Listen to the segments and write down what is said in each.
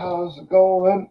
How's it going?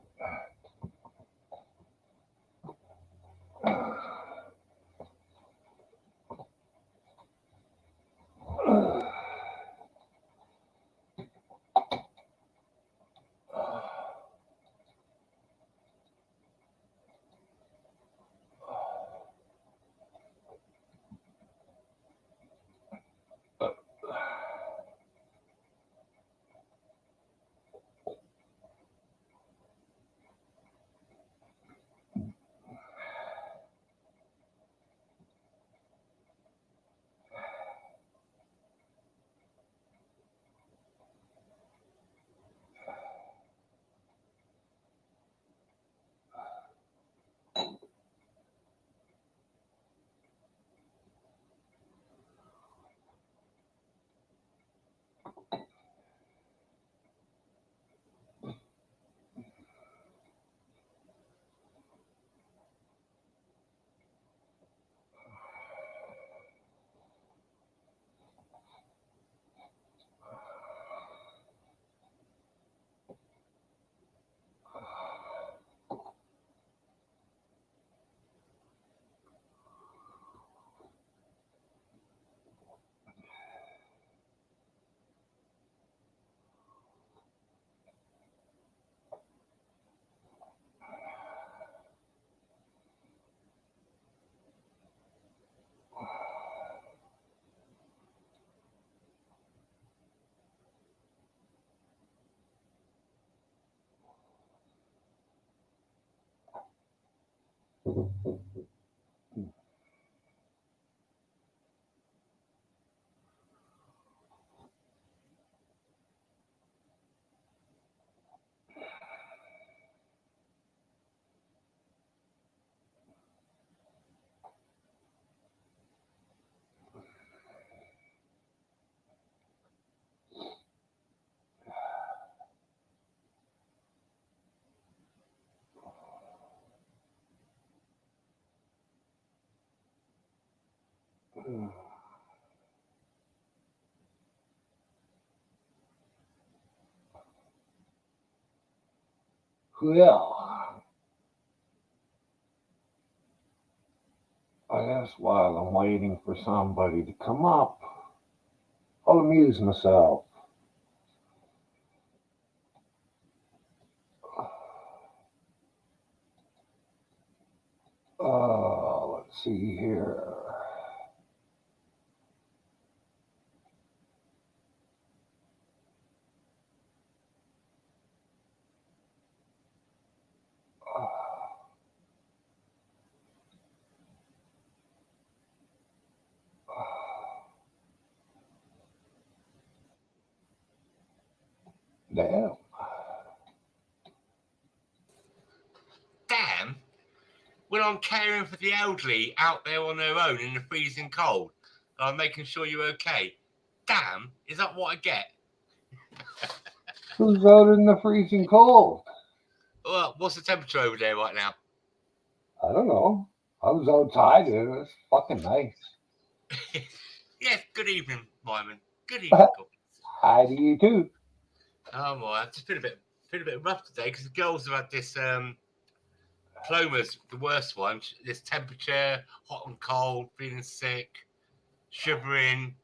Well, I guess while I'm waiting for somebody to come up, I'll amuse myself. Let's see here. Damn. Damn, when I'm caring for the elderly out there on their own in the freezing cold, and I'm making sure you're okay. Damn, is that what I get? Who's out in the freezing cold? Well, what's the temperature over there right now? I don't know. I was outside and it was fucking nice. Yes, good evening, Myman. Good evening, Goblins. Hi to you too. Oh my, I've just been a bit rough today because the girls have had this diploma's the worst one. This temperature, hot and cold, feeling sick, shivering,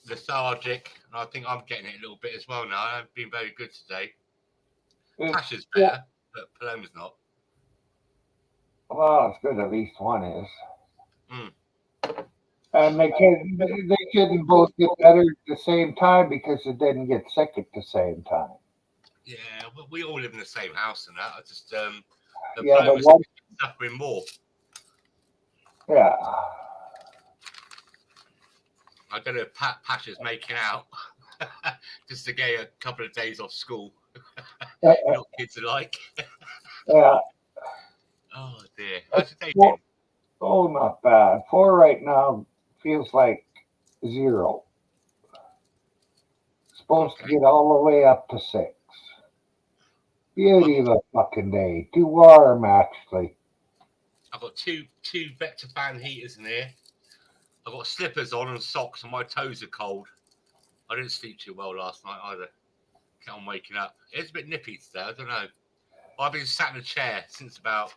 lethargic, and I think I'm getting it a little bit as well now. I've been very good today. Tasha's better, but Paloma's not. Well, it's good at least one is. Mm. And they couldn't both get better at the same time because they didn't get sick at the same time. Yeah, well, we all live in the same house and that. I just the Yeah, but Paloma's one, suffering more. yeah. I don't know if Pasha's making out just to get a couple of days off school. You know what kids are like. Yeah. Oh dear. How's your day Four, been? oh, not bad. 4 right now feels like 0. Supposed to Okay. get all the way up to 6. Beauty of Well, a fucking day. Too warm, actually. I've got two Vector fan heaters in here. I've got slippers on and socks, and my toes are cold. I didn't sleep too well last night either. Kept on waking up. It's a bit nippy today. I don't know. I've been sat in a chair since about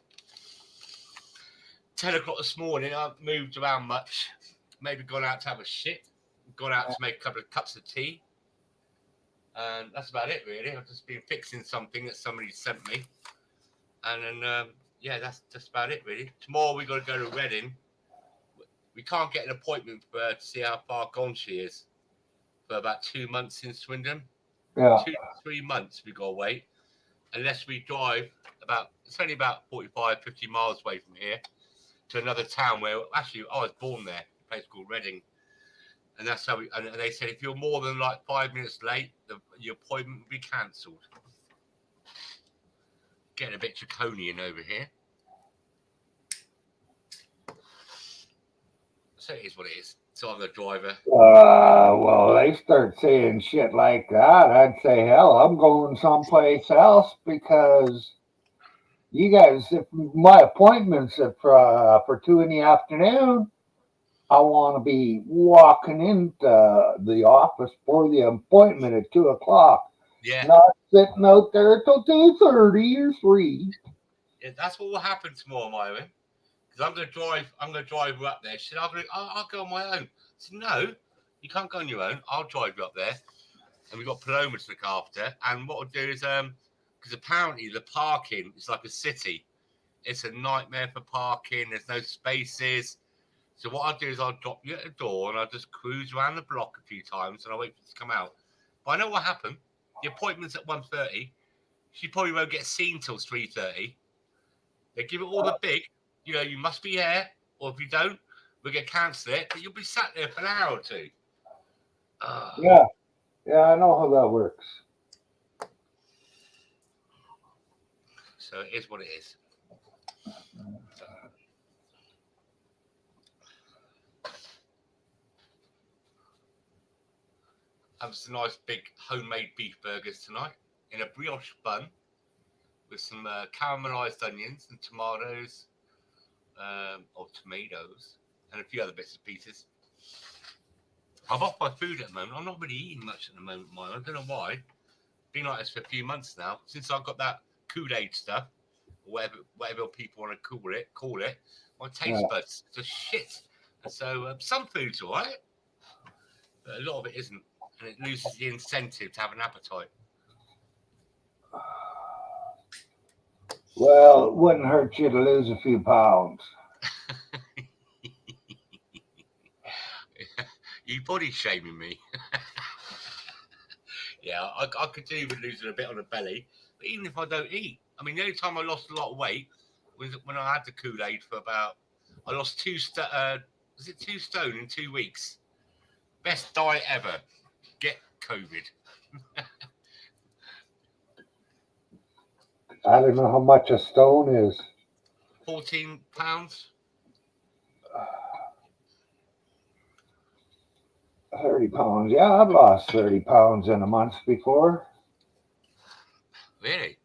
10 o'clock this morning. I haven't moved around much. Maybe gone out to have a shit. Gone out to make a couple of cups of tea. And that's about it, really. I've just been fixing something that somebody sent me. And then, yeah, that's just about it, really. Tomorrow we got to go to Reading. We can't get an appointment for her to see how far gone she is for about 2 months in Swindon. Yeah. 2 to 3 months we got to wait. Unless we drive it's only about 45, 50 miles away from here to another town where, actually, I was born there, a place called Reading. And that's how and they said if you're more than like 5 minutes late, your appointment will be cancelled. Getting a bit draconian over here. So it is what it is. So I'm the driver. Well, they start saying shit like that. I'd say, hell, I'm going someplace else because you guys, if my appointment's at, for 2 in the afternoon, I want to be walking into the office for the appointment at 2 o'clock. Yeah. Not sitting out there till 2:30 or 3. Yeah, that's what will happen tomorrow, Myron. Because I'm going to drive her up there. She said, I'll go on my own. I said, no, you can't go on your own. I'll drive you up there. And we've got Paloma to look after. And what I'll do is, because apparently the parking is like a city. It's a nightmare for parking. There's no spaces. So what I'll do is I'll drop you at the door and I'll just cruise around the block a few times and I'll wait for you to come out. But I know what happened. The appointment's at 1:30. She probably won't get seen till 3:30. They give it all the big, you must be here, or if you don't, we'll get cancelled it. But you'll be sat there for an hour or two. Yeah, I know how that works. So it is what it is. Have some nice big homemade beef burgers tonight in a brioche bun with some caramelized onions and tomatoes, or tomatoes, and a few other bits and pieces. I'm off my food at the moment. I'm not really eating much at the moment, Mike. I don't know why. Been like this for a few months now, since I've got that Kool-Aid stuff, or whatever people want to call it. My taste buds just shit. And so some food's all right, but a lot of it isn't. And it loses the incentive to have an appetite. Well, it wouldn't hurt you to lose a few pounds. You body shaming me. Yeah, I could do with losing a bit on the belly, but even if I don't eat, I mean, the only time I lost a lot of weight was when I had the Kool-Aid I lost 2 stone in 2 weeks. Best diet ever. Get COVID. I don't know how much a stone is. 14 pounds. 30 pounds. Yeah, I've lost 30 pounds in a month before. Really?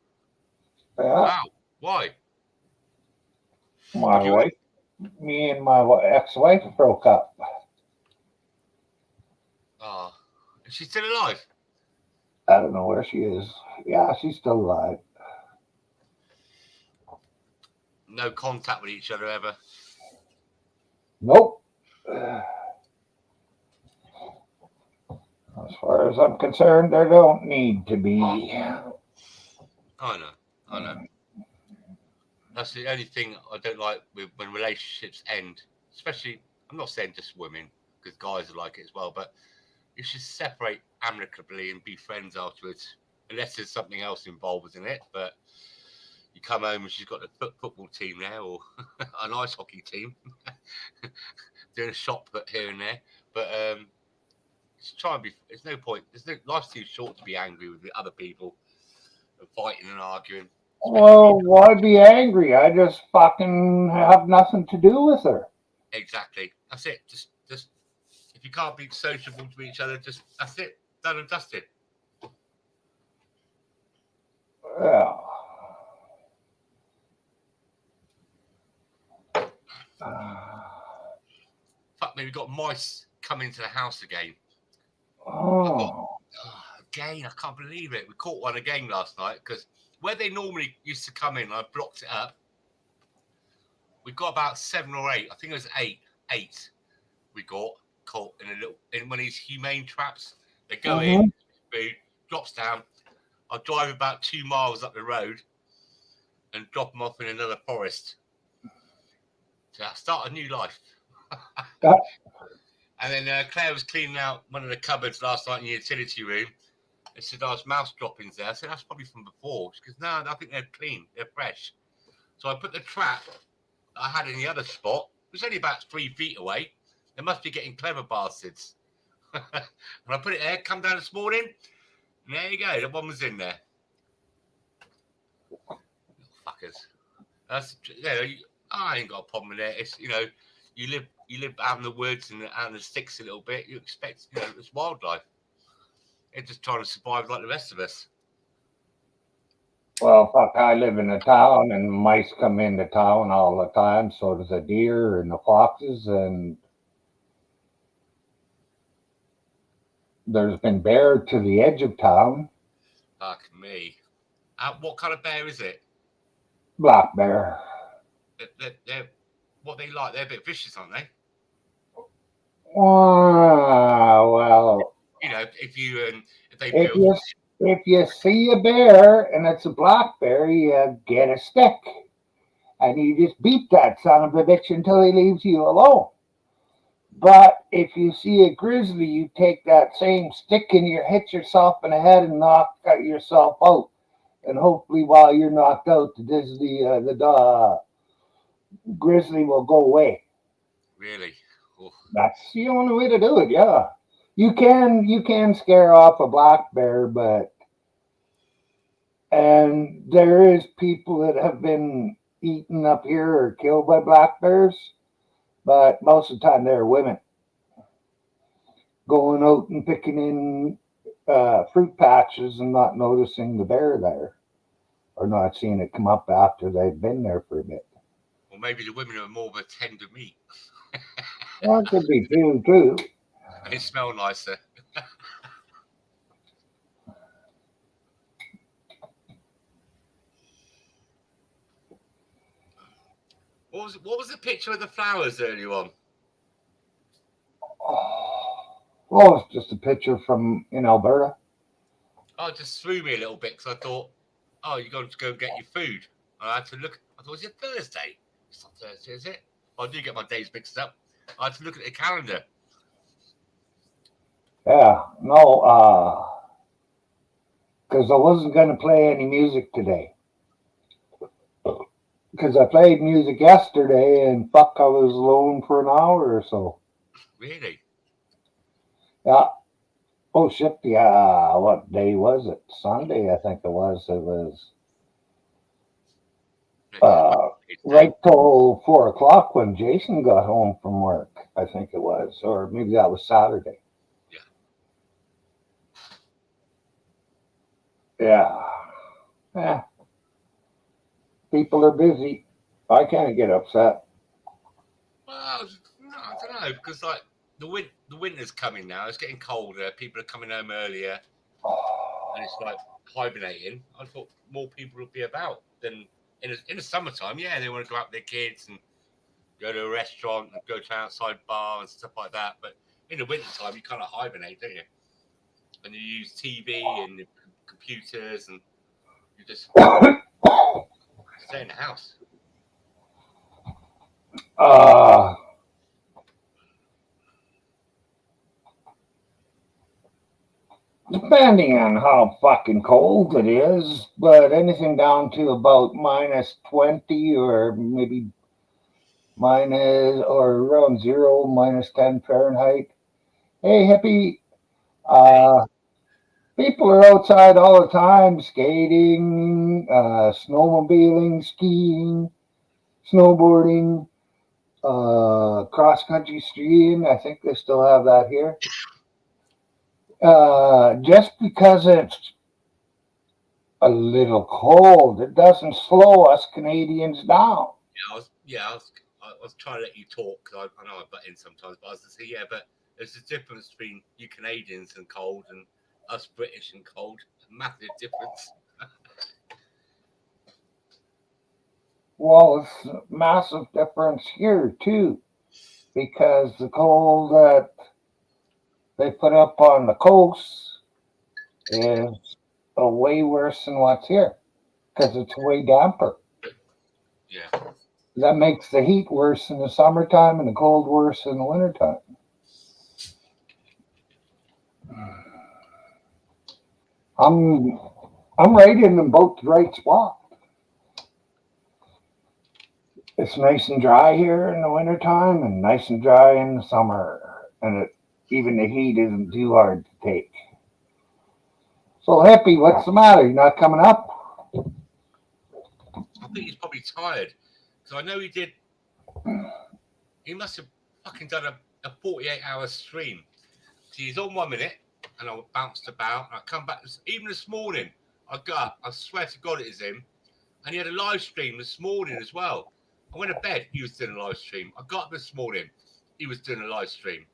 Yeah. Wow. Why? Me and my ex-wife broke up. Oh, is she still alive? I don't know where she is. Yeah, she's still alive. No contact with each other ever? Nope. As far as I'm concerned, there don't need to be. I know. That's the only thing I don't like when relationships end. Especially, I'm not saying just women, because guys are like it as well, but you should separate amicably and be friends afterwards, unless there's something else involved in it. But you come home and she's got a football team now, or an ice hockey team, doing a shot put here and there. But just try and be. There's no point. Life's too short to be angry with other people and fighting and arguing. Well, why be angry? I just fucking have nothing to do with her. Exactly. That's it. Just if you can't be sociable to each other, that's it. Done and dusted. Yeah. Fuck me, we got mice coming to the house again. Oh. again. I can't believe it. We caught one again last night because where they normally used to come in, I blocked it up. We got about 7 or 8. I think it was 8. 8. We got caught in one of these humane traps. They go in, food drops down. I drive about 2 miles up the road and drop them off in another forest. So I start a new life. Yeah. And then Claire was cleaning out one of the cupboards last night in the utility room. And said, "Oh, there's mouse droppings there." I said, "That's probably from before." She goes, "No, I think they're clean. They're fresh." So I put the trap I had in the other spot. It was only about 3 feet away. They must be getting clever bastards. And I put it there, come down this morning, and there you go. The one was in there. Fuckers. That's I ain't got a problem with it. It's you live out in the woods and out in the sticks a little bit. You expect it's wildlife. They're just trying to survive like the rest of us. Well, fuck, I live in a town and mice come into town all the time. So does the deer and the foxes, and there's been bear to the edge of town. Fuck me. What kind of bear is it? Black bear. They're what they like. They're a bit vicious, aren't they? Well, If they if build, you see a bear and it's a black bear, you get a stick and you just beat that son of a bitch until he leaves you alone. But if you see a grizzly, you take that same stick and you hit yourself in the head and knock yourself out. And hopefully, while you're knocked out, the grizzly will go away. really. Oh. That's the only way to do it. Yeah, you can scare off a black bear, and there is people that have been eaten up here or killed by black bears, but most of the time they're women going out and picking in fruit patches and not noticing the bear there, or not seeing it come up after they've been there for a bit. Or maybe the women are more of a tender meat. Well, it could be too. They smell nicer. What was the picture of the flowers earlier on? Well, it's just a picture from in Alberta. Oh, it just threw me a little bit because I thought, oh, you're going to go and get your food. And I had to look. I thought, is it Thursday? It's not Thursday, is it? I do get my days mixed up. I had to look at the calendar. Yeah, no, because I wasn't going to play any music today. Because I played music yesterday and fuck, I was alone for an hour or so. Really? Yeah. Oh shit, yeah. What day was it? Sunday, I think it was. It was right till 4 o'clock when Jason got home from work, I think it was. Or maybe that was Saturday. Yeah. People are busy. I can't get upset. Well, I don't know, because like the winter's coming now. It's getting colder. People are coming home earlier, and it's like hibernating. I thought more people would be about than in the summertime. Yeah, they want to go out with their kids and go to a restaurant and go to an outside bar and stuff like that. But in the wintertime, you kind of hibernate, don't you? And you use TV and computers, and you just stay in the house. Depending on how fucking cold it is, but anything down to about minus 20 or maybe minus or around zero, minus 10 Fahrenheit. Hey, hippie. People are outside all the time skating, snowmobiling, skiing, snowboarding, cross country skiing. I think they still have that here. Just because it's a little cold, it doesn't slow us Canadians down. I was trying to let you talk because I know I butt in sometimes, but I was to say, yeah, but there's a difference between you Canadians and cold and us British and cold. Massive difference. Well, it's a massive difference here too, because the cold that they put up on the coast is way worse than what's here, because it's way damper. Yeah. That makes the heat worse in the summertime and the cold worse in the wintertime. I'm I'm right in about the right spot. It's nice and dry here in the wintertime and nice and dry in the summer. And even the heat isn't too hard to take. So, Hippie, what's the matter? You not coming up? I think he's probably tired. So I know he did. He must have fucking done a 48-hour stream. So he's on 1 minute, and I bounced about. And I come back. Even this morning, I got up. I swear to God, it is him. And he had a live stream this morning as well. I went to bed. He was doing a live stream. I got up this morning. He was doing a live stream.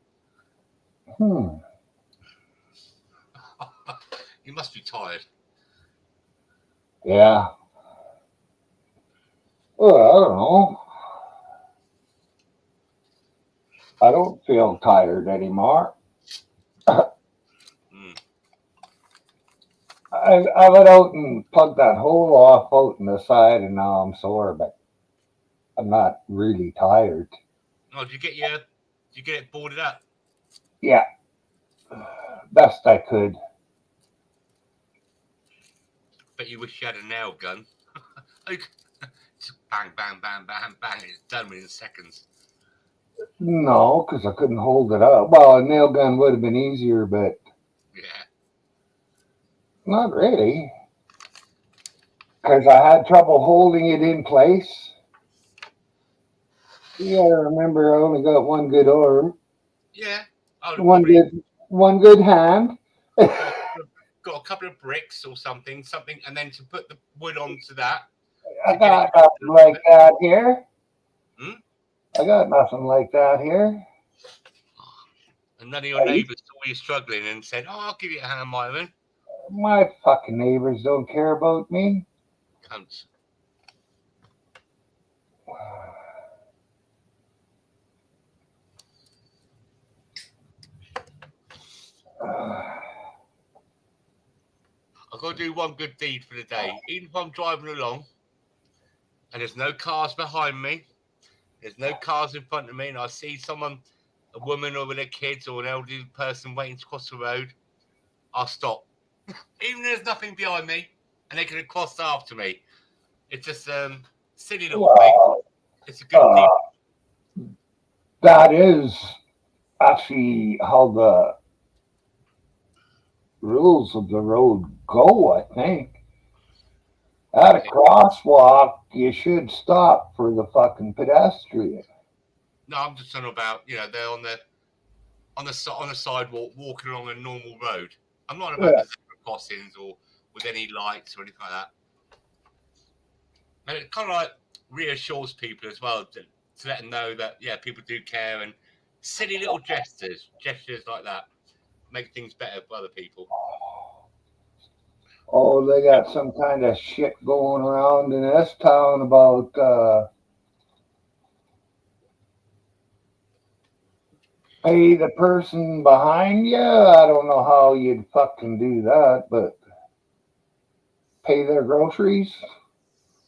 He must be tired. Yeah. Well, I don't know. I don't feel tired anymore. I went out and plugged that hole off out in the side, and now I'm sore, but I'm not really tired. Oh, did you get it boarded up? Yeah, best I could. Bet you wish you had a nail gun. Just bang, bang, bang, bang, bang. It's done within seconds. No, because I couldn't hold it up. Well, a nail gun would have been easier, but Yeah. not really. Because I had trouble holding it in place. You gotta remember, I only got one good arm, Yeah. I would one probably good hand. got a couple of bricks or something, and then to put the wood onto that I to get it. got nothing like that here. Hmm? I got nothing like that here. And none of your neighbours saw you struggling and said, "Oh, I'll give you a hand, Myron." My fucking neighbors don't care about me. Cunts. I've got to do one good deed for the day. Even if I'm driving along and there's no cars behind me, there's no cars in front of me, and I see someone, a woman or with their kids or an elderly person waiting to cross the road, I'll stop. Even if there's nothing behind me and they can cross after me. It's just silly little thing. Well, It's a good deed. that is actually how the rules of the road go, I think. At a crosswalk, you should stop for the fucking pedestrian. No, I'm just talking about, they're on the sidewalk walking along a normal road. I'm not about the zebra crossings or with any lights or anything like that. And it kind of like reassures people as well to let them know that people do care, and silly little gestures like that make things better for other people. Oh, they got some kind of shit going around in this town about hey, the person behind you. I don't know how you'd fucking do that, but pay their groceries.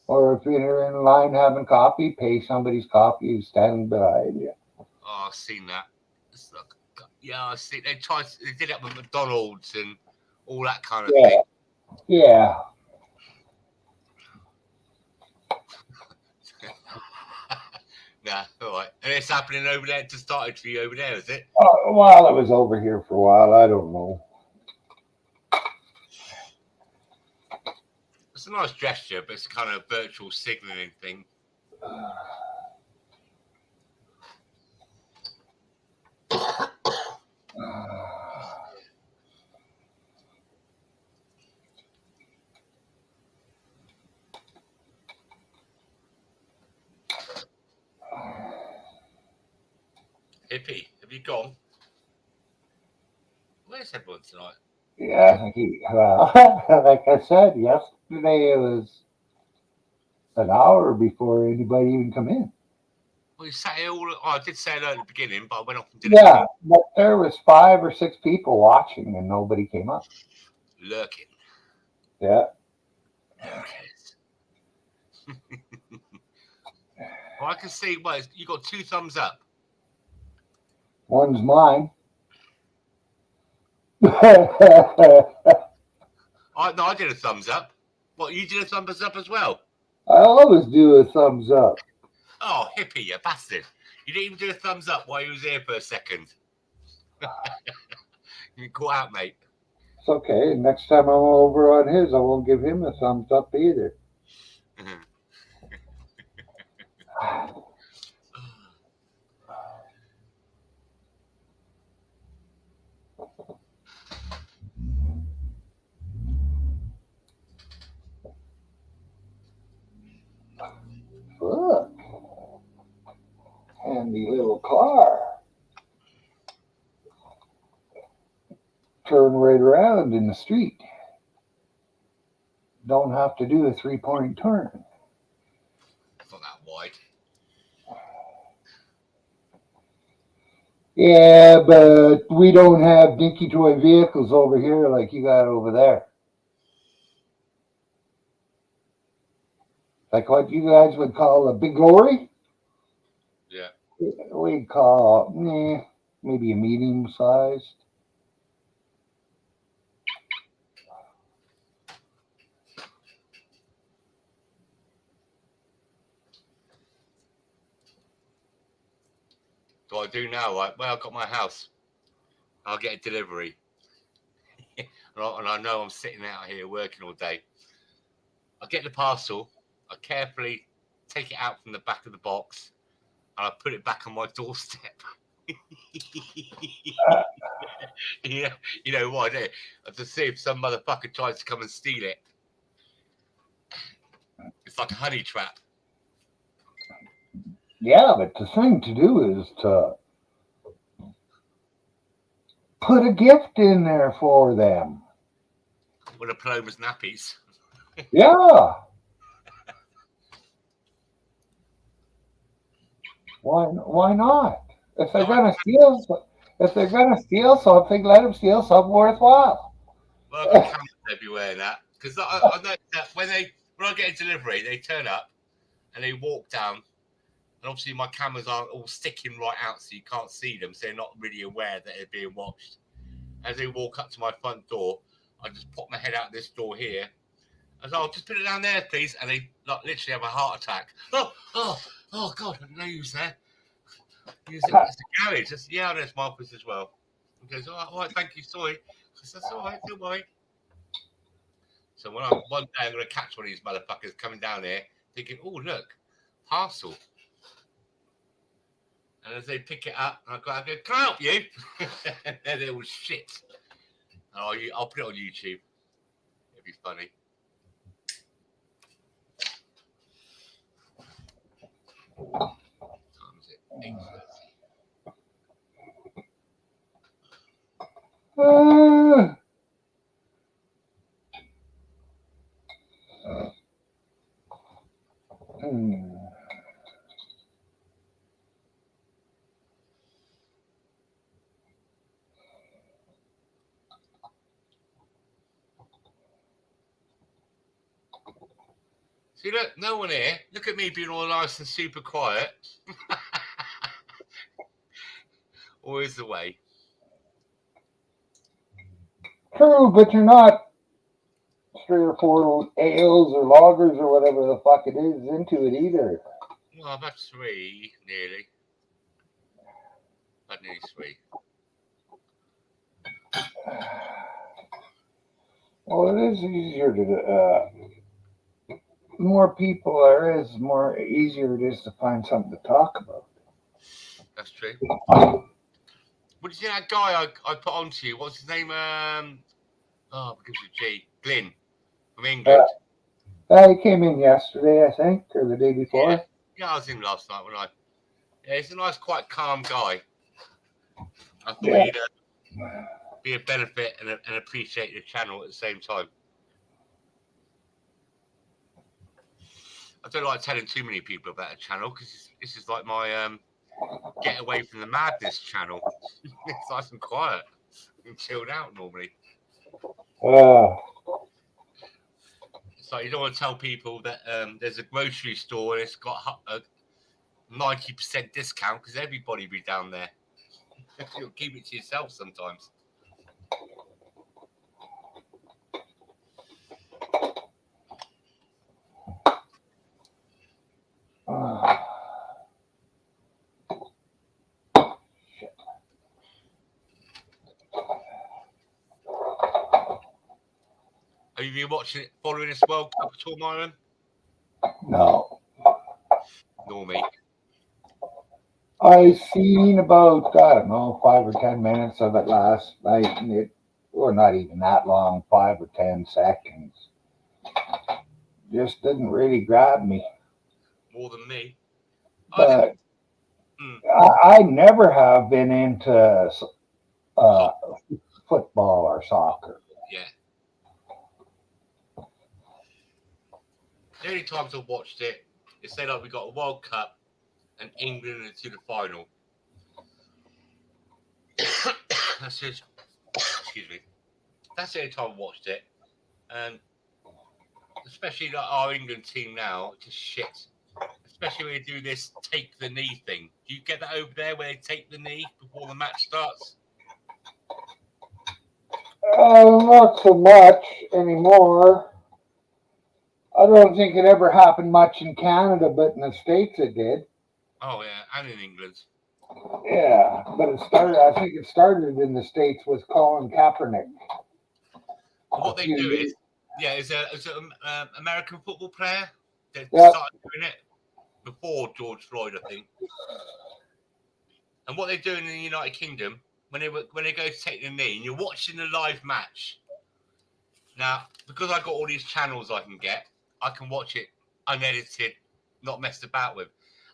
Or if you're in line having coffee, pay somebody's coffee who's standing behind you. Oh, I've seen that. I've seen they did it with McDonald's and all that kind of thing. Yeah. Nah, all right. And it's happening over there. It just started for you over there, is it? Well, I was over here for a while. I don't know. It's a nice gesture, but it's kind of a virtual signaling thing. Hippie, have you gone? Where's everyone tonight? Yeah, well, like I said, yesterday it was an hour before anybody even come in. Well, you sat here all. Oh, I did say hello at the beginning, but I went off and did a Yeah, video but there was 5 or 6 people watching and nobody came up. lurking. Yeah. Who cares? Well, I can see. Well, you got 2 thumbs up. One's mine. I did a thumbs up. What, you did a thumbs up as well? I always do a thumbs up. Oh, hippie, you bastard! You didn't even do a thumbs up while you was here for a second. You caught out, mate. It's okay. Next time I'm over on his, I won't give him a thumbs up either. Look, handy little car. Turn right around in the street. Don't have to do a 3-point turn. It's not that wide. Yeah, but we don't have dinky toy vehicles over here like you got over there. Like what you guys would call a big lorry? Yeah. We'd call maybe a medium sized. What I do now, right? Well, I've got my house. I'll get a delivery. and I know I'm sitting out here working all day. I get the parcel. I carefully take it out from the back of the box. And I put it back on my doorstep. Yeah, you know what? To see if some motherfucker tries to come and steal it. It's like a honey trap. Yeah, but the thing to do is to put a gift in there for them. With a Paloma's nappies. Yeah. Why not? If they're gonna steal something, let them steal something worthwhile. Well, I've got cameras everywhere and that. Because I know that when I get a delivery, they turn up and they walk down. And obviously my cameras aren't all sticking right out so you can't see them. So they're not really aware that they're being watched. As they walk up to my front door, I just pop my head out this door here. I was like, oh, just put it down there, please. And they literally have a heart attack. Oh, God, I didn't know you was there. It's a garage. Yeah, there's my office as well. He goes, all right, thank you, sorry. I said, that's all right, don't worry. So one day I'm going to catch one of these motherfuckers coming down here thinking, oh, look, parcel. And as they pick it up, I go, can I help you? And then it was shit. I'll put it on YouTube. It'd be funny. What time is it? 8:30. See, look, no one here. Look at me being all nice and super quiet. Always the way. True, but you're not 3 or 4 ales or lagers or whatever the fuck it is into it either. Well, I've had 3 nearly. I've had nearly 3. Well, it is easier to. More people there is, more easier it is to find something to talk about. That's true. What did you see that guy I put onto you? What's his name? Because of G. Glyn from England. He came in yesterday, I think, or the day before. Yeah, I was in last night when Yeah, he's a nice, quite calm guy. I thought be a benefit and appreciate the channel at the same time. I don't like telling too many people about a channel because this is like my get away from the madness channel. It's nice and quiet and chilled out normally. It's like you don't want to tell people that there's a grocery store and it's got a 90% discount because everybody be down there. You'll keep it to yourself sometimes. Have you been watching it, following this World Cup at all, Myron? No. Nor me. I seen about, I don't know, 5 or 10 minutes of it last night, and it, or not even that long, 5 or 10 seconds. Just didn't really grab me. More than me. But I never have been into football or soccer. Yeah. The only times I've watched it is say like we got a World Cup and England into the final. That's it. Excuse me. That's the only time I watched it, and especially like our England team now, just shit. Especially when they do this take the knee thing. Do you get that over there where they take the knee before the match starts? Not so much anymore. I don't think it ever happened much in Canada, but in the States it did. Oh yeah, and in England. Yeah, but it started. I think it started in the States with Colin Kaepernick. And what they do is, yeah, is an American football player that Yep. started doing it before George Floyd, I think. And what they do in the United Kingdom when they go to take the knee, and you're watching the live match. Now, because I got all these channels I can watch it unedited, not messed about with.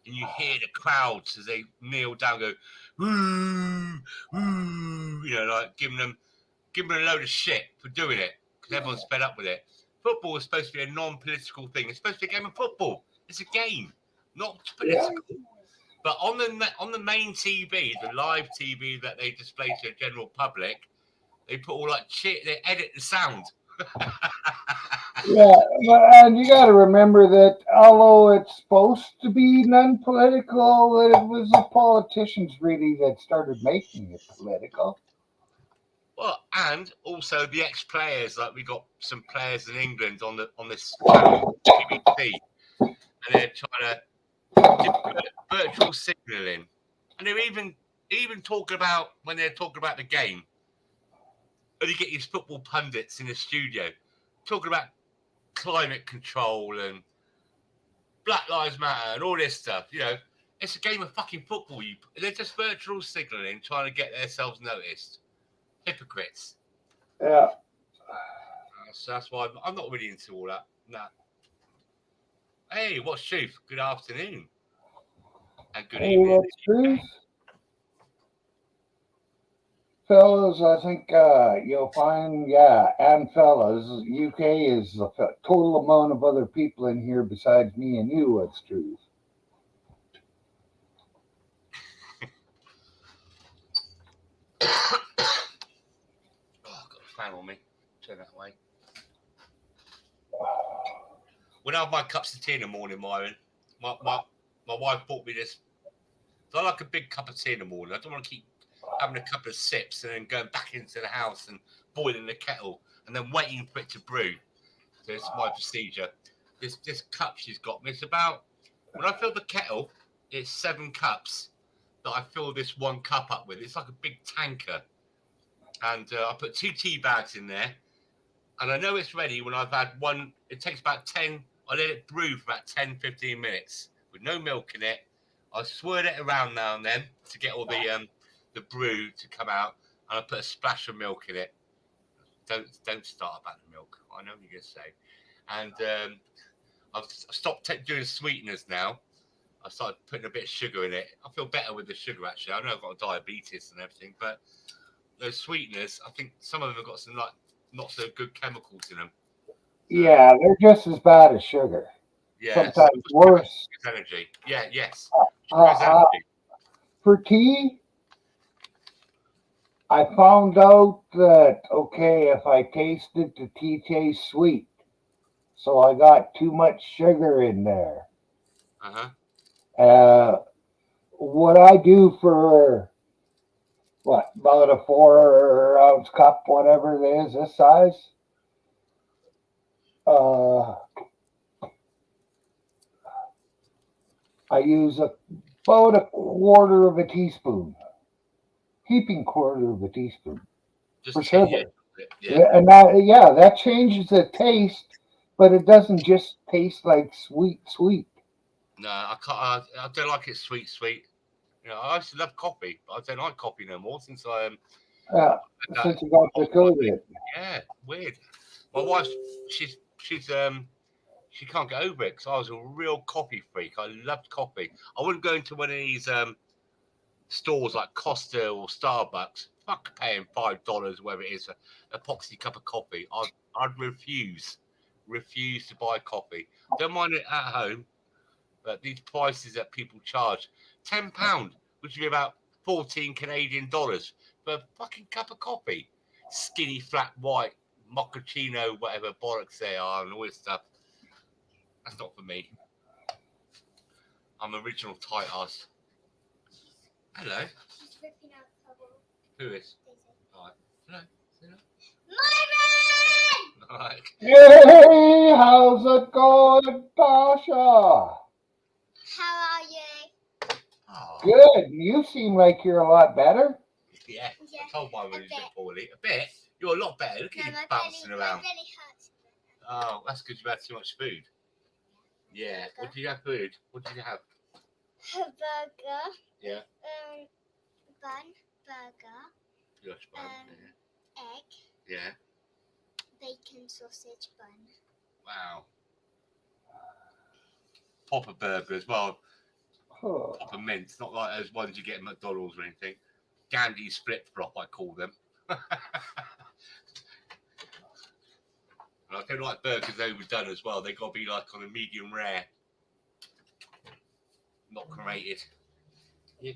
And you hear the crowds as they kneel down, go, woo, woo, like giving them a load of shit for doing it because everyone's fed up with it. Football is supposed to be a non-political thing. It's supposed to be a game of football. It's a game, not political. Yeah. But on the main TV, the live TV that they display to the general public, they put all like shit. They edit the sound. Yeah, and you got to remember that although it's supposed to be non-political, that it was the politicians really that started making it political. Well, and also the ex-players, like we got some players in England on this channel, BBC, and they're trying to do virtual signalling, and they're even talking about when they're talking about the game. And you get these football pundits in the studio talking about climate control and Black Lives Matter and all this stuff. It's a game of fucking football. They're just virtual signaling, trying to get themselves noticed. Hypocrites. Yeah. So that's why I'm not really into all that. Nah. Hey, what's truth? Good afternoon. And good evening. What's truth? Fellas, I think you'll find, and fellas, UK is the total amount of other people in here besides me and you. What's truth? Oh, I've got a fan on me. Turn that way. When I have my cups of tea in the morning, Myron, my wife bought me this. I like a big cup of tea in the morning. I don't want to keep having a couple of sips and then going back into the house and boiling the kettle and then waiting for it to brew. So it's my procedure. This cup she's got me, it's about, when I fill the kettle, it's 7 cups that I fill this 1 cup up with. It's like a big tanker. And I put 2 tea bags in there. And I know it's ready when I've had one. It takes about 10, I let it brew for about 10, 15 minutes with no milk in it. I swirl it around now and then to get all the brew to come out, and I put a splash of milk in it. Don't start about the milk. I know what you're going to say. And I've stopped doing sweeteners now. I started putting a bit of sugar in it. I feel better with the sugar, actually. I know I've got diabetes and everything, but those sweeteners, I think some of them have got some like not so good chemicals in them. Yeah, they're just as bad as sugar. Yeah, Sometimes worse. It's energy. Yeah, yes. Uh, Sugar's uh, energy. for tea, I found out that okay, if I taste it, the tea tastes sweet. So I got too much sugar in there. Uh-huh. What I do for what about a 4 ounce cup, whatever it is, this size. Uh, I use about a quarter of a teaspoon, heaping quarter of a teaspoon Just for to get sugar. yeah. Yeah, and that changes the taste, but it doesn't just taste like sweet. No, I can't. I don't like it sweet, sweet. You know, I used to love coffee, but I don't like coffee no more since I Uh, had that. since you got the COVID. Yeah, weird. My wife, she's she can't get over it because I was a real coffee freak. I loved coffee. I wouldn't go into one of these stores like Costa or Starbucks. Fuck paying $5, whatever it is, for a epoxy cup of coffee. I'd refuse to buy coffee. Don't mind it at home, but these prices that people charge, £10, which would be about 14 Canadian dollars for a fucking cup of coffee. Skinny, flat, white, mochaccino, whatever bollocks they are, and all this stuff. That's not for me. I'm original tight ass. Hello. She's ripping out the bubble. Who is? Daisy. Alright. Hello. Hello. Myron! Alright. Hey, how's it going, Tasha? How are you? Oh, Good. You seem like you're a lot better. yeah. Yeah, I told my a was a bit bit. poorly. A bit? You're a lot better. Look No, at you my bouncing belly around. hurts. Oh, that's because you've had too much food. Yeah. What did you have food? What did you have? A burger. Yeah. Bun. Burger. Gosh, bun. Egg. Yeah. Bacon sausage bun. Wow. Proper burger as well. Oh, Proper mince. Not like those ones you get at McDonald's or anything. Gandhi's flip flop, I call them. And I don't like burgers overdone as well. They got to be like on a medium rare, not cremated. Yeah.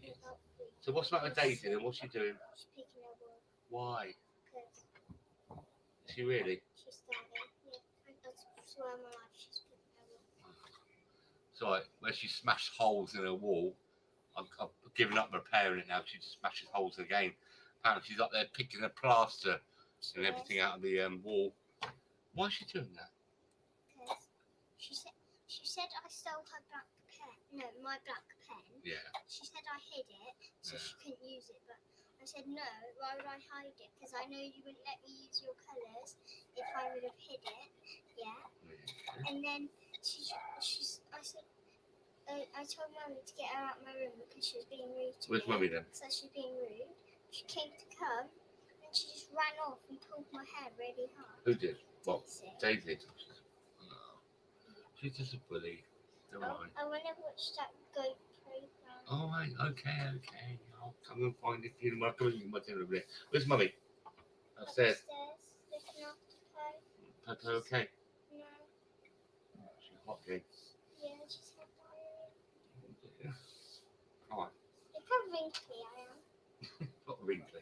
So what's about with Daisy then? What's she doing? She's picking her wool. Why? Because Is she really? she's starving. Yeah, I swear on my life she's picking her wool. So like, when she smashed holes in her wall, I've given up repairing it now. She just smashes holes again. Apparently she's up there picking the plaster and everything out of the wall. Why is she doing that? Because she said I stole her black pen. No, my black pen. Yeah. She said I hid it, so Yeah. she couldn't use it. But I said no. Why would I hide it? Because I know you wouldn't let me use your colours if I would have hid it. Yeah. And then I said. I told Mummy to get her out of my room because she was being rude to Where's me. Mummy then? So she was being rude. She came to come, and she just ran off and pulled my hair really hard. Who did? What? Daisy. Daisy. Oh. She's just a bully. Don't worry. I want to watch that goat program. All right. Okay. I'll come and find it. You know, I'll come and my dinner over there. Where's Mummy? Upstairs. Looking after Poe. Pepper, okay. No. She's hot again. Yeah, she's had diarrhea. Yeah. All right. Look how wrinkly I am. Not wrinkly.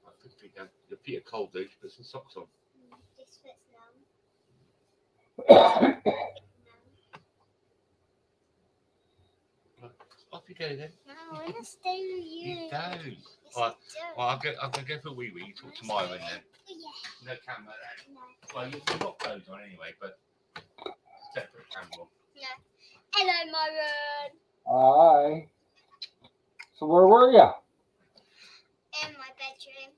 I put your feet down. Your feet are cold, though. You should put some socks on. This foot's numb. Off you go then. No, I want to stay with you. You don't. Yes, All right. I do. Well, I'm going to go for a wee wee. Talk to Myron then. Oh, yeah. No camera then. No. Well, you've got clothes on anyway, but separate camera on. No. Hello, Myron. hi. So where were you? In my bedroom.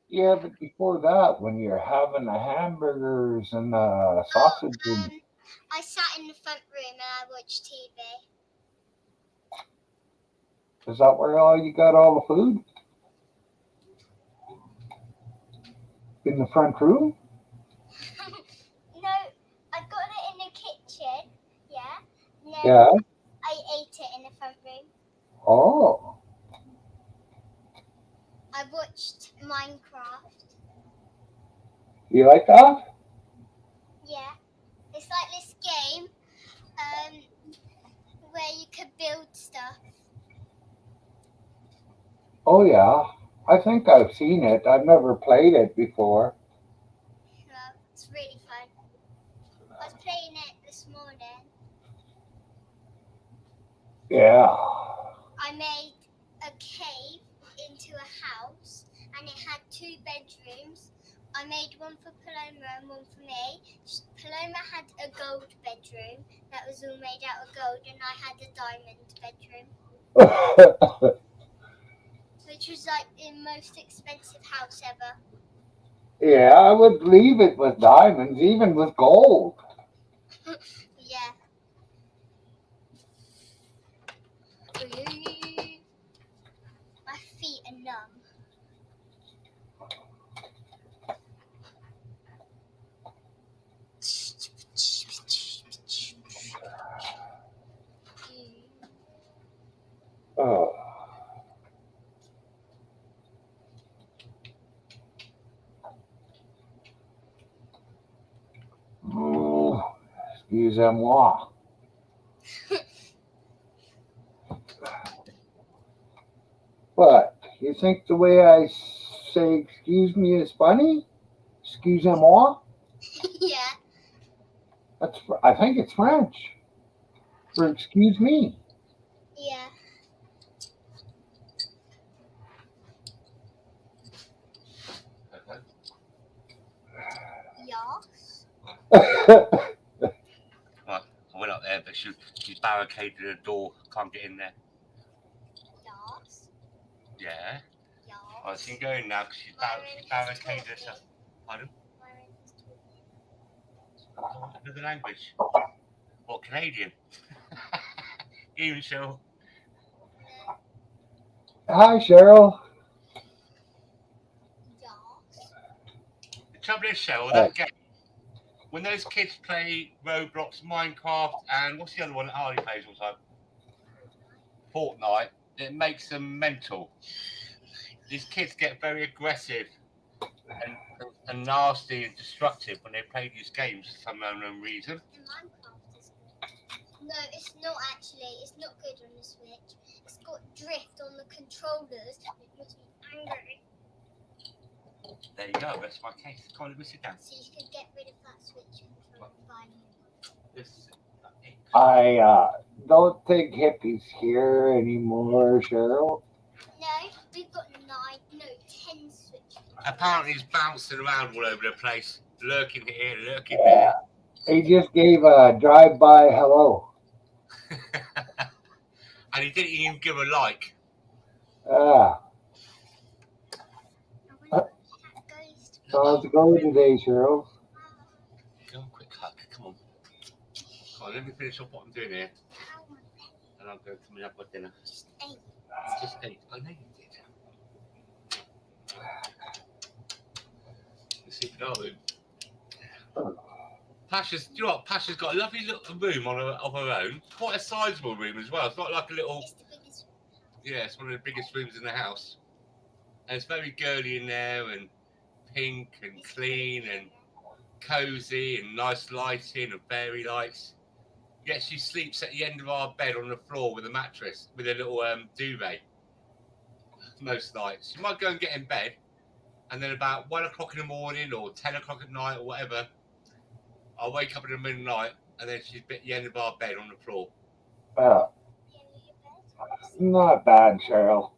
Yeah, but before that, when you're having the hamburgers and the sausage. I sat in the front room and I watched TV. Is that where you got all the food? In the front room? No, I got it in the kitchen. Yeah. No, Yeah. I ate it in the front room. Oh. I watched Minecraft. You like that? Yeah. It's like this game where you can build stuff. Oh yeah. I think I've seen it. I've never played it before. It's really fun. I was playing it this morning. Yeah. I made a cave into a house and it had 2 bedrooms. I made one for Paloma and one for me. Paloma had a gold bedroom that was all made out of gold, and I had a diamond bedroom, which was like the most expensive house ever. Yeah, I would leave it with diamonds, even with gold. Yeah. My feet are numb. Oh. Oh, excusez-moi. What? You think the way I say excuse me is funny? Excusez-moi? Yeah. I think it's French for excuse me. Yeah. Yes. Right, I went up there, but she's barricaded the door. Can't get in there. Yes. Yeah. Yes. I can go in now because she's barricaded herself. Pardon? Another language. What, Canadian? Even Cheryl. Hi, Cheryl. Yes. The trouble is, Cheryl, that game, when those kids play Roblox, Minecraft, and what's the other one that Harley plays all the time? Fortnite, it makes them mental. These kids get very aggressive and nasty and destructive when they play these games for some unknown reason. And Minecraft is good. No, it's not actually. It's not good on the Switch. It's got drift on the controllers. It makes me angry. There you go, that's my case. Come on, let me sit down. So you could get rid of that Switch controller and buy a new one. This is it. I don't think Hippie's here anymore, Cheryl. No, we've got 10 Switch controllers. Apparently he's bouncing around all over the place, lurking here, lurking there. He just gave a drive-by hello. And he didn't even give a like. Ah, I wonder if that goes to how's it going today, Cheryl? Go on, quick hug, come on. Come on, let me finish off what I'm doing here. And I'll go coming up with dinner. Just 8. Just 8. I know you did. Let's see if we go. Pasha's, you know what? Pasha's got a lovely little room of her own. Quite a sizable room as well. It's not like a little. It's the biggest. Yeah, it's one of the biggest rooms in the house. And it's very girly in there and pink and clean and cozy and nice lighting and fairy lights. Yet she sleeps at the end of our bed on the floor with a mattress, with a little duvet. Most nights. She might go and get in bed, and then about 1 o'clock in the morning or 10 o'clock at night or whatever, I'll wake up in the middle of the night, and then she's at the end of our bed on the floor. Not bad, Cheryl.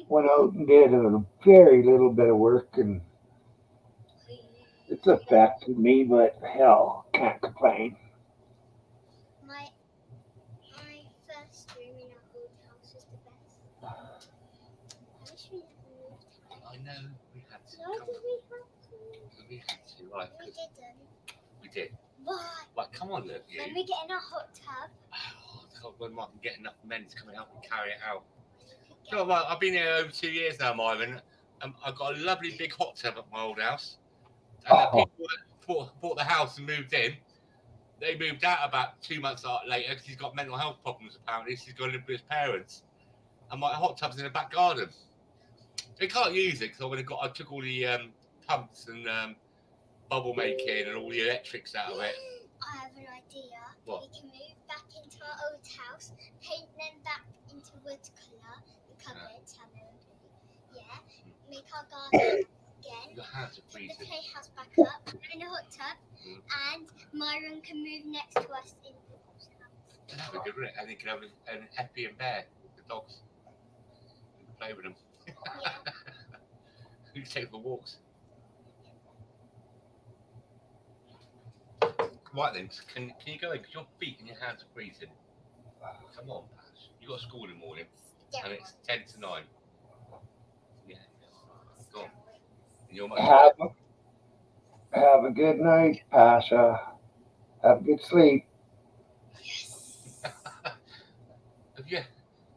Went out and did a very little bit of work, and it's affected me, but hell, can't complain. My first room in our old house is the best. I wish we never moved out. I know we had to. Why did we have to? We had to, right? We 'cause didn't. we did. Why? Right, come on, look, you. When we get in a hot tub. Oh, God, when I can get enough men to come and help me carry it out. You know, well, I've been here over 2 years now, Myron. I've got a lovely big hot tub at my old house. And the people that bought the house and moved in, they moved out about 2 months later because he's got mental health problems, apparently. So he's got to live with his parents. And my hot tub's in the back garden. They can't use it because I took all the pumps and bubble making and all the electrics out of it. I have an idea. What? We can move back into our old house, paint them back into wood colour, the cupboards, have them, yeah, make our garden again, Your hands are put the freezing. playhouse back up, put in a hot tub, and Myron can move next to us in the house. That'd be good, wouldn't it? And you can have an Eppie and Bear, the dogs. You can play with them. Yeah. You can take them for walks. Right then, can you go in? Because your feet and your hands are freezing. Come on, Pash. You got school in the morning, and it's 10 to 9. Yeah. Go on. And you're much Have a good night, Pasha. Have a good sleep. Yeah.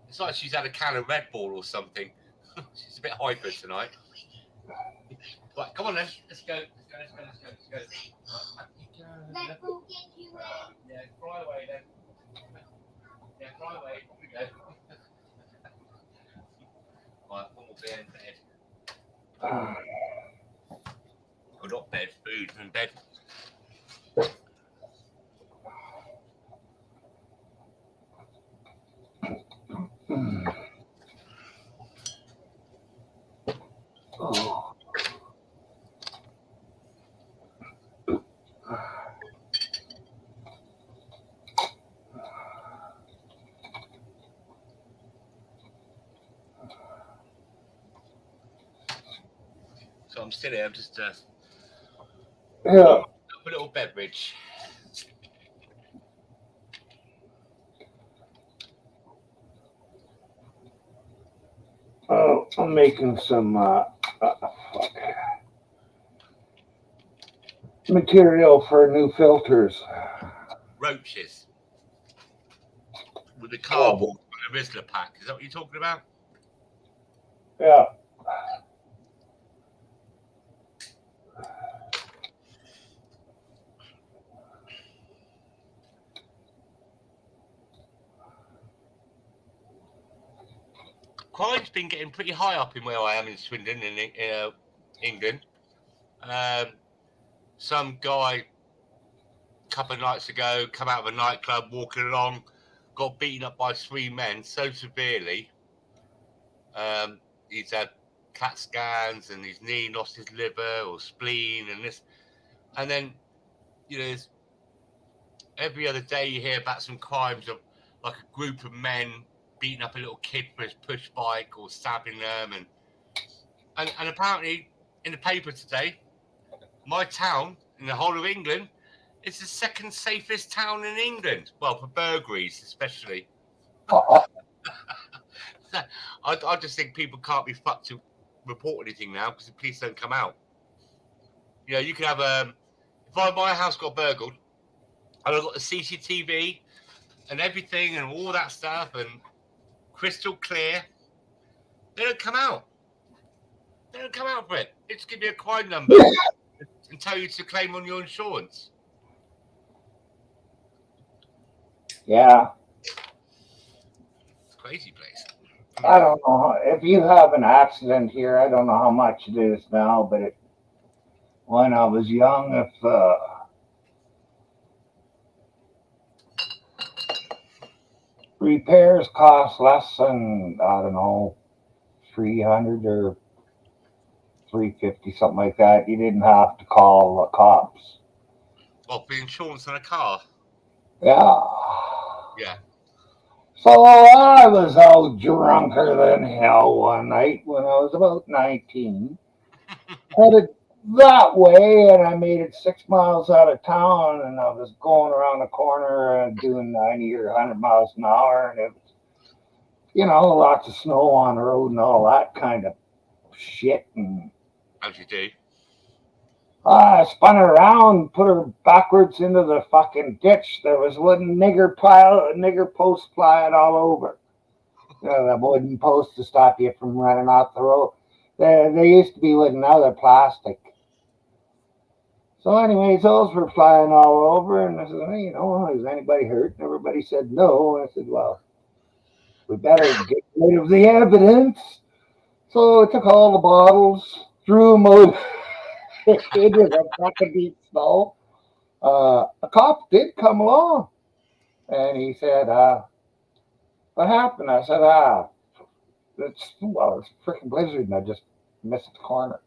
It's like she's had a can of Red Bull or something. She's a bit hyper tonight. Right, come on then. Let's go. Let's go. Red Bull get you in. Yeah, fly away then. Yeah, fly away. Off we go. Right, one more beer in bed. Well, not bed, food in bed. Oh. So I'm still here. I'm just Yeah. a little beverage. Oh, I'm making some material for new filters. Roaches with the cardboard and the Rizzler pack. Is that what you're talking about? Yeah. Crime's been getting pretty high up in where I am in Swindon, in England. Some guy a couple of nights ago come out of a nightclub, walking along, got beaten up by 3 men so severely. He's had CAT scans and his knee lost his liver or spleen and this. And then, every other day you hear about some crimes of like a group of men beating up a little kid for his push bike or stabbing them. And apparently in the paper today, my town in the whole of England is the second safest town in England. Well, for burglaries especially. I just think people can't be fucked to report anything now because the police don't come out. You could have if my house got burgled and I got the CCTV and everything and all that stuff and crystal clear, they don't come out. They don't come out for it. They just give you a crime number and tell you to claim on your insurance. Yeah. It's a crazy place. I don't know if you have an accident here. I don't know how much it is now, but when I was young, if repairs cost less than, I don't know, 300 or 350, something like that, you didn't have to call the cops. Well, for insurance on a car. Yeah. Yeah. So I was out drunker than hell one night when I was about 19. Headed that way, and I made it 6 miles out of town, and I was going around the corner and doing 90 or 100 miles an hour, and it was, lots of snow on the road and all that kind of shit. And As you do. I spun her around, put her backwards into the fucking ditch. There was wooden nigger post flying all over. The wooden post to stop you from running off the road. They used to be wooden, now they're plastic. So anyways, those were flying all over, and I said, hey, is anybody hurt? And everybody said no. And I said, well, we better get rid of the evidence. So I took all the bottles, threw them out into the fucking deep snow. A cop did come along, and he said, "What happened?" I said, it's a freaking blizzard, and I just missed the corner."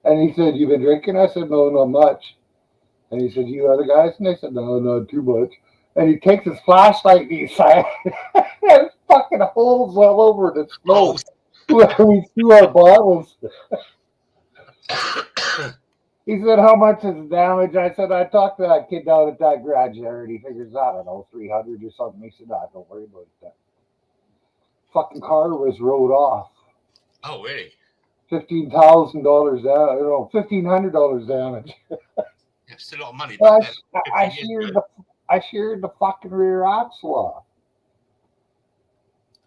And he said, "You been drinking?" I said, "No, not much." And he said, "You other guys?" And I said, "No, not too much." And he takes his flashlight and he said, "There's fucking holes all over the snow Holes. where we threw our bottles." He said, "How much is the damage?" I said, "I talked to that kid down at that garage there, and he figures, I don't know, 300 or something." He said, "Don't worry about that." Fucking car was rode off. Oh, really? $15,000 damage, $1,500 damage. Yeah, it's still a lot of money I, back then. I 15 years sheared ago. I sheared the fucking rear axle off.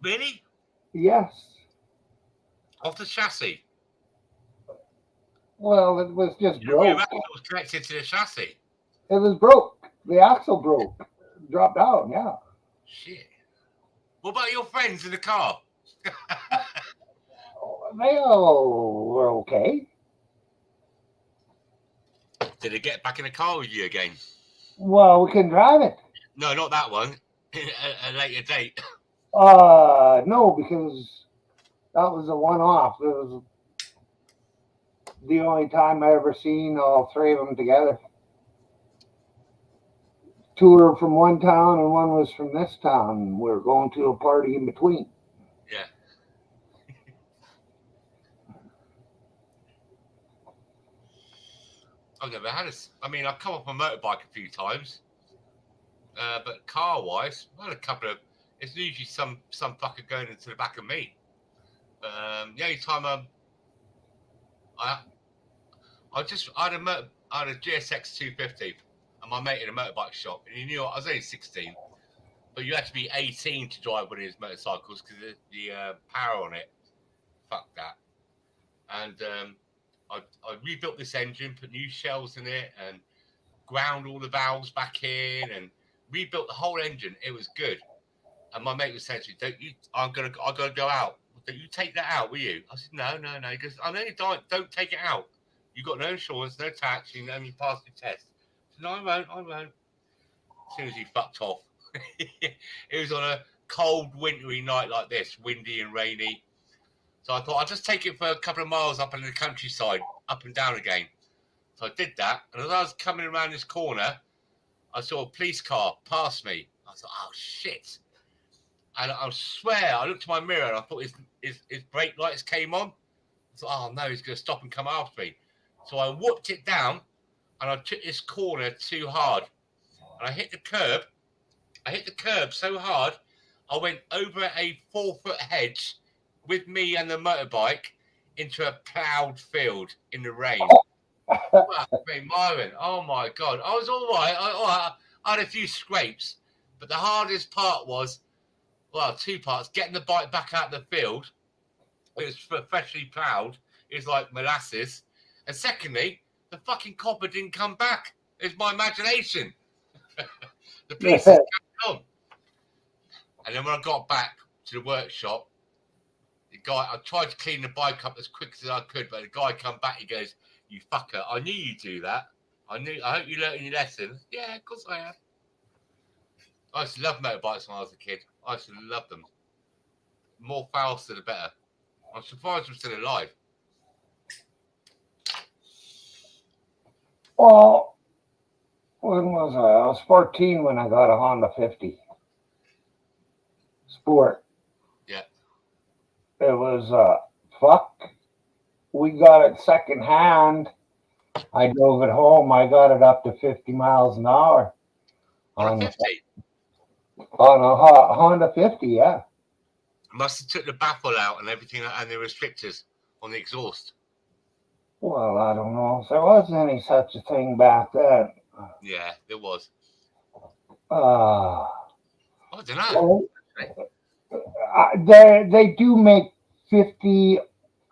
Really? Yes. Off the chassis? Well, it was just The rear broke. axle was connected to the chassis. It was broke. The axle broke. Dropped down, yeah. Shit. What about your friends in the car? They all were okay. Did they get back in the car with you again? Well, we couldn't drive it. No, not that one. A later date. No, because that was a one-off. It was the only time I ever seen all three of them together. Two were from one town and one was from this town. We were going to a party in between. Yeah. I've never had I've come off a motorbike a few times. But car-wise, I've had a couple of... It's usually some fucker going into the back of me. The only time I had a GSX 250 and my mate in a motorbike shop, and he knew I was only 16, but you had to be 18 to drive one of his motorcycles because the power on it. Fuck that. And I rebuilt this engine, put new shells in it, and ground all the valves back in, and rebuilt the whole engine. It was good. And my mate was saying to me, I gotta go out. Don't you take that out, will you? I said, no. He goes, I know you don't take it out. You got no insurance, no tax, you passed your test. I said, no, I won't. As soon as he fucked off. It was on a cold, wintry night like this, windy and rainy. So I thought I'll just take it for a couple of miles up in the countryside, up and down again. So I did that, and as I was coming around this corner, I saw a police car pass me. I thought, oh shit. And I swear, I looked at my mirror and I thought his brake lights came on. I thought, oh no, he's going to stop and come after me. So I whooped it down and I took this corner too hard. And I hit the curb. I hit the curb so hard, I went over a 4-foot hedge with me and the motorbike into a ploughed field in the rain. Myron, oh my God. I was all right. I had a few scrapes, but the hardest part was, well, two parts: getting the bike back out of the field. It was freshly ploughed. It was like molasses. And secondly, the fucking copper didn't come back. It's my imagination. The police has come on. And then when I got back to the workshop, I tried to clean the bike up as quick as I could, but the guy come back, he goes, "You fucker, I knew you'd do that. I hope you learned your lesson." Yeah, of course I have. I used to love motorbikes when I was a kid. I used to love them. More faster, the better. I'm surprised I'm still alive. Well, when was I? I was 14 when I got a Honda 50 Sport. Yeah. It was we got it second hand. I drove it home. I got it up to 50 miles an hour. On a 50? On a Honda 50, yeah. Must have took the baffle out and everything, and the restrictors on the exhaust. Well, I don't know if there was any such a thing back then. Yeah, there was. I don't know. They do make 50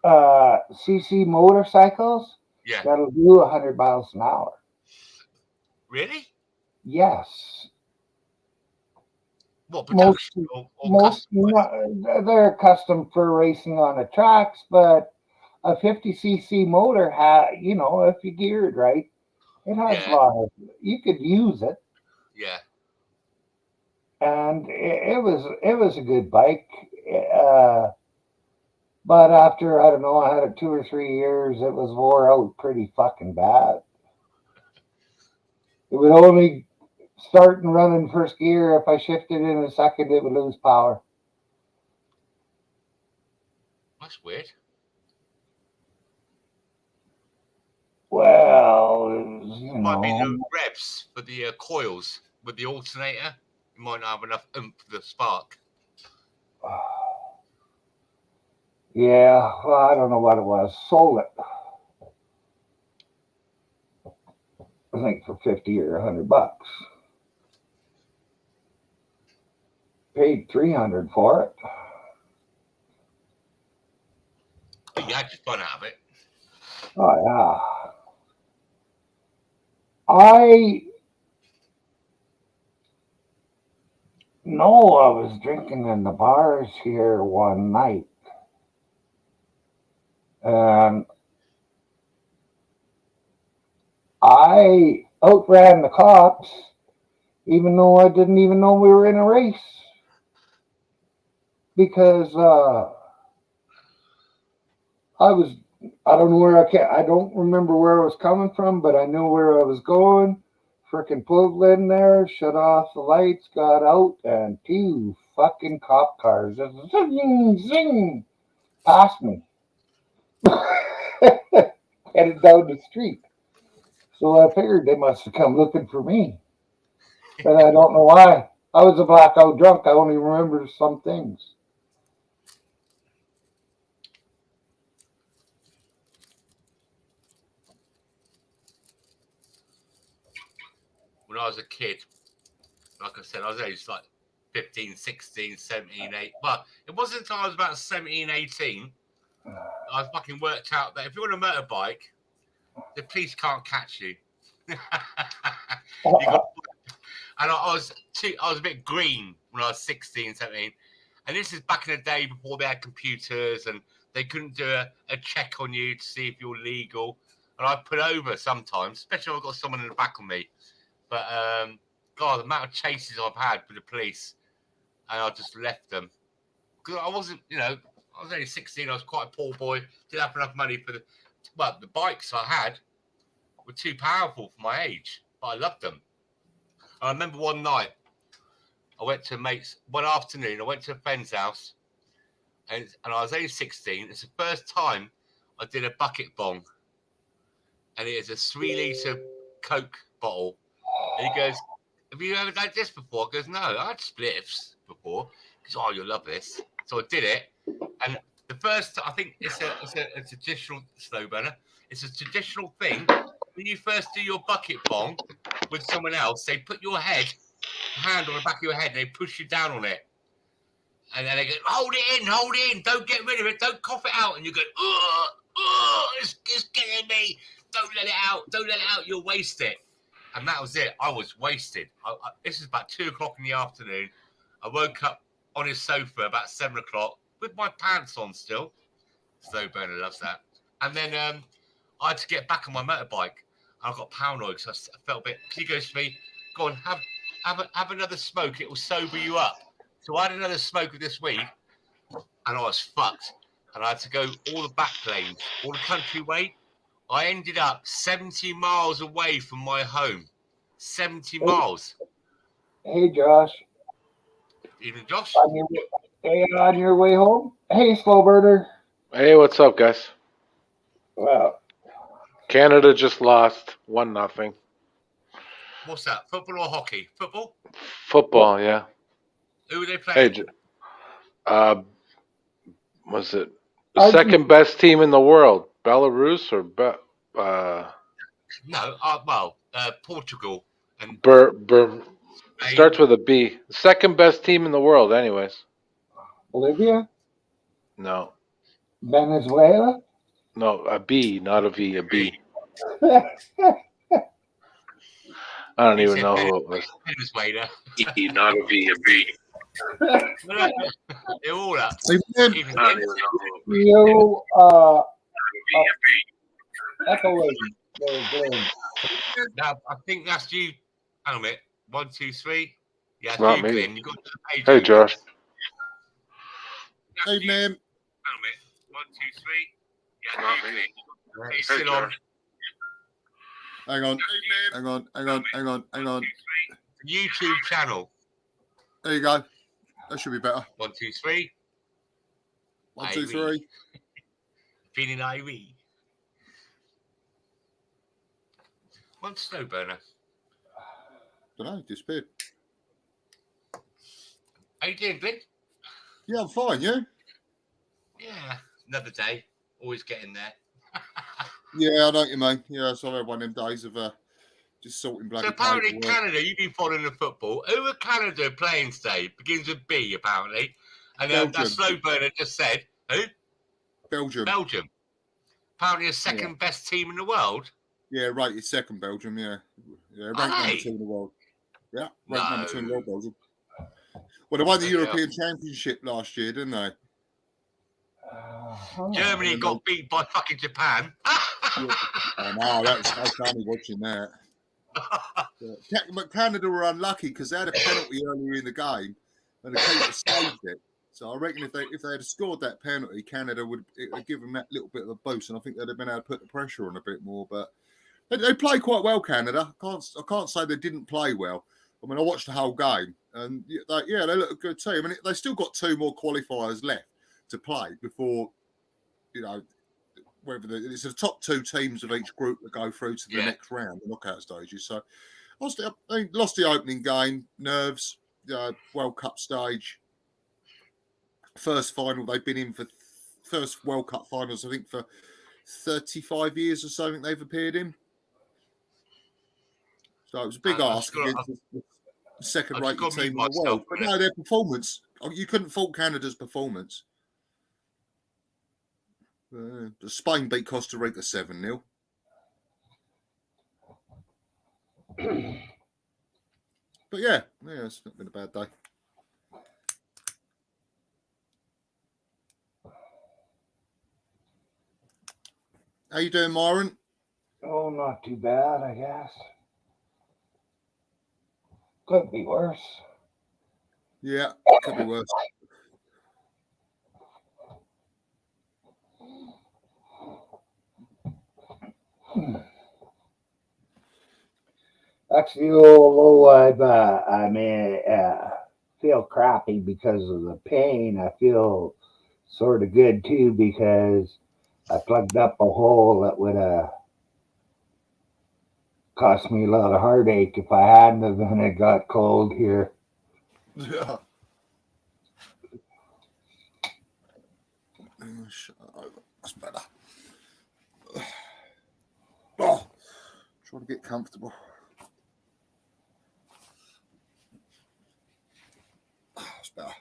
cc motorcycles. Yeah. That'll do 100 miles an hour. Really? Yes. What Most, production or custom? they're accustomed for racing on the tracks, but a 50cc motor if you gear it right, it has a Yeah, lot of, you could use it. yeah. And it was a good bike. But after, I don't know, I had it 2 or 3 years, it was wore out pretty fucking bad. It would only start and run in first gear. If I shifted in a second, it would lose power. That's weird. Well, Might be the revs for the coils with the alternator. You might not have enough oomph for the spark. Yeah, well, I don't know what it was. Sold it, I think, for 50 or $100. Paid 300 for it. But you had your fun out of it. Oh yeah. I know I was drinking in the bars here one night, and I outran the cops, even though I didn't even know we were in a race, because I don't know where I don't remember where I was coming from, but I knew where I was going. Frickin' pulled in there, shut off the lights, got out, and 2 fucking cop cars just zing, zing, past me. Headed down the street. So I figured they must have come looking for me. But I don't know why. I was a blackout drunk. I only remember some things. When I was a kid, like I said, I was aged like 15, 16, 17, 8. Well, it wasn't until I was about 17, 18, I fucking worked out that if you're on a motorbike, the police can't catch you. You got, and I was a bit green when I was 16, 17. And this is back in the day before they had computers and they couldn't do a check on you to see if you're legal. And I put over sometimes, especially if I've got someone in the back of me. But God, the amount of chases I've had with the police, and I just left them because I wasn't, I was only 16. I was quite a poor boy. Didn't have enough money for the bikes I had were too powerful for my age, but I loved them. And I remember one night, I went to one afternoon. I went to a friend's house, and I was only 16. It's the first time I did a bucket bong, and it is a 3-litre Coke bottle. And he goes, "Have you ever done this before?" I goes, "No, I had spliffs before." He goes, "Oh, you'll love this." So I did it, and the first, I think it's a traditional slow burner. It's a traditional thing. When you first do your bucket bong with someone else, they put your hand on the back of your head, and they push you down on it, and then they go, hold it in, don't get rid of it, don't cough it out, and you go, it's getting me, don't let it out, you'll waste it. And that was it. I was wasted. This is about 2:00 in the afternoon. I woke up on his sofa about 7:00 with my pants on still. Slow burner loves that. And then I had to get back on my motorbike. I got paranoid because I felt a bit. He goes to me, "Go on, have another smoke. It will sober you up." So I had another smoke of this weed, and I was fucked. And I had to go all the back lanes, all the country way. I ended up 70 miles away from my home. 70 miles. Hey, Josh. Even Josh? On your way home? Hey, slow burner. Hey, what's up, guys? Well, Canada just lost 1-0. What's that? Football or hockey? Football? Football, yeah. Who are they playing? Hey, was it the second best team in the world? Belarus or No, Portugal and starts with a B. Second best team in the world, anyways. Bolivia? No. Venezuela? No, a B, not a V, a B. I don't even know who it was. Venezuela. Not a V, a B. They're all up. Hey, man, Even the You, Echo Lady. There, Glenn. Now, I think that's you. Hang on a minute. 1, 2, 3. Yeah, Not you, me. Glenn. You got to the page. Hey, Josh. hey, man. Hang on a minute. 1, 2, 3. Yeah, Not you, me. Glenn. It's still on. Hang on. YouTube channel. There you go. That should be better. 1, 2, 3. 1, 2, 3. Feeling Irie. What's Snow Burner? Don't know. Disappeared. How you doing, Glenn? Yeah, I'm fine. Yeah. Yeah, another day. Always getting there. Yeah, I know what you mean. Yeah, so I had one of them days of just sorting bloody So apparently paperwork. Canada, you've been following the football. Who are Canada playing today? Begins with B, apparently. And that Belgium. Slow Burner just said, who? Belgium. Belgium. Apparently the second best team in the world. Yeah, rated second Belgium. Yeah, ranked number Hey. 2 in the world. Yeah, ranked number 2 in the world, No. Belgium. Well, they won the Okay. European Championship last year, didn't they? Germany got beat by fucking Japan. Oh no, that was so funny watching that. But Canada were unlucky because they had a penalty earlier in the game, and the keeper saved it. So I reckon if they had scored that penalty, Canada would give them that little bit of a boost, and I think they'd have been able to put the pressure on a bit more. But they play quite well, Canada. I can't say they didn't play well. I mean, I watched the whole game, and they look a good team. I mean, they still got 2 more qualifiers left to play before, whether it's the top 2 teams of each group that go through to the next round, the knockout stages. So they lost the opening game, nerves, World Cup stage. First final they've been in for first World Cup finals, I think, for 35 years or something they've appeared in. So it was a big ask against the second-rated team in the world. But no, their performance, you couldn't fault Canada's performance. Spain beat Costa Rica 7-0. But yeah, it's not been a bad day. How you doing, Myron? Oh, not too bad, I guess. Could be worse. Yeah, could be worse. Actually, although feel crappy because of the pain, I feel sort of good too because I plugged up a hole that would have cost me a lot of heartache if I hadn't have, and it got cold here. Yeah. That's better. Oh, trying to get comfortable. That's better.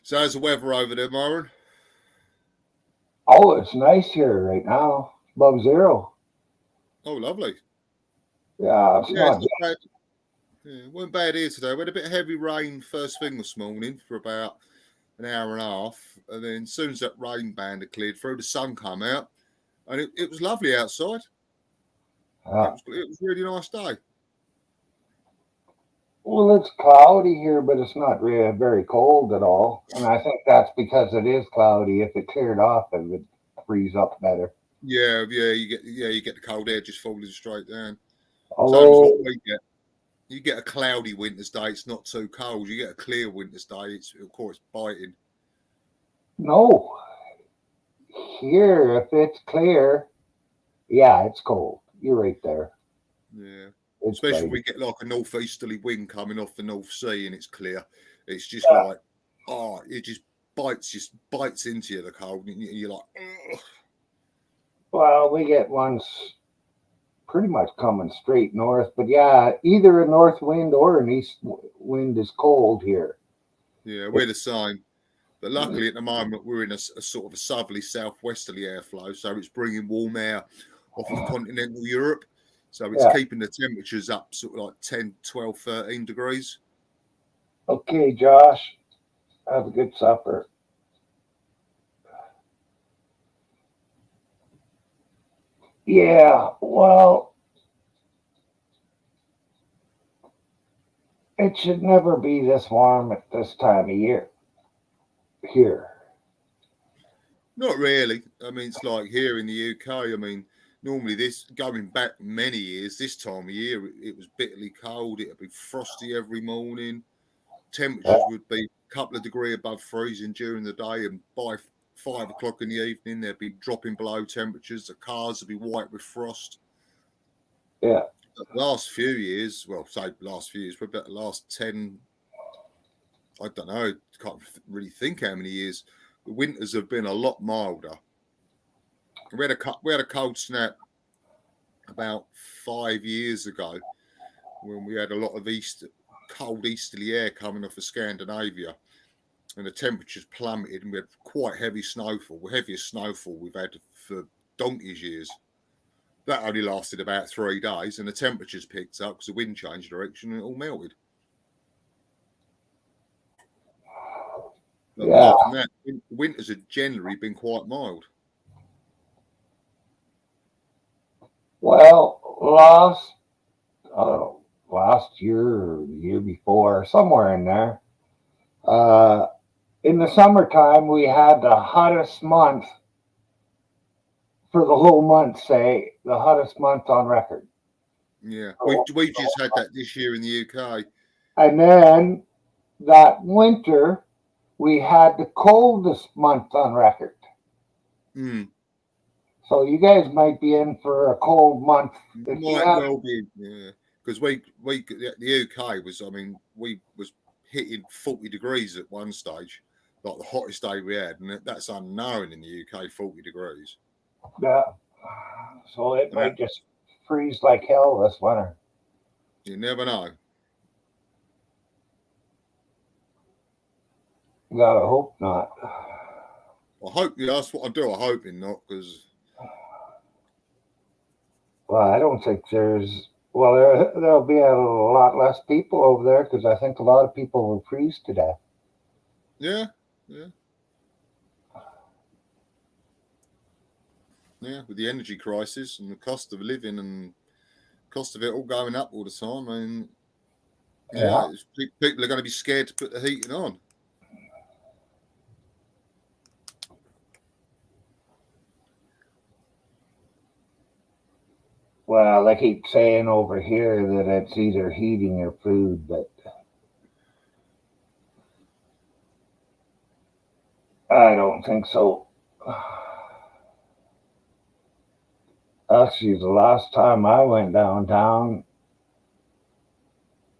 So how's the weather over there, Myron? Oh, it's nice here right now. Above 0. Oh, lovely. Yeah, it's not not bad. Yeah, it wasn't bad here today. We had a bit of heavy rain first thing this morning for about an hour and a half. And then as soon as that rain band had cleared through, the sun come out. And it was lovely outside. It was a really nice day. Well, it's cloudy here, but it's not really very cold at all. And I think that's because it is cloudy. If it cleared off, it would freeze up better. Yeah, you get the cold air just falling straight down. Although, So we get. You get a cloudy winter's day, it's not too cold. You get a clear winter's day, it's of course biting. no. Here, if it's clear, yeah, it's cold. You're right there. Yeah. It's Especially biting. when we get like a northeasterly wind coming off the North Sea and it's clear. It's just like, it just bites into you, the cold. And you're like, ugh. Well, we get ones pretty much coming straight north, but yeah, either a north wind or an east wind is cold here. Yeah, we're the same. But luckily at the moment we're in a sort of a southerly, southwesterly airflow, so it's bringing warm air off of continental Europe. So it's Yeah. keeping the temperatures up sort of like 10, 12, 13 degrees. Okay, Josh. Have a good supper. Yeah, well, it should never be this warm at this time of year here. Not really. I mean, it's like here in the UK. I mean, normally this going back many years, this time of year, it was bitterly cold. It'd be frosty every morning. Temperatures would be a couple of degrees above freezing during the day, and by 5 o'clock in the evening, they'd be dropping below temperatures. The cars would be white with frost. Yeah. The last few years, well, say last few years, probably about the last 10, I don't know, can't really think how many years. The winters have been a lot milder. We had a cold snap about 5 years ago when we had a lot of cold easterly air coming off of Scandinavia, and the temperatures plummeted, and we had quite heavy snowfall, the heaviest snowfall we've had for donkey's years. That only lasted about 3 days, and the temperatures picked up because the wind changed direction and it all melted. But Yeah. apart from that, winters have generally been quite mild. Well, last year or the year before, somewhere in there, in the summertime, we had the hottest month for the whole month, say, the hottest month on record. Yeah, we've just had that this year in the UK. And then that winter, we had the coldest month on record. Mm. So you guys might be in for a cold month. Might well be, yeah. Because the UK was, I mean, we was hitting 40 degrees at one stage, like the hottest day we had, and that's unknown in the UK, 40 degrees. Yeah. So it might just freeze like hell this winter. You never know. Gotta hope not. I hope, yeah, that's what I do. I'm hoping not, because. Well, I don't think there'll be a lot less people over there because I think a lot of people will freeze to death. Yeah, yeah. Yeah, with the energy crisis and the cost of living and cost of it all going up all the time, and people are going to be scared to put the heating on. Well, they keep saying over here that it's either heating or food, but I don't think so. Actually, the last time I went downtown,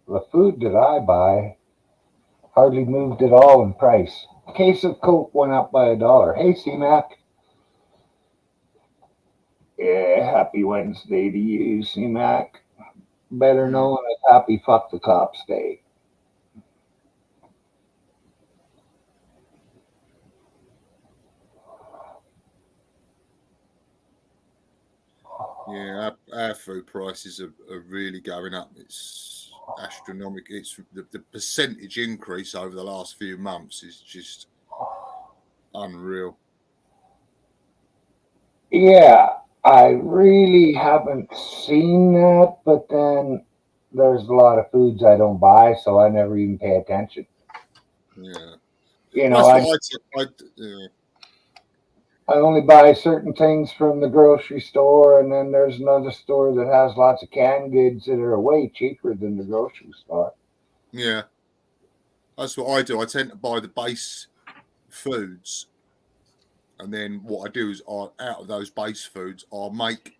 the food that I buy hardly moved at all in price. A case of Coke went up by $1. Hey, C-Mac. Yeah, happy Wednesday to you, C-Mac. Better known as Happy Fuck the Cops Day. Yeah, our food prices are really going up. It's astronomical. It's the percentage increase over the last few months is just unreal. Yeah, I really haven't seen that, but then there's a lot of foods I don't buy, so I never even pay attention. Yeah, You know, I only buy certain things from the grocery store, and then there's another store that has lots of canned goods that are way cheaper than the grocery store. Yeah, that's what I do. I tend to buy the base foods, and then what I do is, out of those base foods, I'll make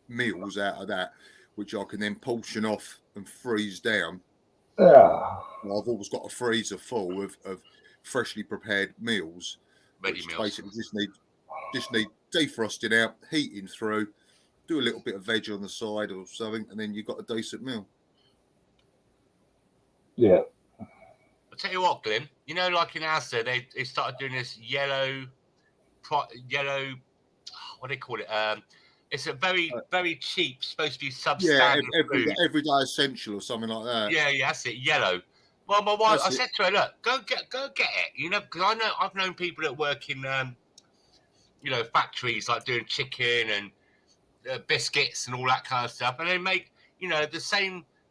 meals out of that, which I can then portion off and freeze down. Yeah, I've always got a freezer full of freshly prepared meals. Ready which meals. basically just need defrosting out, heating through, do a little bit of veg on the side or something, and then you've got a decent meal. Yeah. I'll tell you what, Glenn. You know, like in Asda, they started doing this yellow. What do they call it? It's a very cheap, supposed to be Yeah, substandard food. everyday essential or something like that. Yeah, that's it. Yellow. Well, my wife, That's I it. said to her, look, go get it. You know, because I've known people that work in, factories like doing chicken and biscuits and all that kind of stuff, and they make, the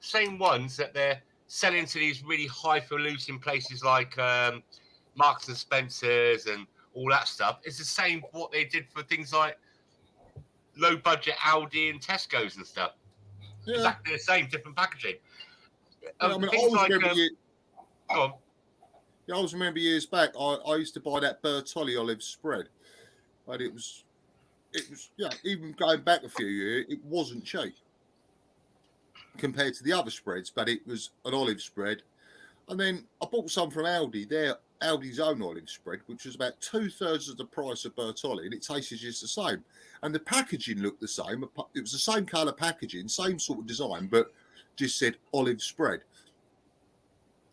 same ones that they're selling to these really highfalutin places like Marks and Spencers and all that stuff. It's the same what they did for things like low budget Aldi and Tesco's and stuff. Yeah. Exactly the same, different packaging. I mean, I things always like, remember go on. I always remember years back, I used to buy that Bertolli olive spread, but it was even going back a few years, it wasn't cheap compared to the other spreads, but it was an olive spread. And then I bought some from Aldi, Aldi's own olive spread, which was about 2/3 of the price of Bertolli, and it tasted just the same. And the packaging looked the same. It was the same colour packaging, same sort of design, but just said olive spread.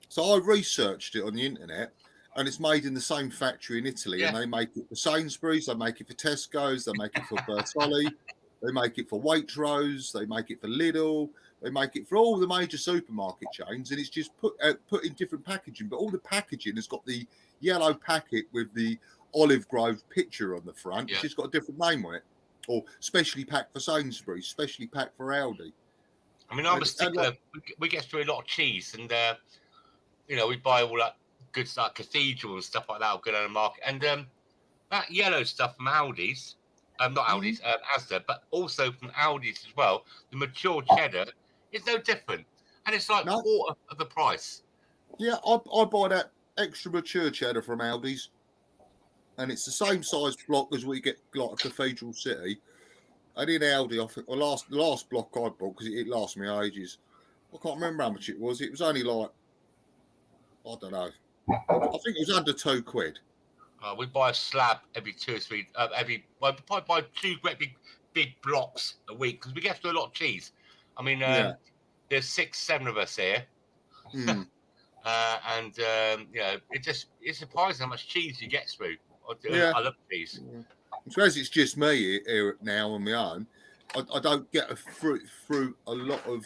So I researched it on the internet, and it's made in the same factory in Italy, and they make it for Sainsbury's, they make it for Tesco's, they make it for Bertolli, they make it for Waitrose, they make it for Lidl, they make it for all the major supermarket chains, and it's just put in different packaging. But all the packaging has got the yellow packet with the Olive Grove picture on the front. It's just got a different name on it, or specially packed for Sainsbury's, specially packed for Aldi. I mean, I'm a stickler. We get through a lot of cheese, and we buy all that good stuff, Cathedral and stuff like that, will go down the market. And that yellow stuff from Aldi's, not Aldi's, Asda, but also from Aldi's as well, the mature cheddar is no different. And it's like quarter of the price. Yeah, I buy that extra mature cheddar from Aldi's, and it's the same size block as we get like a Cathedral City. And in Aldi, I think the last block I bought, because it lasts me ages. I can't remember how much it was. It was only like, I don't know. I think it was under £2. We buy a slab every 2 or 3. We buy 2 great big blocks a week because we get through a lot of cheese. I mean, there's 6-7 of us here, and it's surprising how much cheese you get through. I love cheese. I suppose it's just me here now on my own. I don't get through a lot of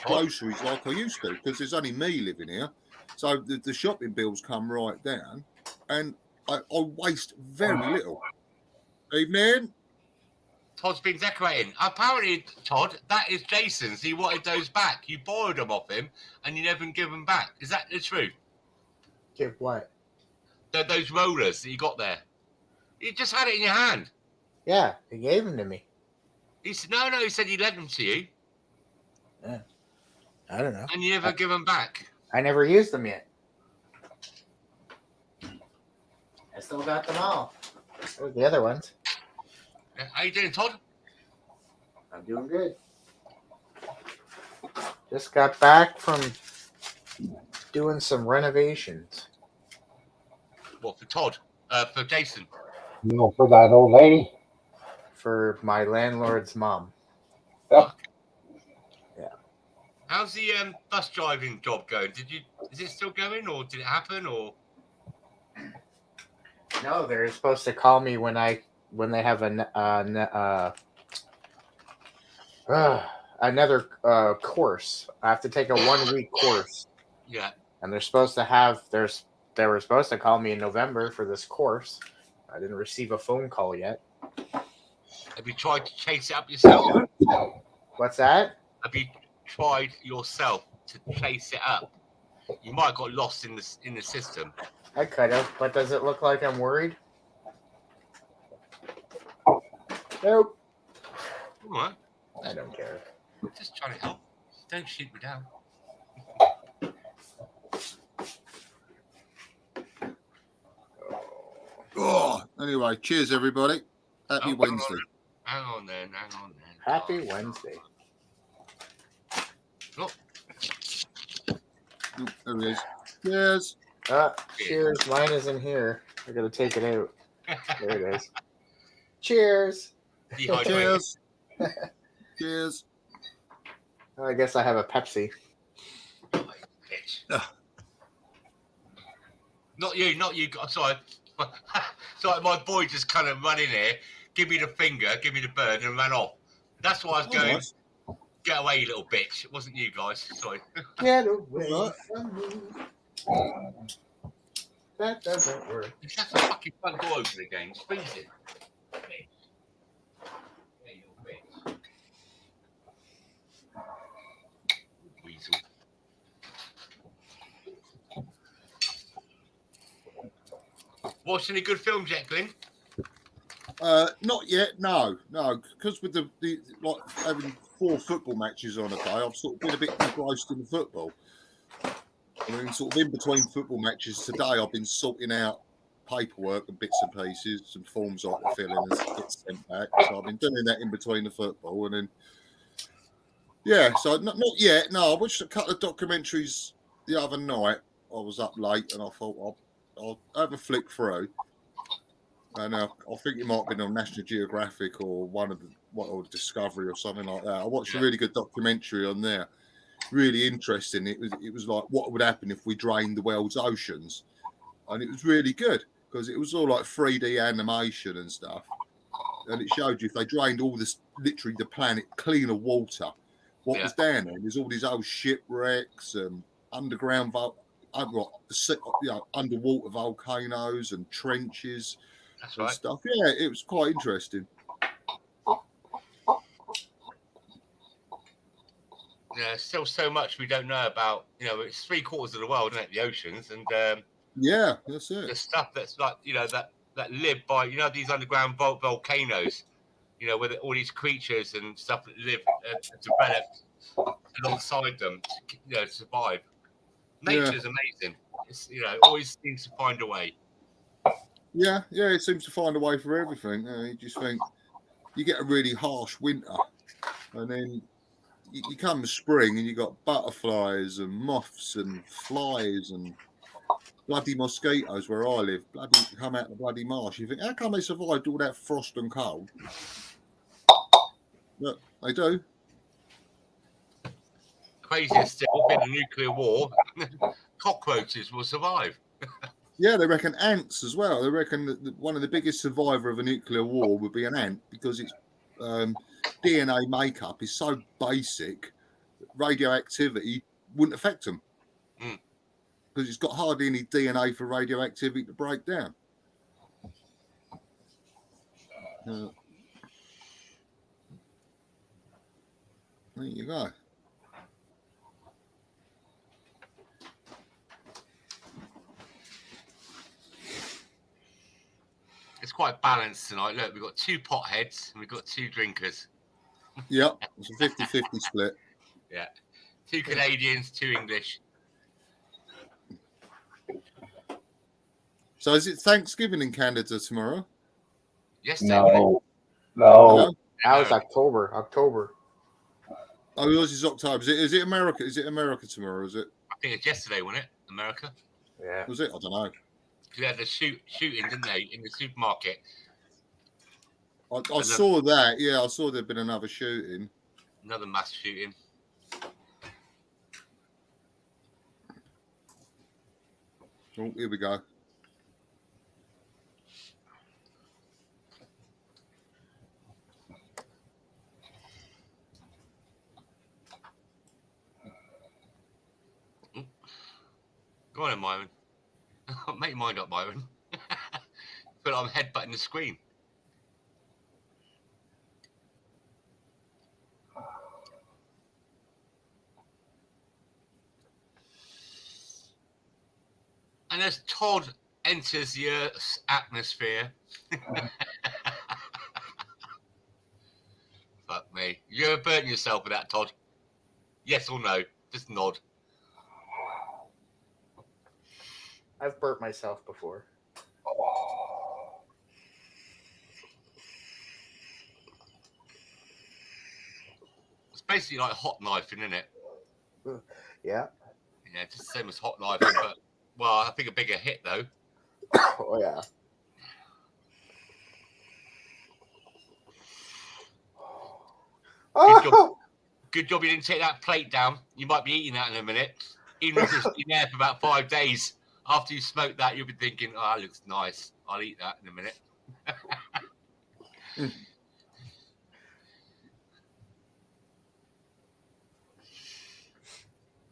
groceries like I used to, because there's only me living here. So the shopping bills come right down, and I waste very little. Evening. Todd's been decorating. Apparently, Todd, that is Jason's. He wanted those back. You borrowed them off him, and you never give them back. Is that the truth? Give what? Those rollers that you got there. You just had it in your hand. Yeah, he gave them to me. He said, no, he said he lent them to you. Yeah. I don't know. And you never give them back. I never used them yet. I still got them all. Those are the other ones. How you doing, Todd? I'm doing good. Just got back from doing some renovations. What, for Todd? For Jason? No, for that old lady. For my landlord's mom. Yep. Yeah. How's the bus driving job going? Is it still going, or did it happen, or? No, they're supposed to call me when they have another course. I have to take a 1-week course. Yeah. And they're supposed to have they were supposed to call me in November for this course. I didn't receive a phone call yet. Have you tried to chase it up yourself? What's that? Have you tried yourself to chase it up? You might have got lost in the system. I could have, but does it look like I'm worried? Nope. All right. I don't care. Just trying to help. Don't shoot me down. Oh, anyway, cheers everybody. Happy Wednesday. Hang on then. Happy Wednesday. Look. There he is. Cheers. Cheers. Mine isn't here. I gotta take it out. There it is. Cheers. Cheers. Cheers. I guess I have a Pepsi. Not you. I'm sorry. Sorry, my boy just kind of run in here, give me the finger, give me the bird, and ran off. That's why I was going, nice. get away, you little bitch. It wasn't you guys. Sorry. Get away Right. from me. That doesn't work. You shut the fucking front door open again. It's freezing. Bitch. Yeah, you little bitch. Weasel. Watched any good films yet, Glenn? Not yet, no, because with the like having 4 football matches on a day, I've sort of been a bit engrossed in the football. I mean, sort of in between football matches today, I've been sorting out paperwork and bits and pieces, some forms I can fill in and get sent back. So I've been doing that in between the football, and then so not yet. No, I watched a couple of documentaries the other night. I was up late, and I thought I'll have a flick through. And I think it might have been on National Geographic or or Discovery or something like that. I watched a really good documentary on there. Really interesting. It was like what would happen if we drained the world's oceans, and it was really good because it was all like 3D animation and stuff, and it showed you if they drained all this, literally the planet clean of water, what was down there. There's all these old shipwrecks and underground, underwater volcanoes and trenches. That's And right. stuff. Yeah, it was quite interesting. Yeah, still so much we don't know about. It's 3/4 of the world, isn't it? The oceans and Yeah, that's the it. stuff that's like that live by these underground volcanoes. Where all these creatures and stuff that live developed alongside them to survive. Nature's amazing. It's always seems to find a way. Yeah, it seems to find a way for everything. You just think you get a really harsh winter, and then you come to spring and you got butterflies and moths and flies and bloody mosquitoes where I live. Bloody come out of the bloody marsh. You think, how come they survived all that frost and cold? Look, they do. Crazier still, in a nuclear war, cockroaches will survive. Yeah, they reckon ants as well. They reckon that one of the biggest survivor of a nuclear war would be an ant because its DNA makeup is so basic that radioactivity wouldn't affect them because it's got hardly any DNA for radioactivity to break down. There you go. It's quite balanced tonight. Look, we've got 2 potheads and we've got 2 drinkers. Yep, it's a 50-50 split. Yeah. 2 Canadians, 2 English. So is it Thanksgiving in Canada tomorrow? Yes, No. No. Now it's October. Oh, yours is October. Is it America? Is it America tomorrow? Is it? I think it's yesterday, wasn't it? America. Yeah. Was it? I don't know. They had the shooting, didn't they, in the supermarket? I saw that. Yeah, I saw there'd been another shooting. Another mass shooting. Oh, here we go. Go on, then, Myron. Make your mind up, Myron. But I'm headbutting the screen. And as Todd enters the Earth's atmosphere, fuck me. You ever burnt yourself with that, Todd? Yes or no? Just nod. I've burnt myself before. It's basically like hot knifing, isn't it? Yeah. Yeah, just the same as hot knifing, but well, I think a bigger hit though. Oh yeah. Good job you didn't take that plate down. You might be eating that in a minute. Even if it's been there for about 5 days. After you smoke that, you'll be thinking, oh, that looks nice. I'll eat that in a minute.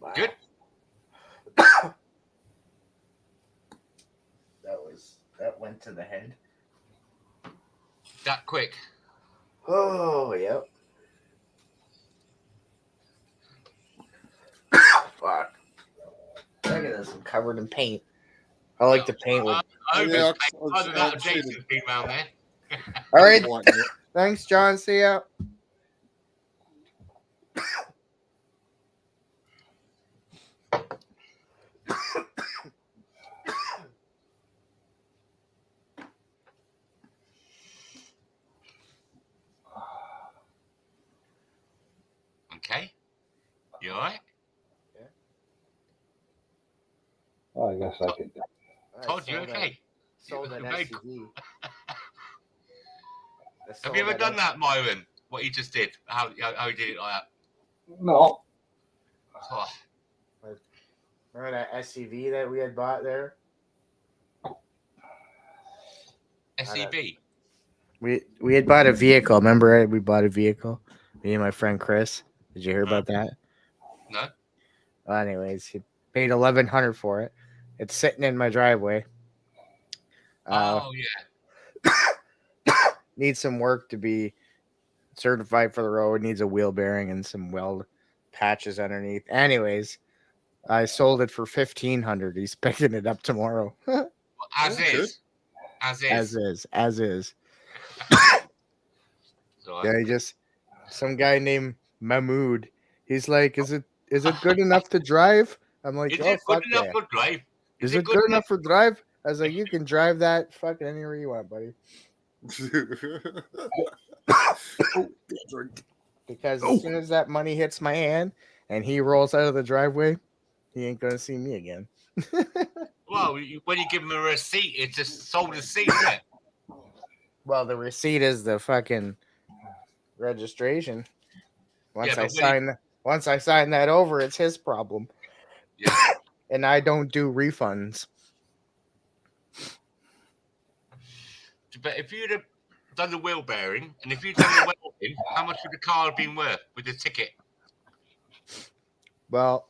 Wow. Good. That went to the head. That quick. Oh, yep. Fuck. Look at this. I'm covered in paint. I like to paint with. I hope Yeah, either that or I've seen Jason's been round there. All right. White in it. Thanks, John. See ya. Okay. You all right? Well, I guess I could. Todd, you okay? Sold an Very SUV. Have you ever done that, Myron? What he just did? How he did it like that? No. Oh, Remember that SUV that we had bought there? SEB. We had bought a vehicle. Remember we bought a vehicle? Me and my friend Chris. Did you hear about that? No. Well, anyways, he paid $1,100 for it. It's sitting in my driveway. Oh yeah. Needs some work to be certified for the road. Needs a wheel bearing and some weld patches underneath. Anyways, I sold it for $1,500. He's picking it up tomorrow. As Oh, is. As is. As is. So, Yeah, some guy named Mahmood. He's like, is it good enough to drive? I'm like, is oh it fuck good enough yeah. for drive? Is it good enough for drive? I was like, you can drive that fucking anywhere you want, buddy. Because as soon as that money hits my hand and he rolls out of the driveway, he ain't gonna see me again. Well, when you give him a receipt, it's just sold a seat, isn't it? Well, the receipt is the fucking registration. Once Yeah, once I sign that over, it's his problem. Yeah. And I don't do refunds. But if you'd have done the wheel bearing and if you'd done the welding, how much would the car have been worth with the ticket? Well,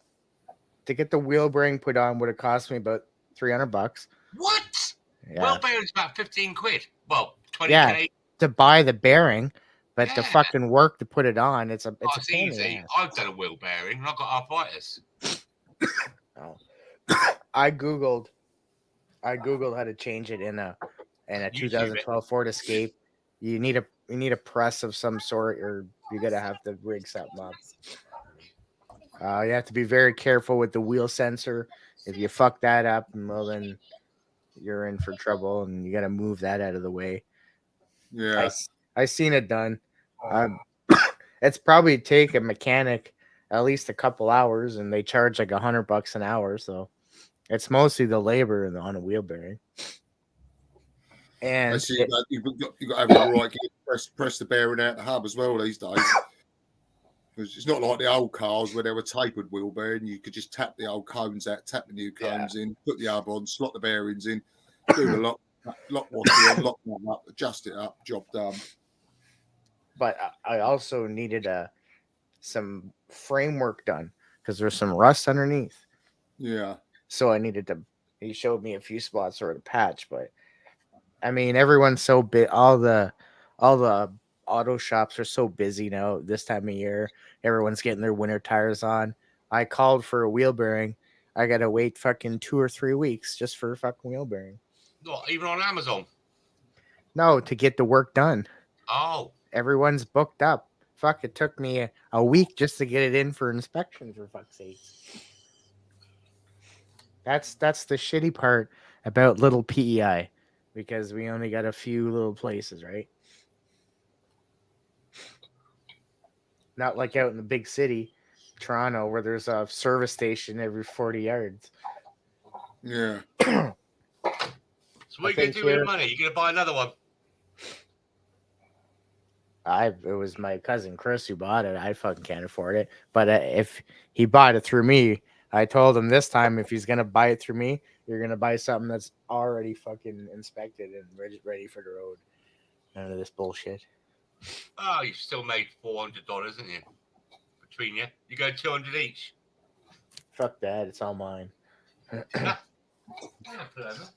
to get the wheel bearing put on would have cost me about $300. What? Yeah. Wheel bearing's about 15 quid. Well, 20k. Yeah. To buy the bearing, but the Yeah. fucking work to put it on, it's a It's pain in the easy. ass. I've done a wheel bearing and I've got arthritis. I googled how to change it in a YouTube 2012 Ford Escape. You need a press of some sort, or you're gonna have to rig something up. You have to be very careful with the wheel sensor. If you fuck that up, well then you're in for trouble, and you got to move that out of the way. Yeah. I seen it done. It's probably take a mechanic at least a couple hours, and they charge like $100 an hour. So it's mostly the labor on a wheel bearing. And you've got to have the right gear, press the bearing out the hub as well these days. Because it's not like the old cars where they were tapered wheel bearing. You could just tap the old cones out, tap the new cones in, put the hub on, slot the bearings in, do the lock washer on, lock them up, adjust it up, job done. But I also needed some framework done because there's some rust underneath. Yeah. So I needed to. He showed me a few spots where to patch, but I mean, everyone's so big. All the auto shops are so busy now this time of year. Everyone's getting their winter tires on. I called for a wheel bearing. I gotta wait fucking 2 or 3 weeks just for a fucking wheel bearing. Not even on Amazon. No, to get the work done. Oh. Everyone's booked up. Fuck, it took me a week just to get it in for inspection, for fuck's sake. That's the shitty part about little PEI, because we only got a few little places, right? Not like out in the big city, Toronto, where there's a service station every 40 yards. Yeah. So what are you going to do with the money? You going to buy another one? It was my cousin Chris who bought it. I fucking can't afford it. But if he bought it through me, I told him this time, if he's going to buy it through me, you're going to buy something that's already fucking inspected and ready for the road. None of this bullshit. Oh, you've still made $400, haven't you? Between you. You go 200 each. Fuck that. It's all mine. Yeah, Paloma.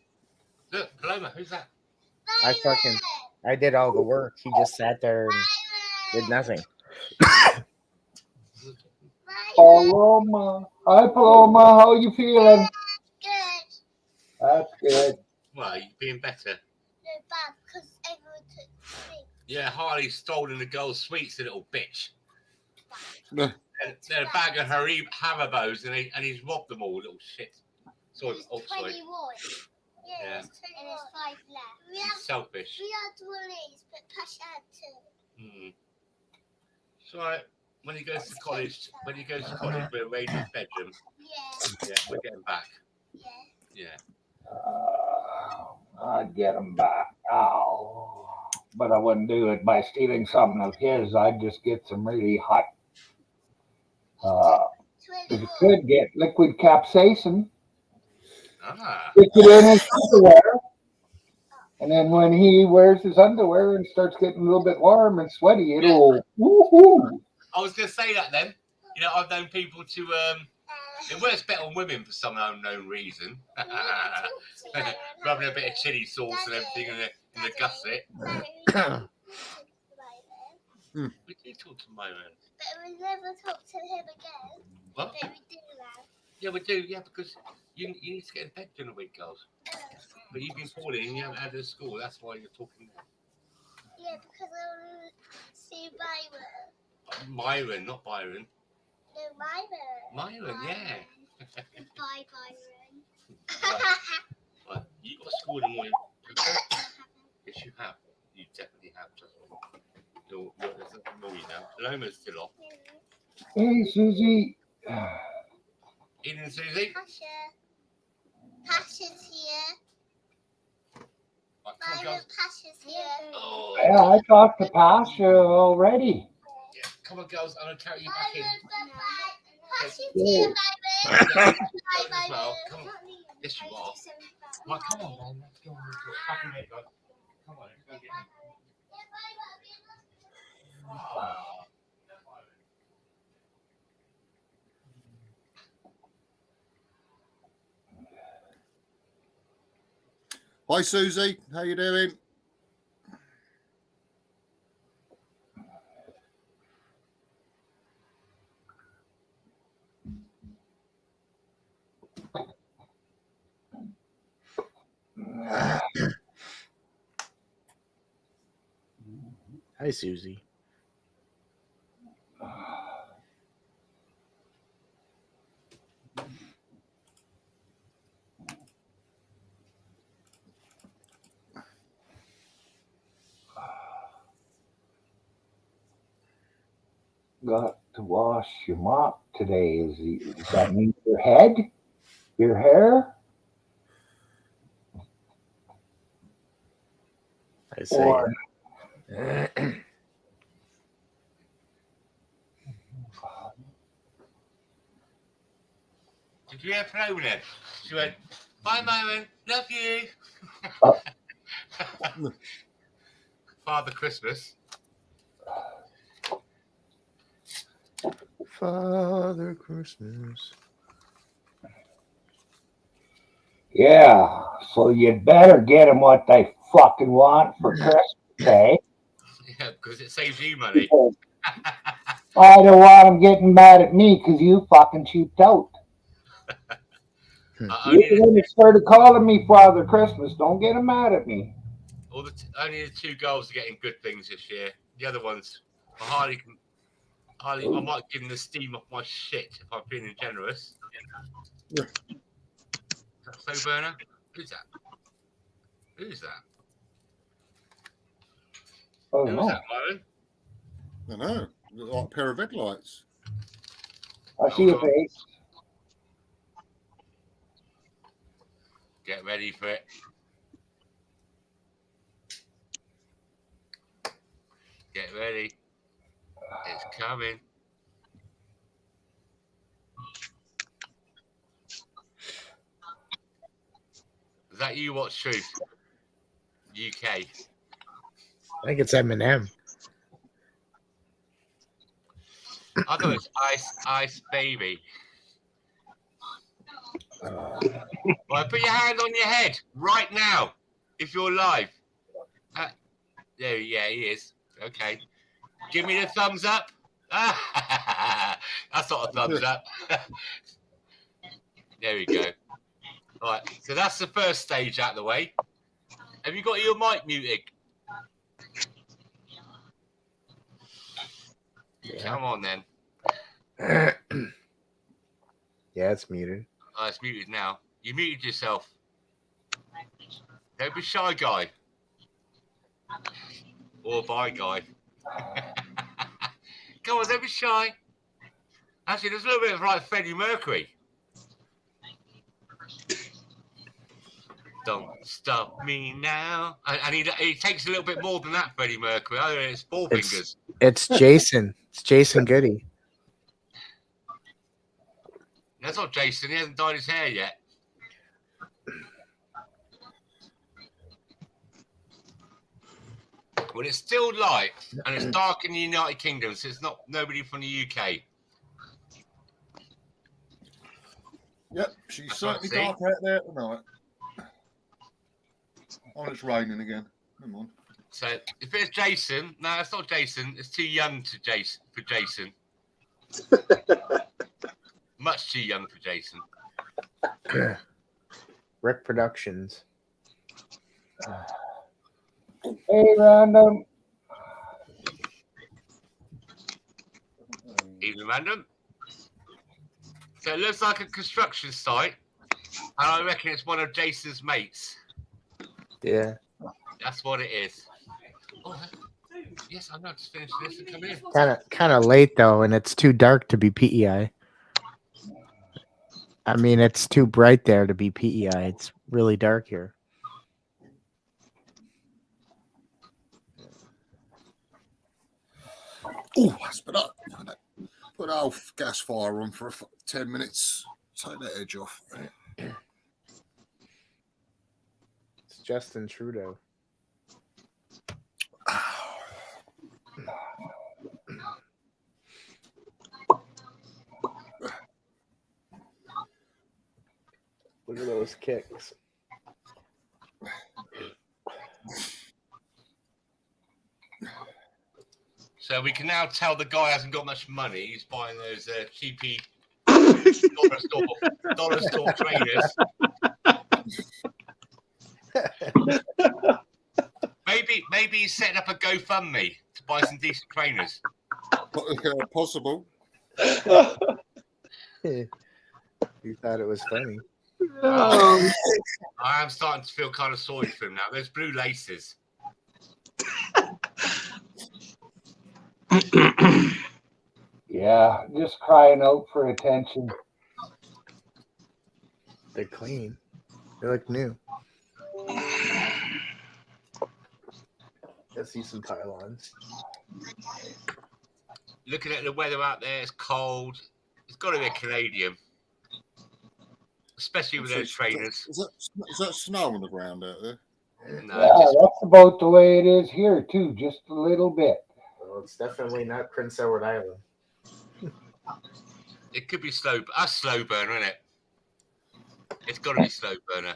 Look, Paloma, who's that? I did all the work. He just sat there and did nothing. Paloma. Hi, Paloma. How you feeling? Good. That's good. Well, you're being better. No, bad, because everyone took me. Yeah, Harley's stolen the girl's sweets, the little bitch. No. And they're a bag of Haribos, and he's robbed them all, little shit. Sorry, There's oh, sorry. 21. Yeah, Yeah. there's 21. And there's 5 left. He's selfish. We had one of these, but Pasha had 2. Mm. So when he goes to college, we're raiding his bedroom. Yeah. Yeah, we're getting back. Yeah. Yeah. I'd get him back. Oh, but I wouldn't do it by stealing something of his. I'd just get some really hot. If you 21. could get liquid capsaicin, Ah. stick it in his underwear, and then when he wears his underwear and starts getting a little bit warm and sweaty, it'll woohoo. I was going to say that then. You know, I've known people to it works better on women for some unknown reason. Rubbing a bit of chili sauce and everything in the gusset. We did talk to Myron. But we never talked to him again. What? But we do now. Yeah, we do. Yeah, because you need to get in bed during the week, girls. But you've been poorly and you haven't had it at school. That's why you're talking now. Yeah, because I want to see Byron. Myron, not Byron. No, Byron. Myron, yeah. Bye, Byron. But you got school in the morning. Yes, you have. You definitely have. Trust me. There's nothing wrong with you now. Paloma's still off. Hey, Susie. Evening, Susie. Pasha. Pasha's here. Right, come on, Byron, girls. Pasha's here. Oh, Yeah, I talked to Pasha already. yeah. Come on, girls. I'm going to carry you back in. Pasha's here, Byron. Yeah. Bye, As well. Byron. Come on. Yes, you are. Right, come on, man. Let's go on. Back in there, guys. Come on, let's go get him. Hi, Susie. How you doing? Hi, Susie. Got to wash your mop today. Does that mean your head? Your hair? I say. Or Did you hear Paloma then? She went, bye, Myron. Love you. Father Christmas. Father Christmas. yeah, so you'd better get them what they fucking want for Christmas Day. Yeah, because it saves you money. I don't want them getting mad at me because you fucking cheaped out. When they started calling me Father Christmas, don't get them mad at me. Only the 2 girls are getting good things this year. The other ones, Harley, I might give them the steam off my shit if I'm feeling generous. Is that so, Burner? Who's that? Who's that? Oh, Who's no. that, Myron? I know. Look like a pair of headlights. I see your face. Get ready for it. Get ready. It's coming. Is that you, What's Truth? UK. I think it's Eminem. I thought it's Ice Baby. Well, put your hand on your head right now if you're live. There, yeah, he is. Okay. Give me the thumbs up. That's not a thumbs up. There we go. All right. So that's the first stage out of the way. Have you got your mic muted? Yeah. Come on then. Yeah, it's muted. Oh, it's muted now. You muted yourself. Don't be shy, guy. Or bye, guy. Come on, don't be shy. Actually, there's a little bit of like Freddie Mercury. Don't stop me now. And he takes a little bit more than that, Freddie Mercury. Oh, it's four fingers. It's Jason. It's Jason Goody. That's not Jason. He hasn't dyed his hair yet. Well, it's still light and it's dark in the United Kingdom, so it's not nobody from the UK. Yep, she's That's certainly right, dark out there tonight. Oh, it's raining again. Come on. So if it's Jason, no, it's not Jason. It's too young to for Jason. Much too young for Jason. Rick Productions. Hey, Random. Even random. So it looks like a construction site, and I reckon it's one of Jason's mates. Yeah. That's what it is. Oh, yes, I'm not just finished this and come in. Kind of late though, and it's too dark to be PEI. I mean, it's too bright there to be PEI. It's really dark here. Oh, that's been up. Put our gas fire on for 10 minutes. Take that edge off. It's Justin Trudeau. Look at those kicks. So we can now tell the guy hasn't got much money. He's buying those cheapy dollar store trainers. Maybe he's setting up a GoFundMe to buy some decent trainers. Possible. You thought it was funny. I am starting to feel kind of sorry for him now. Those blue laces. Yeah, just crying out for attention. They're clean. They look new. Let's see some pylons. Looking at the weather out there, it's cold. It's got to be a Canadian. Especially with those trainers. Is that snow on the ground out there? No, Yeah, that's about the way it is here too, just a little bit. Well, it's definitely not Prince Edward Island. it could be slow. That's slow burner, isn't it? It's got to be slow burner.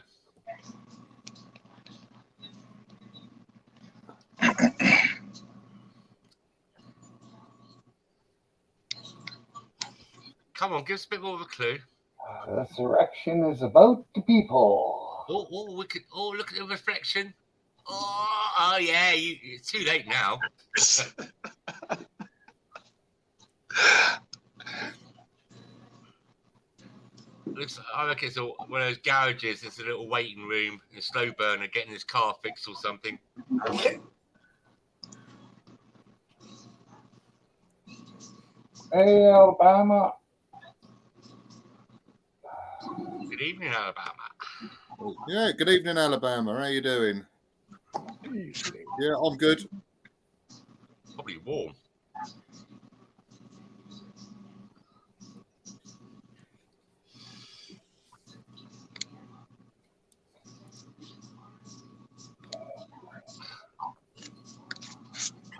Come on, give us a bit more of a clue. Resurrection is about the people. Oh, we could. Oh, look at the reflection. Oh, yeah. It's too late now. Looks. I reckon it's one of those garages. It's a little waiting room. A slow burner getting his car fixed or something. Hey, Alabama. Good evening, Alabama. Yeah, good evening, Alabama. How you doing? Yeah, I'm good. Probably warm.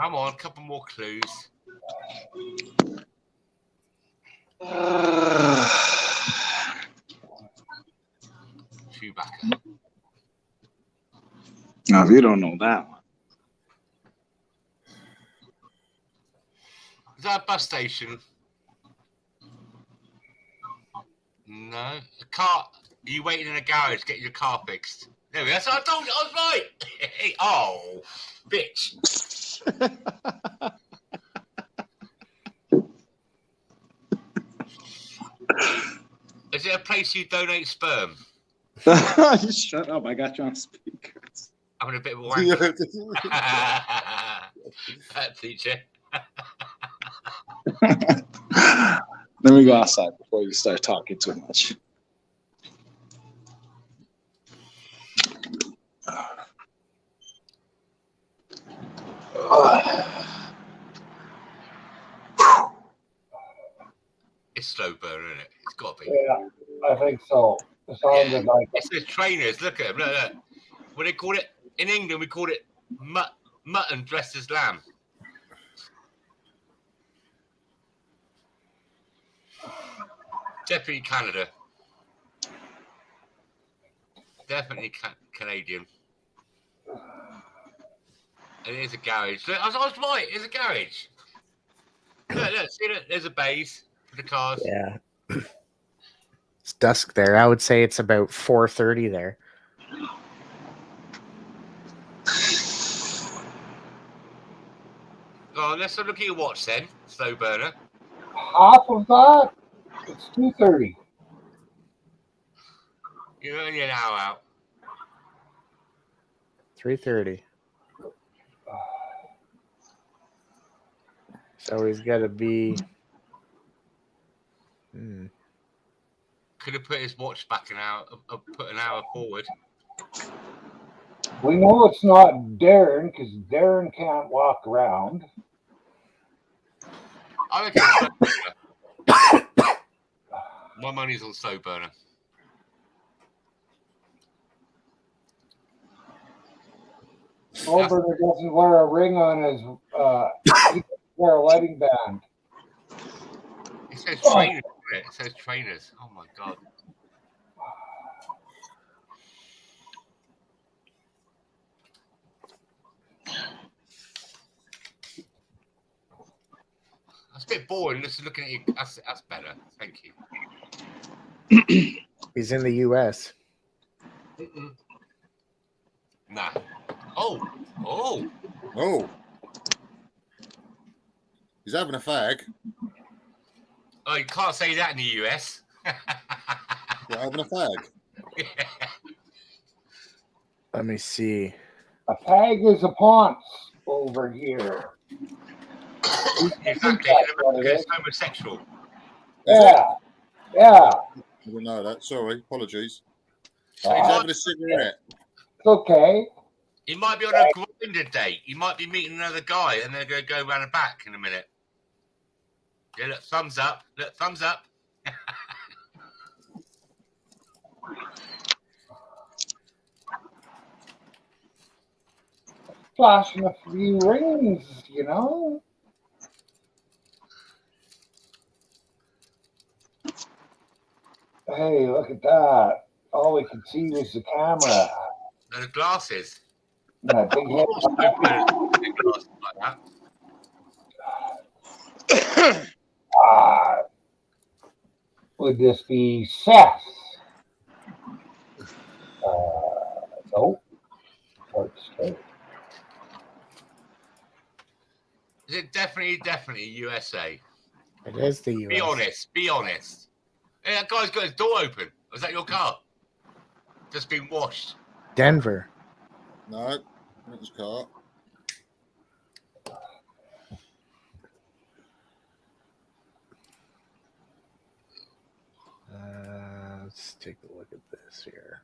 Come on, a couple more clues. Chewbacca. Now, if you don't know that one, Is that a bus station? No. A car. Are you waiting in a garage getting your car fixed? There we go. So I told you I was right. Oh, bitch. Is it a place you donate sperm? shut up! I got you on speaker. I'm a bit of a wanker. Teacher. Let me go outside before you start talking too much. It's slow burn, isn't it? It's got to be. Yeah, I think so. It sounded like It's the trainers. Look at them. Look, look. What they call it in England, we call it mutton dressed as lamb. Definitely Canada. Definitely Canadian. And it is a garage. Look, I was right. It's a garage. Look. See that? There's a base for the cars. Yeah. It's dusk there. I would say it's about 4:30 there. Oh, let's look at your watch then, slow burner. half of that. It's 2:30. You're only an hour out. 3:30. So he's got to be. Could have put his watch back an hour, put an hour forward. We know it's not Darren because Darren can't walk around. I reckon it's slow burner. My money's on slow burner. Slow-burner doesn't wear a ring on his. He doesn't wear a wedding band. It says trainers. It says trainers. Oh my god. That's a bit boring. Just looking at you. That's better. Thank you. He's in the U.S. Nah. Oh. Oh. He's having a fag. Oh, you can't say that in the US. You're having a fag. Let me see. A pag is a ponce over here. Exactly. It's homosexual. Yeah. Yeah. I didn't know that. Sorry. Apologies. So He's having a cigarette. It's okay. he might be on a grinder date. He might be meeting another guy and they're going to go round the back in a minute. Yeah, look, thumbs up. Look, thumbs up. Flashing a few rings, you know. Hey, look at that. All we could see was the camera. And the glasses. That big head. Big glasses like that. Would this be Seth? Nope. Works straight. Is it definitely USA? It is the U.S. Be honest. Hey, that guy's got his door open. Was that your car? Just been washed. Denver. No. Not his car. Let's take a look at this here.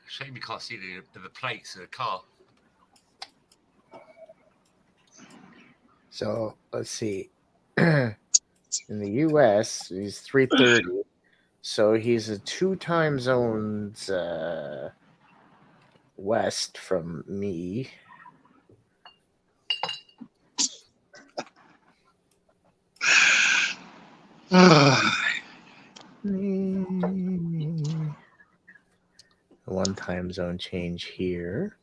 Shame you can't see the plates of the car. So let's see. In the U.S., he's 3:30. So he's a 2 time zones west from me. One time zone change here.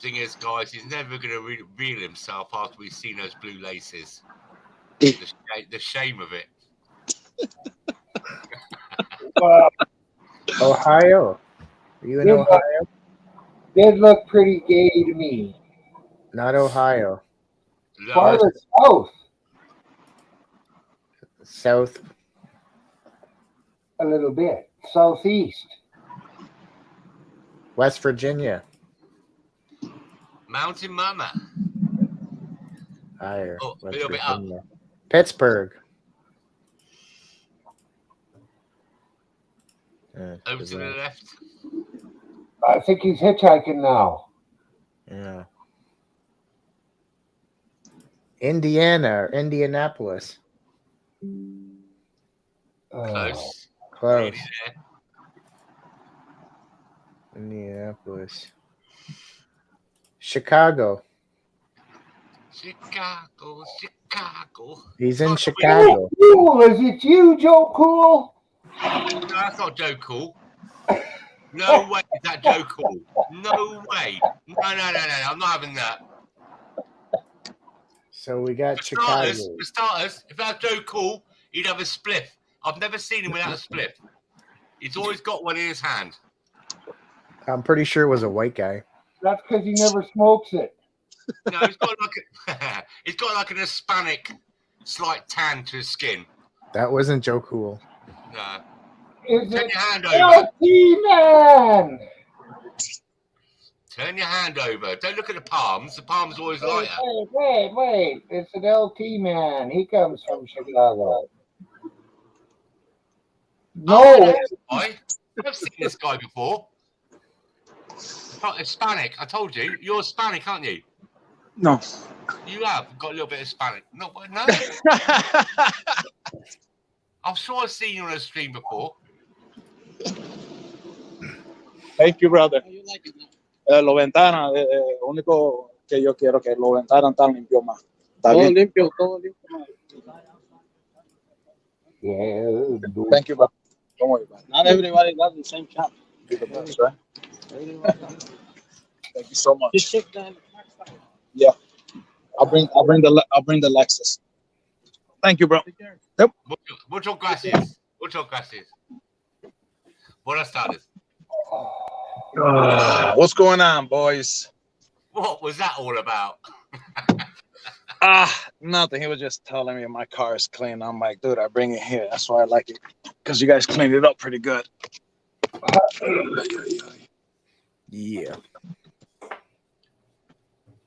Thing is, guys, he's never going to reveal himself after we've seen those blue laces. The shame of it. Ohio. Are you in Yeah. Ohio? Did look pretty gay to me. Not Ohio. Farther south South. a little bit. Southeast. West Virginia. Mountain Mama. Higher. Oh, a West little bit up. Virginia. Pittsburgh. Over to the left. I think he's hitchhiking now. Yeah. Indiana or Indianapolis. Close. Close. Nearly there. Indianapolis. Chicago. Chicago. He's in Oh, Chicago. Cool, is it you, Joe Cool? No, that's not Joe Cool. No way is that Joe Cool. No way. No. I'm not having that. So we got For Chicago. starters, if that was Joe Cool, he'd have a spliff. I've never seen him without a spliff. He's always got one in his hand. I'm pretty sure it was a white guy. That's because he never smokes it. No, he's got he's got like an Hispanic slight tan to his skin. That wasn't Joe Cool. No. Is Turn it your hand over. LT Man? Turn your hand over. Don't look at the palms. The palms are always lighter. Wait. It's an LT Man. He comes from Chicago. No, I've seen this guy before. Not Hispanic. I told you. You're Hispanic, aren't you? No. You have got a little bit of Hispanic. No. I'm sure I've seen you on a stream before. Thank you, brother. Lo ventana, único que yo quiero que lo ventana tan limpio más. Está bien. Limpio, todo limpio. yeah, Thank you, brother. Don't worry about it. Not everybody does the same job. You're the best, right? Thank you so much. Yeah, I'll bring the Lexus. Thank you, bro. Yep. Muchas gracias. Buenas tardes. What's going on, boys? What was that all about? Nothing. He was just telling me my car is clean. I'm like, dude, I bring it here. That's why I like it, because you guys cleaned it up pretty good. Yeah.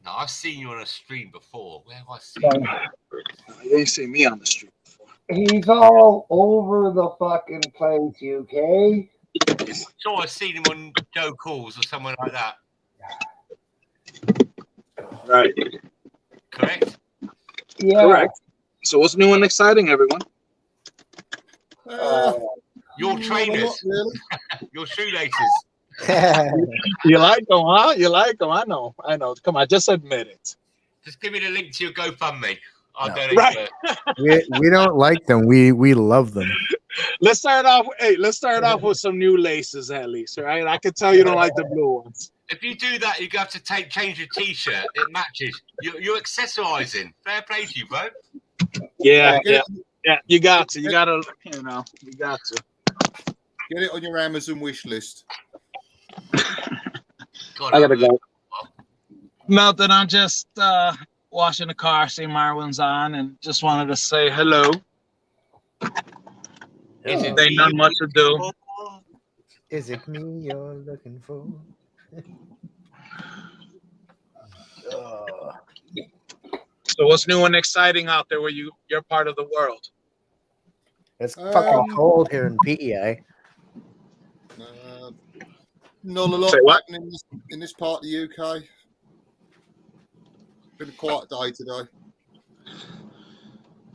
No, I've seen you on a stream before. Where have I seen you? You ain't seen me on the street before. he's all over the fucking place, UK. Sure, I've seen him on Joe Calls or someone like that. Right. Correct? Yeah. Correct. So what's new and exciting, everyone? Your trainers, Not really. your shoelaces. You like them, huh? You like them? I know. Come on, just admit it. Just give me the link to your GoFundMe. I'll No. donate Right. to we don't like them. We love them. Let's start off with some new laces at least, all right? I can tell you don't like the blue ones. If you do that, you have to change your T-shirt. It matches. You're accessorizing. Fair play to you, bro. Yeah. You got to. You got to. Get it on your Amazon wish list. God, I gotta go. Nothing. I'm just washing the car, see Marwin's on, and just wanted to say hello. Is it Ain't not much to do. Is it me you're looking for? So what's new and exciting out there where you're part of the world? It's fucking cold here in PEI. Not a lot Say what? happening in this part of the UK. Been a quiet day today.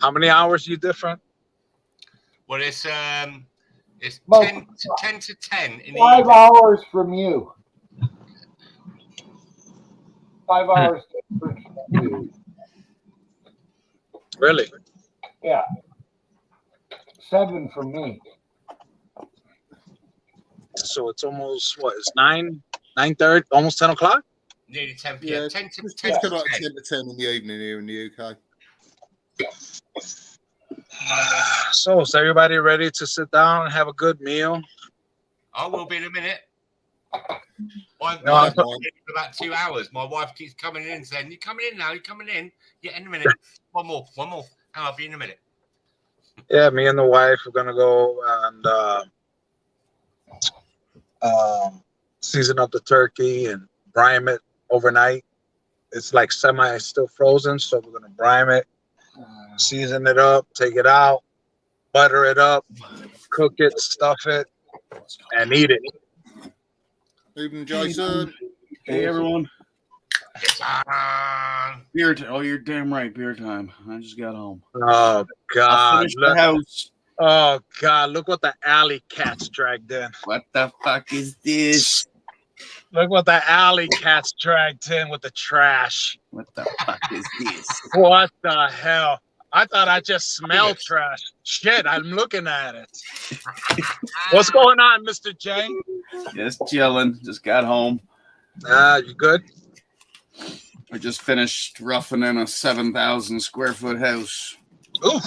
How many hours you different? Well, it's Well, 10 to 10 in the 5 evening. hours from you. 5 hours difference from you. Really? Yeah. 7 from me. So it's almost what? It's 9:30, almost 10 o'clock. Nearly 10 p.m. Yeah, 10 to It's 10 kind to of like 10. 10 to 10 in the evening here in the UK. So is everybody ready to sit down and have a good meal? I will be in a minute. No, I'm I'm- for about 2 hours. My wife keeps coming in saying, "You coming in now? You coming in? Yeah, in a minute. One more, and I'll be in a minute." Yeah, me and the wife are gonna go and season up the turkey and brine it overnight. It's like semi still frozen, so we're gonna brine it, season it up, take it out, butter it up, cook it, stuff it, and eat it. Even Jason. Hey everyone, Ah, beer time. Oh, you're damn right, beer time. I just got home. Oh I'll God! finish the Look, house. oh God! Look what the alley cats dragged in. What the fuck is this? Look what the alley cats dragged in with the trash. What the fuck is this? What the hell? I thought I just smelled trash. Shit, I'm looking at it. What's going on, Mr. J? Just chilling. Just got home. You good? I just finished roughing in a 7,000 square foot house. Oof.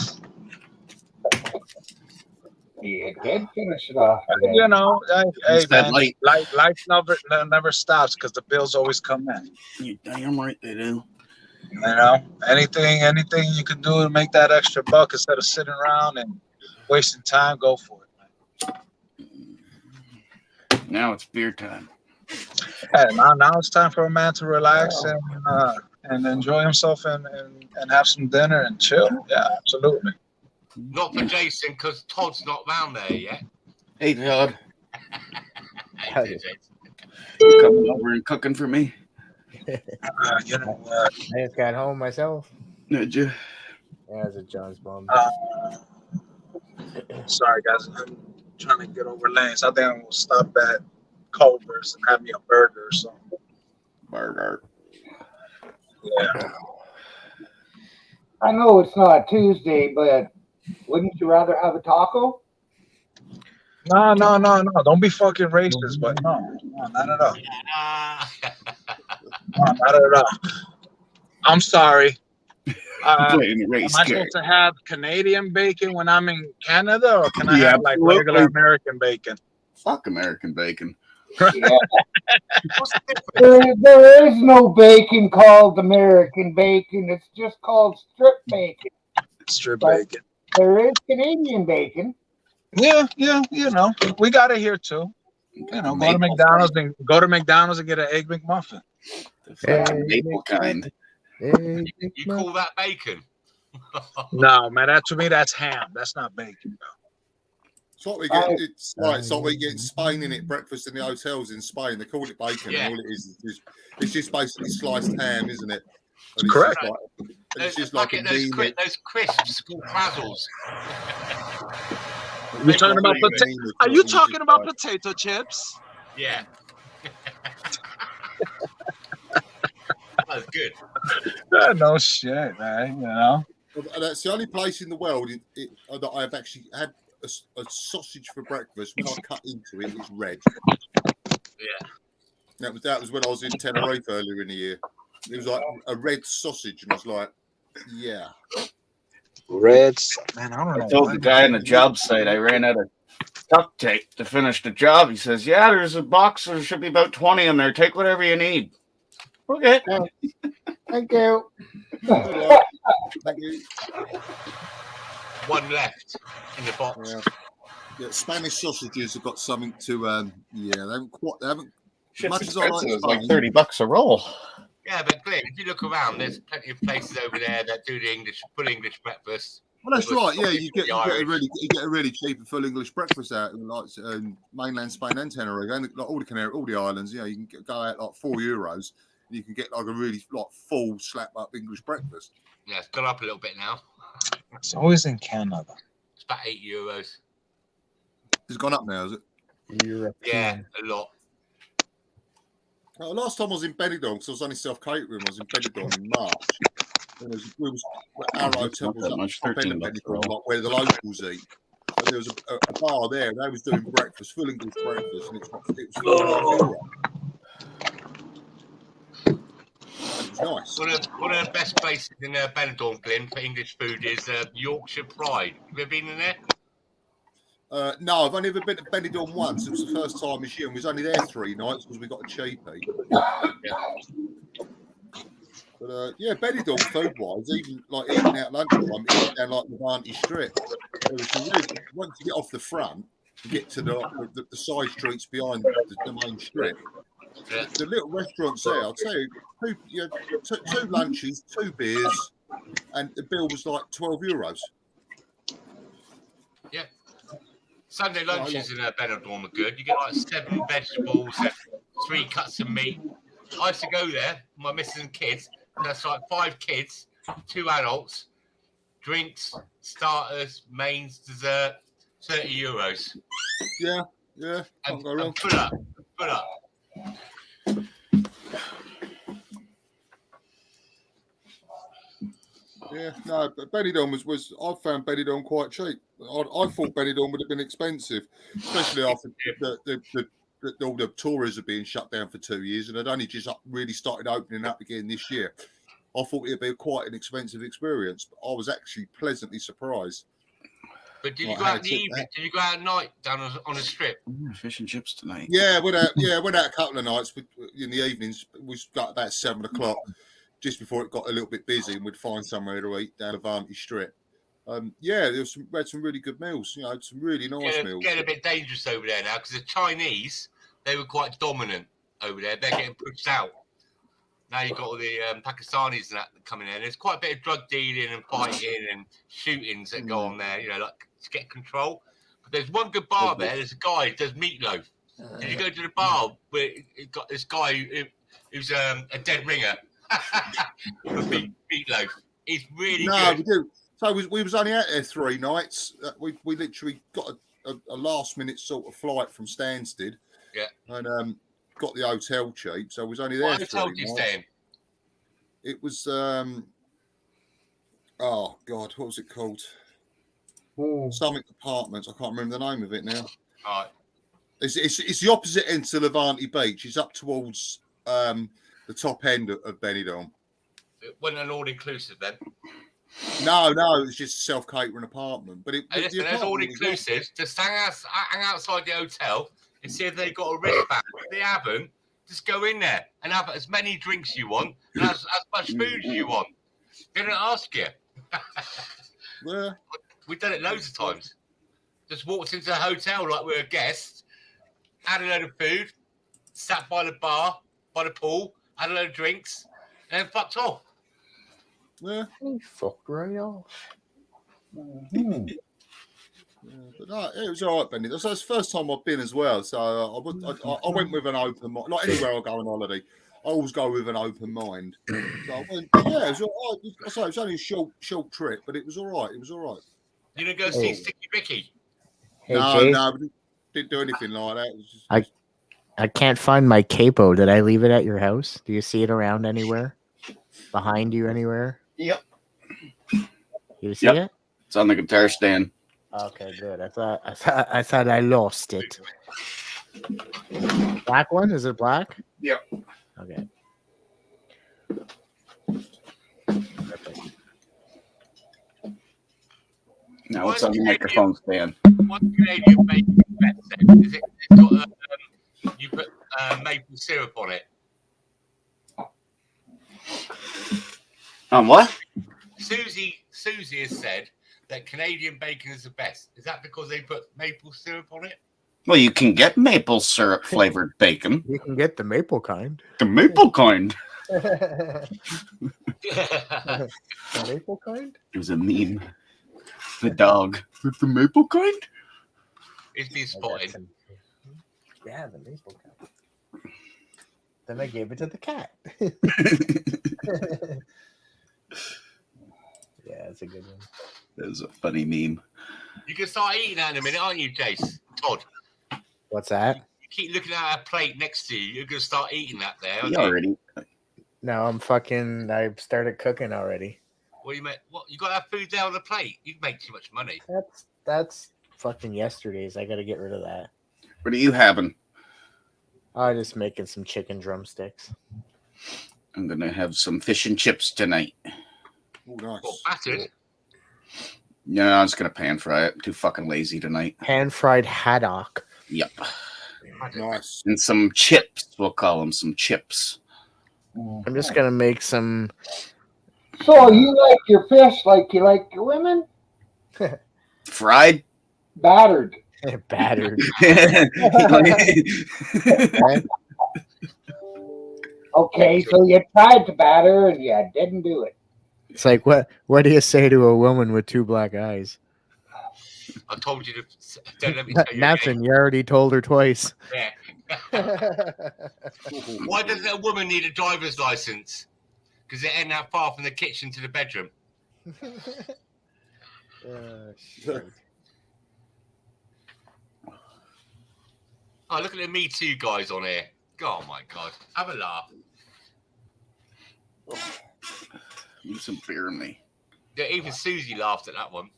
You did finish it off today. You know, hey It's that man, late. life never stops because the bills always come in. You're damn right they do. You know, anything you can do to make that extra buck instead of sitting around and wasting time, go for it. Now it's beer time. Hey, now it's time for a man to relax and enjoy himself and have some dinner and chill. Yeah, absolutely. not for Jason because Todd's not round there yet. Hey Todd, Hey, Jason. you coming over and cooking for me? You know what? I just got home myself. Did you? Yeah, it's a John's bum. Sorry guys, I'm trying to get over lanes. I think I'm gonna stop at Culver's and have me a burger or something. Burger. Yeah. I know it's not Tuesday, but wouldn't you rather have a taco? No. Don't be fucking racist, but no, not at all. Ah. No, not at all. I'm sorry. Playing the Am race I game. supposed to have Canadian bacon when I'm in Canada, or can I Yeah, have like absolutely. regular American bacon? Fuck American bacon. Yeah. there is no bacon called American bacon. It's just called strip bacon. Strip But- bacon. There is Canadian bacon. Yeah, you know, we got it here too. You know, go to McDonald's and get an egg McMuffin. The fucking maple kind. You call that bacon? No, man, that to me that's ham. That's not bacon. It's what we get. It's like we get in Spain in it. Breakfast in the hotels in Spain. They call it bacon. Yeah. And all it is it's just basically sliced ham, isn't it? And it's Correct. Just like, and it's just Like like a it, those, anemic- those crisps called Frazzles. You're talking about anemic potato? sort Are of you just talking about like- potato chips? Yeah. That's good. No shit, man. You know. And that's the only place in the world that I've actually had a sausage for breakfast. When I cut into it, it's red. Yeah. That was when I was in Tenerife earlier in the year. It was like a red sausage, and I was like, yeah. Reds. Man, I don't I know. told the guy on the job site I ran out of duct tape to finish the job. He says, "Yeah, there's a box. There should be about 20 in there. Take whatever you need." Okay. Thank you. Thank you. One left in the box. Yeah. Yeah, Spanish sausages have got something to. They haven't. Shit's Much as I like expensive. It's like Spain. $30 a roll. Yeah, but Glenn, if you look around, there's plenty of places over there that do the full English breakfast. Well, that's right. Yeah, you get Irish. a really cheap and full English breakfast out in like mainland Spain and Tenerife, and like all the islands. You know, you can go out like €4, and you can get like a really like full slap up English breakfast. Yeah, it's gone up a little bit now. It's always in Canada. It's about €8. It's gone up now, is it? Yeah, a lot. Last time I was in Benidorm, because I was only self-catering, I was in Benidorm in March. And our hotel was up top end of Benidorm, like where the locals eat. And there was a bar there, and they was doing breakfast, full English breakfast, and it was €4.5. It was nice. One of the best places in Benidorm, Glenn, for English food is Yorkshire Pride. Have you ever been in there? No, I've only ever been to Benidorm once. It was the first time this year, and we was only there 3 nights because we got a cheapie. But Benidorm food-wise, even like eating out lunchtime, eating down like the Vantage Strip. Once you get off the front, you get to the side streets behind the main strip. Yeah. The little restaurants there, I'll tell you, two lunches, 2 beers, and the bill was like €12. Yeah. Sunday lunches in Benidorm are good. You get like 7 vegetables, 3 cuts of meat. I used to go there, my missus and kids. That's like 5 kids, 2 adults, drinks, starters, mains, dessert, €30. Yeah, can't go wrong. And put up. Yeah, no, but Benidorm was I found Benidorm quite cheap. I thought Benidorm would have been expensive, especially after all the tourism being shut down for 2 years, and it only just really started opening up again this year. I thought it'd be quite an expensive experience, but I was actually pleasantly surprised. But did you go out in the evening? Did you go out at night down on the strip? Fish and chips tonight. Yeah, went out a couple of nights in the evenings. We got about 7 o'clock, just before it got a little bit busy, and we'd find somewhere to eat down the Vantage Strip. We had some really good meals. Some really nice meals. Getting a bit dangerous over there now because the Chinese, they were quite dominant over there. They're getting pushed out. Now you've got all the Pakistanis and that coming in. There's quite a bit of drug dealing and fighting and shootings that go on there, like to get control. But there's one good bar there. There's a guy who does meatloaf. Did you go to the bar where it got this guy who's a dead ringer? Meatloaf. He's really good. We do. So we was only out there 3 nights. We literally got a last minute sort of flight from Stansted. Yeah. And got the hotel cheap, so I was only there. What hotel did you stay in? It was oh God, what was it called? Summit Apartments. I can't remember the name of it now. All right. It's the opposite end to Levante Beach. It's up towards the top end of Benidorm. It wasn't an all-inclusive then? No, it was just a self-catering apartment. But there's all-inclusive. Just hang outside the hotel and see if they've got a wristband. If they haven't, just go in there and have as many drinks you want and as much food as you want. They don't ask you. Yeah. We've done it loads of times. Just walked into the hotel like we're a guest, had a load of food, sat by the bar, by the pool, had a load of drinks, and then fucked off. Yeah. He fucked right off. Mm-hmm. But no, it was all right, Benny. So it's the first time I've been as well. So I went with an open mind. Like anywhere I go on holiday, I always go with an open mind. So I went, it was all right. I say it was only a short trip, but it was all right. It was all right. You didn't go see Sticky Vicky? Hey, No, Jay, we didn't do anything like that. It was just, I can't find my capo. Did I leave it at your house? Do you see it around anywhere? Behind you anywhere? Yep. You see it? It's on the guitar stand. Okay, good. I thought I lost it. Black one? Is it black? Yep. Okay. Perfect. Now it's on the microphone stand. What's Canadian bacon best then? Is it's got you put maple syrup on it? On what? Susie has said that Canadian bacon is the best. Is that because they put maple syrup on it? Well, you can get maple syrup flavored bacon. You can get the maple kind. The maple kind. The maple kind? It was a meme. The dog with the maple kind. It's been spotted. Yeah, the maple kind. Then I gave it to the cat. Yeah, it's a good one. That was a funny meme. You can start eating that in a minute, aren't you, Jace? Todd, What's that? you keep looking at a plate next to you. You're gonna start eating that there. Aren't You you? already. No, I've started cooking already. What you make? What you got to have food there on the plate? You make too much money. That's fucking yesterday's. I got to get rid of that. What are you having? I'm just making some chicken drumsticks. I'm gonna have some fish and chips tonight. Oh, nice. Well, battered. No, I'm just gonna pan fry it. I'm too fucking lazy tonight. Pan fried haddock. Yep. Nice. And some chips. We'll call them some chips. I'm just gonna make some. So you like your fish like you like your women? Fried. Battered. Battered. Okay, so you tried to batter and you didn't do it. It's like what do you say to a woman with two black eyes? I told you to. Don't let me tell you. Nothing. You already told her twice. Yeah. Why does a woman need a driver's license? Because it ain't that far from the kitchen to the bedroom. Shit. Oh, look at the Me Too guys on here. Oh my god, have a laugh. Need some beer in me. Yeah, even Susie laughed at that one.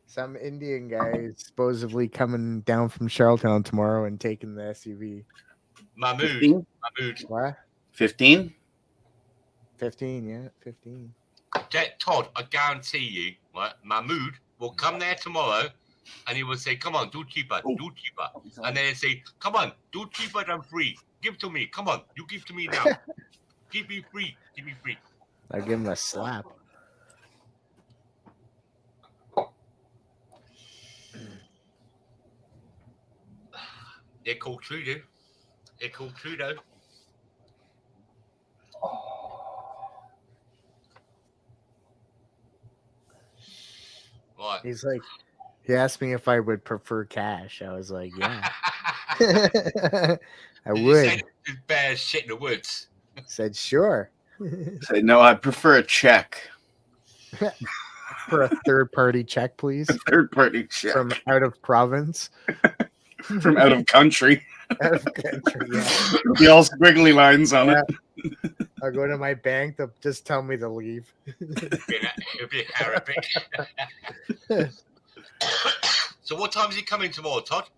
Some Indian guy is supposedly coming down from Charlottetown tomorrow and taking the SUV. Mahmood. 15? Mahmood. What? 15? 15, yeah, 15. Todd, I guarantee you, right, Mahmood will come there tomorrow and he will say, come on, do cheaper, do cheaper. And then he'll say, come on, do cheaper than free. Give to me. Come on, you give to me now. Give me free. Give me free. I'll give him a slap. They're called Trudeau. They're called Trudeau. Right. He's like, he asked me if I would prefer cash. I was like, yeah. I You would. said there's bears shit in the woods. Said sure. Say, no, I prefer a check. For a third party check, please. Third party check. From out of province. From out of country. Out of country, yeah. The all squiggly lines on it. I'll go to my bank. They'll just tell me to leave. It'll be Arabic. So what time is he coming tomorrow, Todd?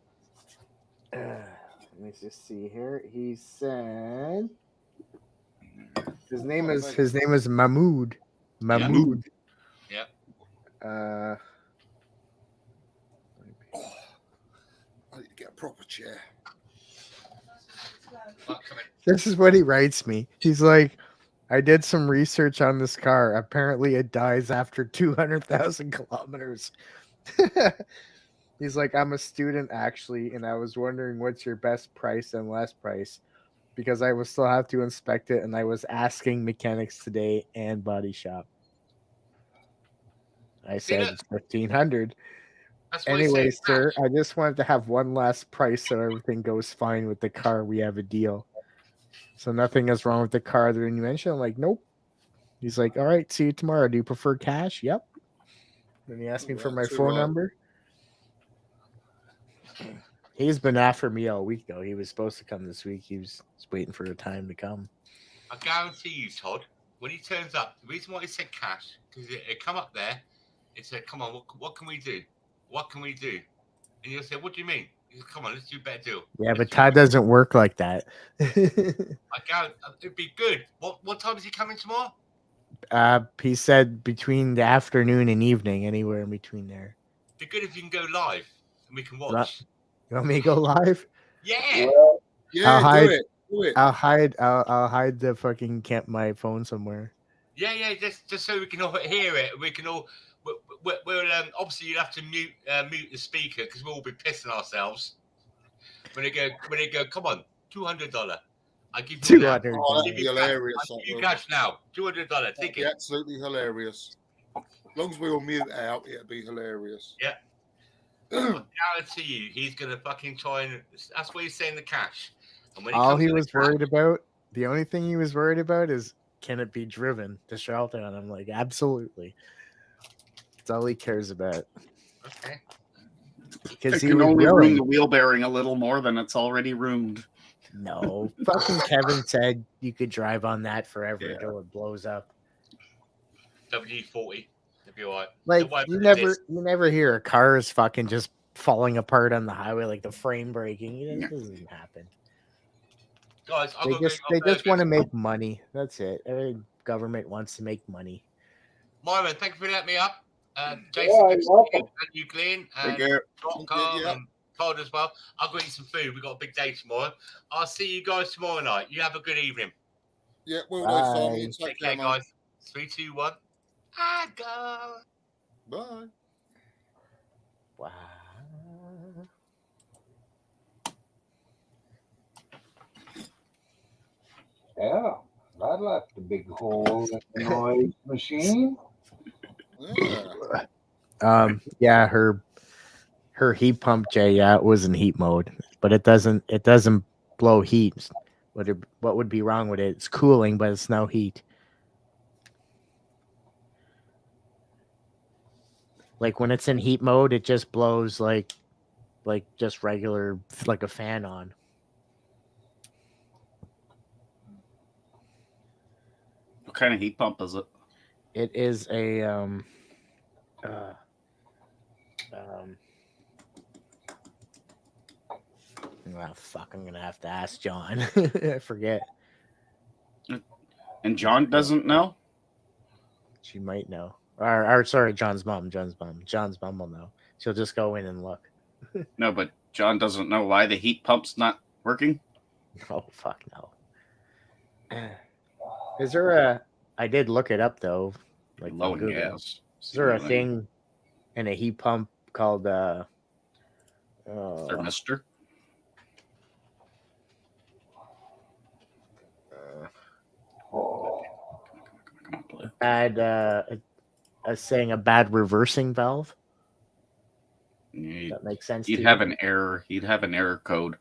Let me just see here. He said his name is Mahmood. Mahmood. Yeah. I need to get a proper chair. This is what he writes me. He's like, I did some research on this car. Apparently, it dies after 200,000 kilometers. He's like, I'm a student actually, and I was wondering what's your best price and last price because I will still have to inspect it, and I was asking mechanics today and body shop. I said it's 1,500. Anyway, sir, I just wanted to have one last price so everything goes fine with the car. We have a deal. So nothing is wrong with the car other than you mentioned. I'm like, nope. He's like, all right, see you tomorrow. Do you prefer cash? Yep. Then he asked me for my phone number. He's been after me all week, though. He was supposed to come this week. He was just waiting for the time to come. I guarantee you, Todd, when he turns up, the reason why he said cash, because it come up there, it said, come on, what can we do? What can we do? And you'll say, what do you mean? He said, come on, let's do a better deal. Yeah, but Todd doesn't work like that. I guarantee it'd be good. What time is he coming tomorrow? He said between the afternoon and evening, anywhere in between there. It'd be good if you can go live and we can watch. Right. You want me to go live? Yeah. Yeah, I'll hide. Do it. I'll hide the fucking my phone somewhere. Yeah, just so we can all hear it. We can all. We'll obviously you'll have to mute the speaker because we'll all be pissing ourselves when they go. Come on, $200. I give you that. $200. Oh, that'd be hilarious. I give you cash now. $200. That'd Take be it. absolutely hilarious. As long as we all mute out, it'd be hilarious. Yeah. I guarantee you, he's gonna fucking try and. That's what he's saying. The cash. And when All he comes was to the cash- worried about, the only thing he was worried about is can it be driven to Charlottetown? I'm like, absolutely. That's all he cares about. Okay. Because It he can was only room willing. the wheel bearing a little more than it's already roomed. No, fucking Kevin said you could drive on that forever Yeah. until it blows up. WD-40. It'll be alright. Like Don't worry you about this. never hear a car is fucking just falling apart on the highway, like the frame breaking. It doesn't happen. Guys, I'm They gonna just go want to make money. That's it. Every government wants to make money. Myron, thank you for letting me up. Jason, Yeah, good to see you're you, welcome. and you, Glenn, Take and care. Carl, Yeah. and Todd as well. I'll go eat some food. We've got a big day tomorrow. I'll see you guys tomorrow night. You have a good evening. Yeah, well Bye. done, Simon. Take Take care, care, mate. guys. 3, 2, 1. I go. Bye. Wow. Yeah, that left a big hole in the noise machine. Yeah. Yeah, her heat pump, Jay, yeah, it was in heat mode, but it doesn't blow heat. What would be wrong with it? It's cooling, but it's no heat. Like when it's in heat mode, it just blows like just regular, like a fan on. What kind of heat pump is it? It is a fuck, I'm gonna have to ask John. I forget. And John doesn't know? She might know. Or sorry, John's mom. John's mom will know. She'll just go in and look. No, but John doesn't know why the heat pump's not working? Oh fuck no. Is there a? I did look it up though. Like Low on in Google. gas. Is there a thing in a heat pump called Thermistor? bad saying a bad reversing valve? That makes sense. He'd have an error. He'd have an error code.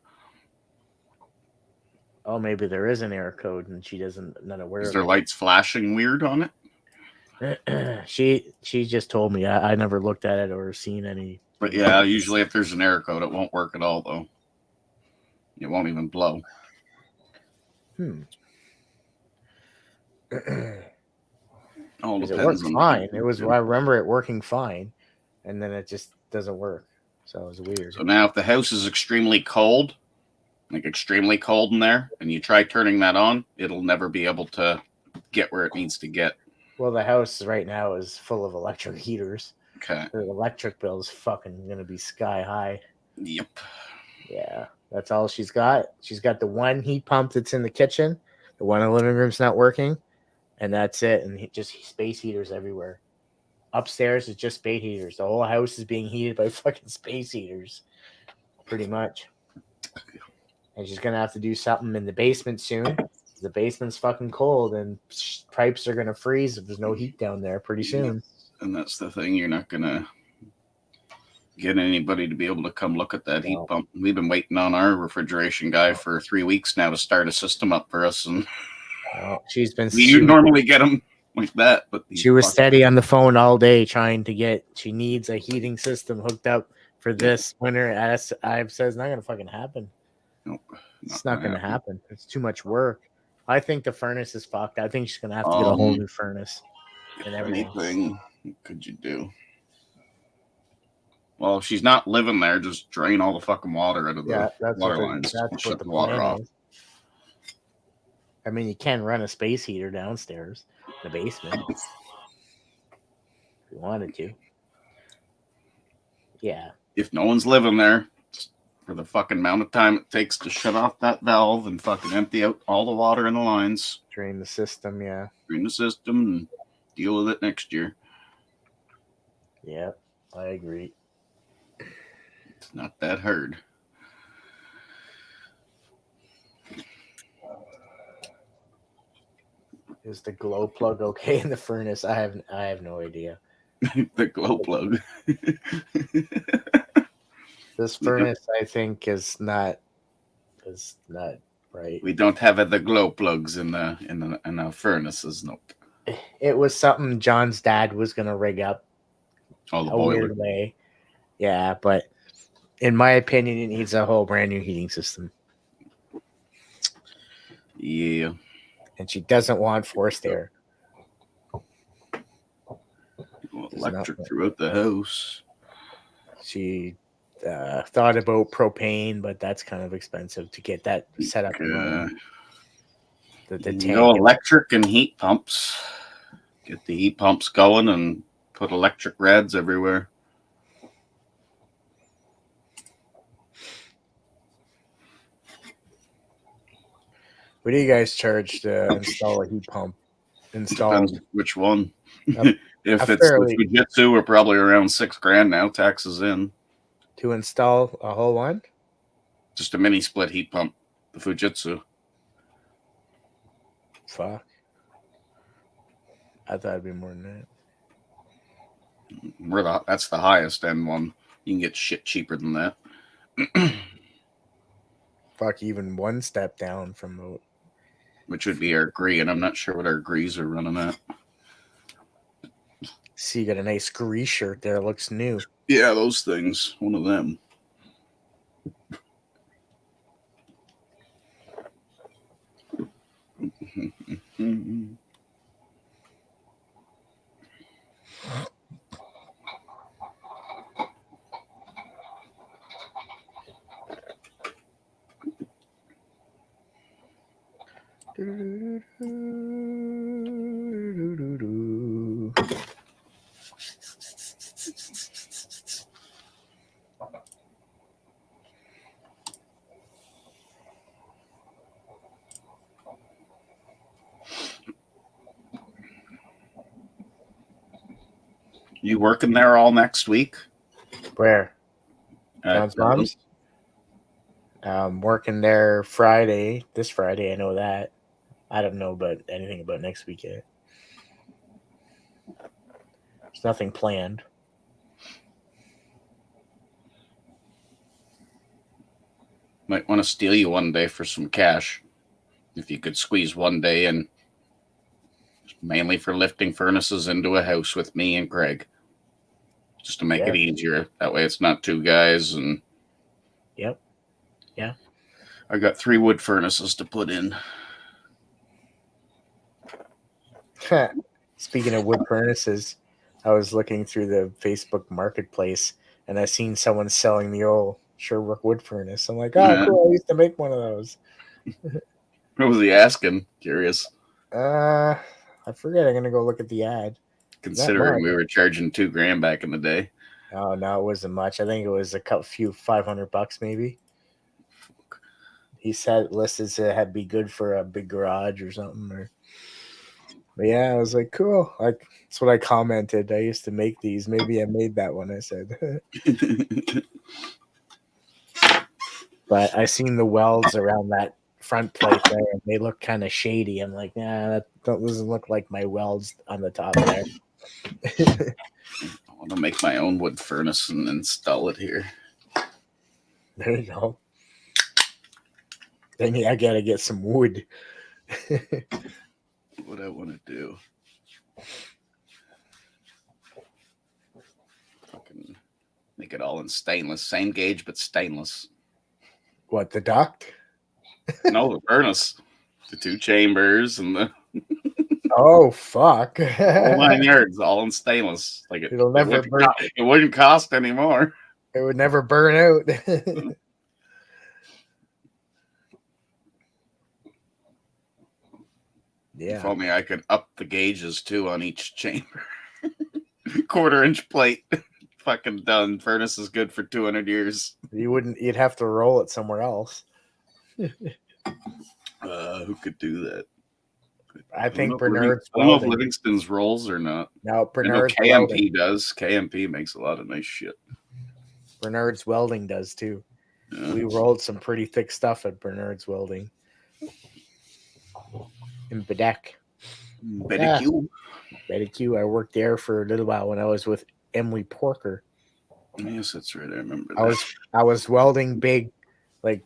Oh, maybe there is an error code and she not aware Is of there it. lights flashing weird on it? She just told me. I never looked at it or seen any. But yeah, usually if there's an error code, it won't work at all, though. It won't even blow. All It depends worked on fine. I remember it working fine, and then it just doesn't work. So it was weird. So now if the house is extremely cold, like extremely cold in there, and you try turning that on, it'll never be able to get where it needs to get. Well, the house right now is full of electric heaters. Okay. The electric bill is fucking gonna be sky high. Yep. Yeah, that's all she's got. She's got the one heat pump that's in the kitchen. The one in the living room's not working, and that's it. And just space heaters everywhere. Upstairs is just space heaters. The whole house is being heated by fucking space heaters, pretty much. And she's gonna have to do something in the basement soon. The basement's fucking cold, and pipes are gonna freeze if there's no heat down there pretty soon. And that's the thing. You're not gonna get anybody to be able to come look at that heat pump. We've been waiting on our refrigeration guy for 3 weeks now to start a system up for us, and she's been. We normally get them like that, but she was steady on the phone all day trying to get. She needs a heating system hooked up for this winter. As I've said, it's not gonna fucking happen. Nope, it's not gonna happen. It's too much work. I think the furnace is fucked. I think she's gonna have to get a whole new furnace and everything. Anything could you do? Well, if she's not living there, just drain all the fucking water out of the water lines. That's Shut what the the water plan off. is. I mean, you can run a space heater downstairs in the basement if you wanted to. Yeah. If no one's living there, for the fucking amount of time it takes to shut off that valve and fucking empty out all the water in the lines. Drain the system, yeah. Drain the system and deal with it next year. Yeah, I agree. It's not that hard. Is the glow plug okay in the furnace? I have no idea. The glow plug. This furnace, I think, is not right. We don't have the glow plugs in the furnaces. Nope. It was something John's dad was gonna rig up Oh, the a boiler. weird way. Yeah, but in my opinion, it needs a whole brand new heating system. Yeah. And she doesn't want forced air. Electric throughout the house. She thought about propane, but that's kind of expensive to get that set up and running. The tank. Electric and heat pumps. Get the heat pumps going and put electric rads everywhere. What do you guys charge to install a heat pump? Depends which one. If If it's the Fujitsu, we're probably around $6,000 now, taxes in. To install a whole one? Just a mini split heat pump, the Fujitsu. Fuck. I thought it'd be more than that. That's the highest end one. You can get shit cheaper than that. Fuck, even one step down from the... Which would be our Gree, and I'm not sure what our Grees are running at. See, you got a nice Gree shirt there. Looks new. Yeah, those things. One of them. You working there all next week? Where? John's mom's? Working there Friday. This Friday, I know that. I don't know about anything about next week yet. There's nothing planned. Might want to steal you one day for some cash. If you could squeeze one day in, mainly for lifting furnaces into a house with me and Greg. Just to make it easier. That way it's not two guys and... Yep. Yeah. I got 3 wood furnaces to put in. Speaking of wood furnaces, I was looking through the Facebook marketplace and I seen someone selling the old Sherbrooke wood furnace. I'm like, oh, cool. I used to make one of those. What was he asking? Curious. I forget. I'm going to go look at the ad. Considering we were charging $2,000 back in the day. Oh, no, it wasn't much. I think it was a few $500 maybe. He said listed to have be good for a big garage or something. But yeah, I was like, cool. Like that's what I commented. I used to make these. Maybe I made that one. I said. But I seen the welds around that front plate there, and they look kind of shady. I'm like, nah, that doesn't look like my welds on the top there. I want to make my own wood furnace and install it here. There you go. Then I gotta get some wood. What I want to do. Fucking make it all in stainless. Same gauge, but stainless. What, the duct? No, the furnace. The 2 chambers and the... Oh, fuck. All 9 yards, all in stainless. Like It'll never burn. It wouldn't cost anymore. It would never burn out. Yeah. If only I could up the gauges too on each chamber. 1/4-inch plate. Fucking done. Furnace is good for 200 years. You'd have to roll it somewhere else. Who could do that? I think Bernard's I don't know if Livingston's rolls or not. No, Bernard's KMP welding does. KMP makes a lot of nice shit. Bernard's Welding does too. Yeah. We rolled some pretty thick stuff at Bernard's Welding. In Bedeck. Bedeck. I worked there for a little while when I was with Emily Porker. Yes, that's right. I remember I was welding big, like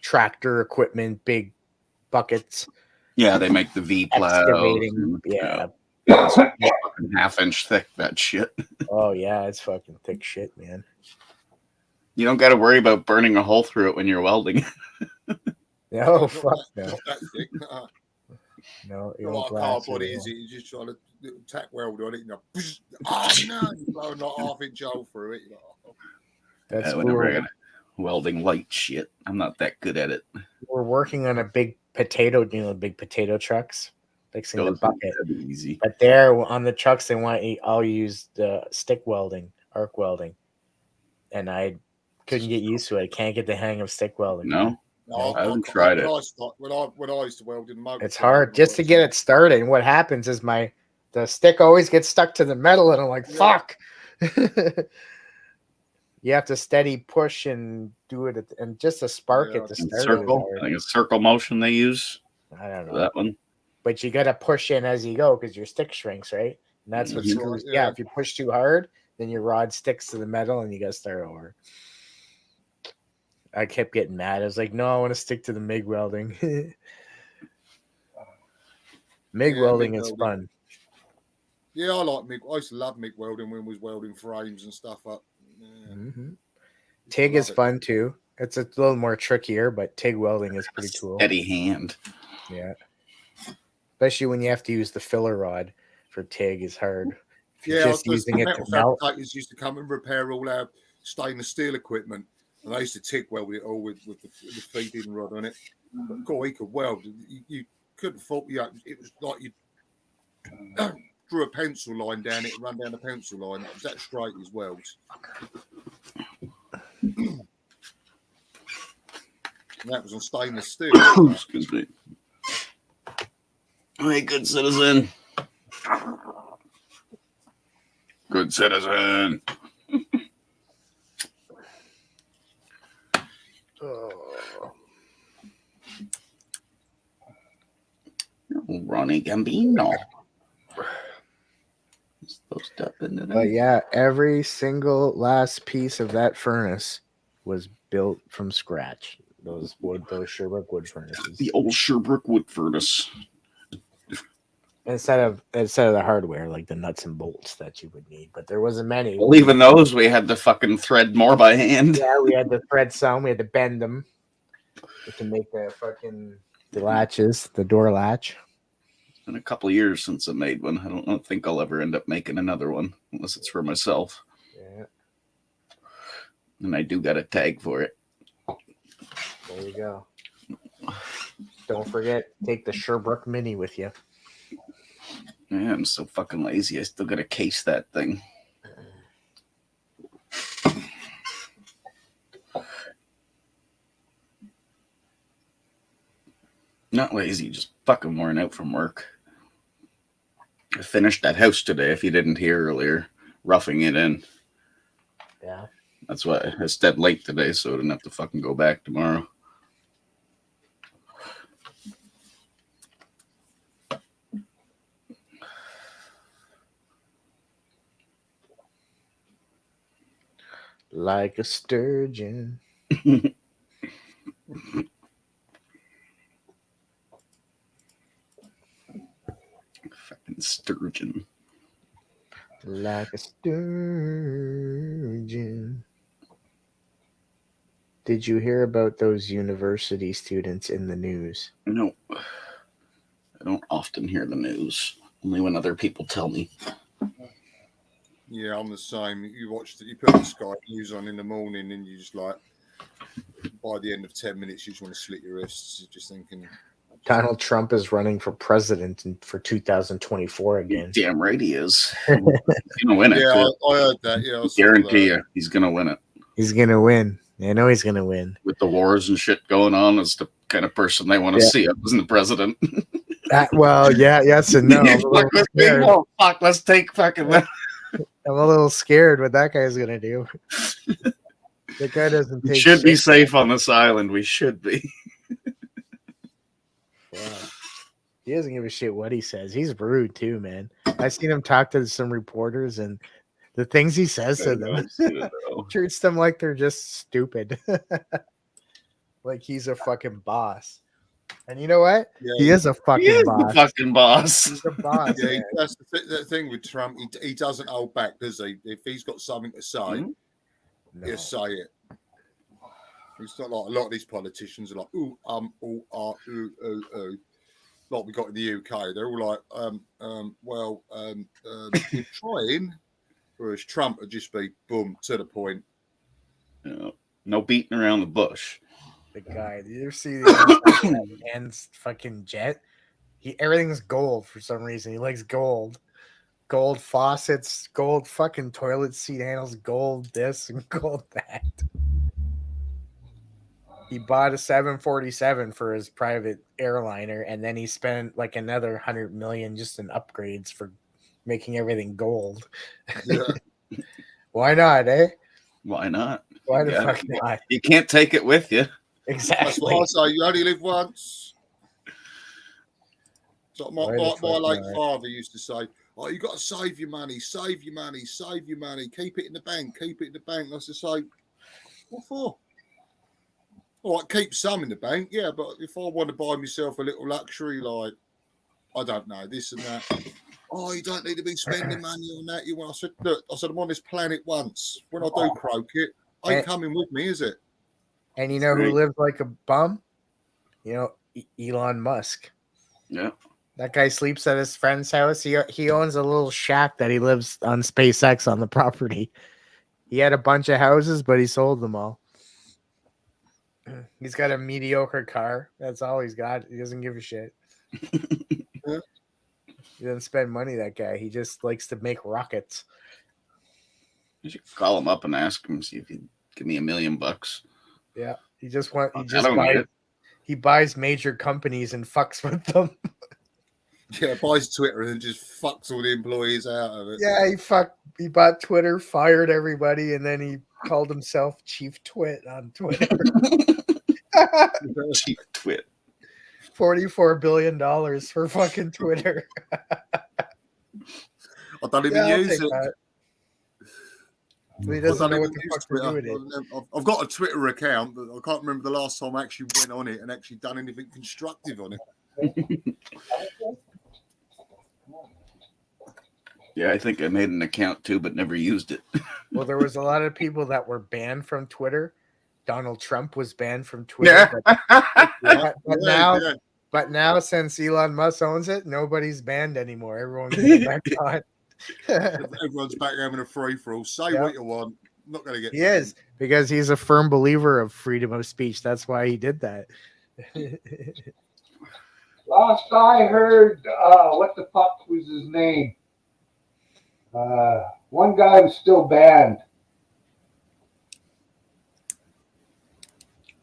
tractor equipment, big buckets. Yeah, they make the V plows. Excavating. Yeah. fucking half-inch thick, that shit. Oh yeah, it's fucking thick shit, man. You don't got to worry about burning a hole through it when you're welding. No, Not fuck that- no. not that thick, no. No, you Not don't like a blast cardboard, it is at it? You just try to tack weld on it. You know, oh no, you're blowing like half-inch hole through it. You're like, oh. all. That's Whenever I cool. got welding light shit, I'm not that good at it. We're working on a big potato, big potato trucks, fixing the bucket. That'd be easy. But there on the trucks, they want I'll use the stick welding, arc welding, and I couldn't get used to it. I can't get the hang of stick welding. No, No, I haven't tried it. When I used to weld in motor, It's hard just to get it started. And what happens is the stick always gets stuck to the metal, and I'm like, fuck. You have to steady push and do it, and just a spark at the And start. circle. I think it's circle motion they use I don't for know, that one. but you got to push in as you go because your stick shrinks, right? And that's what Mhm. screws. Yeah. Yeah, if you push too hard, then your rod sticks to the metal, and you got to start over. I kept getting mad. I was like, no, I want to stick to the MIG welding. MIG Yeah, welding MIG is welding. fun. Yeah, I like MIG. I used to love MIG welding when we was welding frames and stuff up. Yeah. Mm-hmm. TIG is fun too. It's a little more trickier, but TIG welding is pretty cool. Steady hand. Yeah. Especially when you have to use the filler rod for TIG is hard. If you're Yeah, just using it metal to melt. fabricators used to come and repair all our stainless steel equipment, and they used to TIG weld it all with the feeding rod on it. But God, he could weld. You couldn't fault you. It was like you drew a pencil line down it and run down the pencil line. It was that straight as welds. And that was on stainless steel. Excuse me. Hey, good citizen. Good citizen. Ronnie Gambino. Supposed up into But yeah, every single last piece of that furnace was built from scratch. Those Sherbrooke wood furnaces. the old Sherbrooke wood furnace. Instead of the hardware, like the nuts and bolts that you would need, but there wasn't many. Well, even those we had to fucking thread more by hand. Yeah, we had to thread some. We had to bend them to make the latches, the door latch. It's been a couple of years since I made one. I don't think I'll ever end up making another one unless it's for myself. Yeah, And I do got a tag for it. there you go. Don't forget, take the Sherbrooke Mini with you. Yeah, I'm so fucking lazy. I still gotta case that thing. Not lazy, just fucking worn out from work. I finished that house today, if you didn't hear earlier, roughing it in. Yeah. That's why I stayed late today, so I didn't have to fucking go back tomorrow. Like a sturgeon. Fucking sturgeon. Like a sturgeon. Did you hear about those university students in the news? No, I don't often hear the news. Only when other people tell me. Yeah, I'm the same. You watch that. You put the Sky News on in the morning, and you just like, by the end of 10 minutes, you just want to slit your wrists. You're just thinking, Donald Trump is running for president for 2024 again. Damn right he is. He's gonna win it. yeah, too. I heard that. Yeah, I saw Guarantee that. you, he's gonna win it. He's gonna win. I know he's gonna win. With the wars and shit going on, as the kind of person they want to Yeah. see up as the president. Well, yeah, yes and no. I'm a little Fuck, let's take- scared. oh, fuck, let's take fucking. I'm a little scared what that guy's gonna do. The guy doesn't We take should be shit. safe on this island. We should be. Wow. He doesn't give a shit what he says. He's rude too, man. I seen him talk to some reporters, and the things he says to them treats them like they're just stupid. Like he's a fucking boss. And you know what? Yeah, He is a He fucking is the boss. fucking boss. He's a boss. yeah, man. that's the thing with Trump. He doesn't hold back, does he? If he's got something to say, Mhm. No. he'll say it. It's not like a lot of these politicians are like, ooh, ooh. Like we got in the UK, they're all like, we're trying. Whereas Trump would just be boom to the point. No beating around the bush. The guy. Did you ever see the man's fucking jet? Everything's gold for some reason. He likes gold. Gold faucets, gold fucking toilet seat handles, gold this and gold that. He bought a 747 for his private airliner, and then he spent like another 100 million just in upgrades for making everything gold. Yeah. Why not, eh? Why not? Why the Yeah. fuck not? You can't take it with you. That's Exactly. what I say. You only live once. So my Why the fuck late not? father used to say, "Oh, you got to save your money, save your money, save your money. Keep it in the bank, keep it in the bank." I used to say, "What for?" All right, keep some in the bank, yeah. But if I want to buy myself a little luxury, like I don't know this and that. Oh, you don't need to be spending money on that. You want? I said, look, I'm on this planet once. When I do croak it, ain't coming with me, is it? And you know who Right. lives like a bum? You know, Elon Musk. Yeah. That guy sleeps at his friend's house. He owns a little shack that he lives on SpaceX on the property. He had a bunch of houses, but he sold them all. He's got a mediocre car. That's all he's got. He doesn't give a shit. Yeah. He doesn't spend money, that guy. He just likes to make rockets. You should call him up and ask him, see if he'd give me $1 million. Yeah. He just I don't need it. he buys major companies and fucks with them. Yeah, buys Twitter and then just fucks all the employees out of it. Yeah, he bought Twitter, fired everybody, and then he called himself Chief Twit on Twitter. Cheap twit. $44 billion for fucking Twitter. I don't even Yeah, I'll use take it. that. He I doesn't don't know even what the use fuck to do with it. Twitter. I've got a Twitter account, but I can't remember the last time I actually went on it and actually done anything constructive on it. Yeah, I think I made an account too, but never used it. Well, there was a lot of people that were banned from Twitter. Donald Trump was banned from Twitter. Yeah. But now, since Elon Musk owns it, nobody's banned anymore. Everyone can go back on. Everyone's back having a free for all. Say Yep. what you want. I'm not going to get. He is, because he's a firm believer of freedom of speech. That's why he did that. Last I heard, what the fuck was his name? One guy was still banned.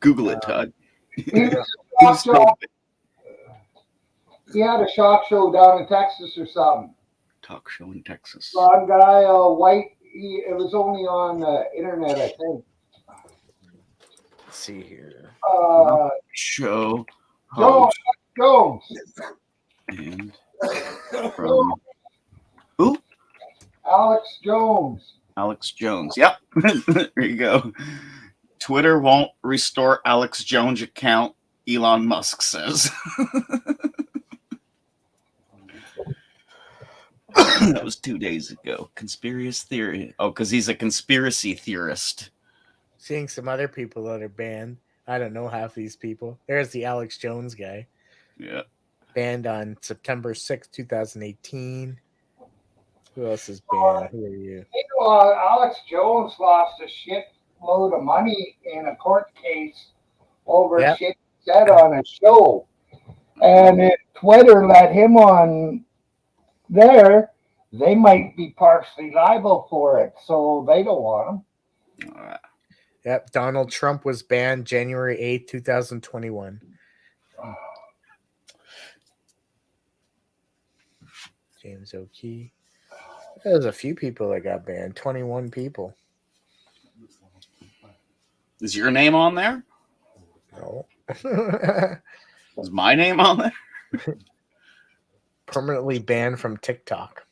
Google it, Todd. He was a shock show. He had a shock show down in Texas or something. Talk show in Texas. One guy, white. It was only on the internet, I think. Let's see here. Show. Jones. And from who? Alex Jones. Alex Jones. Yep. There you go. Twitter won't restore Alex Jones account, Elon Musk says. That was 2 days ago. Conspiracy theory. Oh, because he's a conspiracy theorist. Seeing some other people that are banned. I don't know half these people. There's the Alex Jones guy. Yeah. Banned on September 6th, 2018. Who else is banned? Who are you? Alex Jones lost a shitload of money in a court case over shit he said on a show. And if Twitter let him on there, they might be partially liable for it. So they don't want him. All right. Yep, Donald Trump was banned January 8th, 2021. James O'Kee. There's a few people that got banned. 21 people. Is your name on there? No. Is my name on there? Permanently banned from TikTok.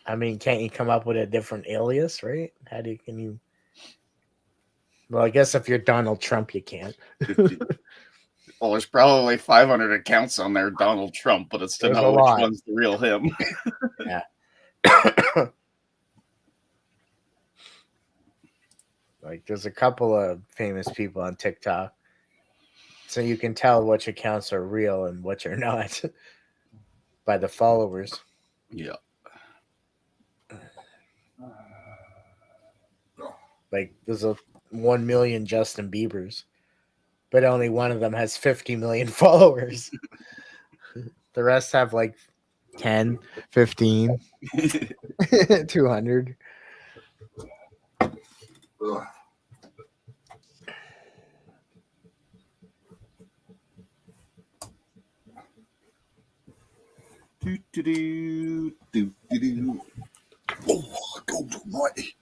I mean, can't you come up with a different alias, right? Can you? Well, I guess if you're Donald Trump, you can't. Well, there's probably 500 accounts on there, Donald Trump, but it's to There's know a which lot. one's the real him. Like, there's a couple of famous people on TikTok, so you can tell which accounts are real and which are not by the followers. Yeah. Like, there's a 1 million Justin Biebers, but only one of them has 50 million followers. The rest have like 10, 15, 200. Ugh. Do, do, do, do, do, do. Oh, God almighty.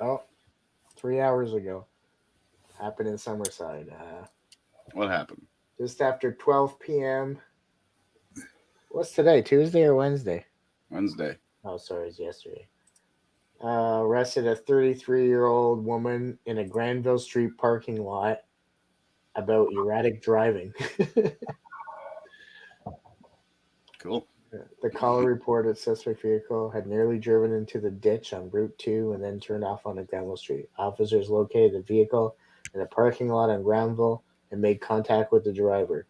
Oh, 3 hours ago. Happened in Summerside. What happened? Just after 12 p.m. What's today? Tuesday or Wednesday? Wednesday. Oh, sorry, it's yesterday. Arrested a 33-year-old woman in a Granville Street parking lot about erratic driving. Cool. The caller reported suspect vehicle had nearly driven into the ditch on Route 2 and then turned off on Granville Street. Officers located the vehicle in a parking lot on Granville and made contact with the driver.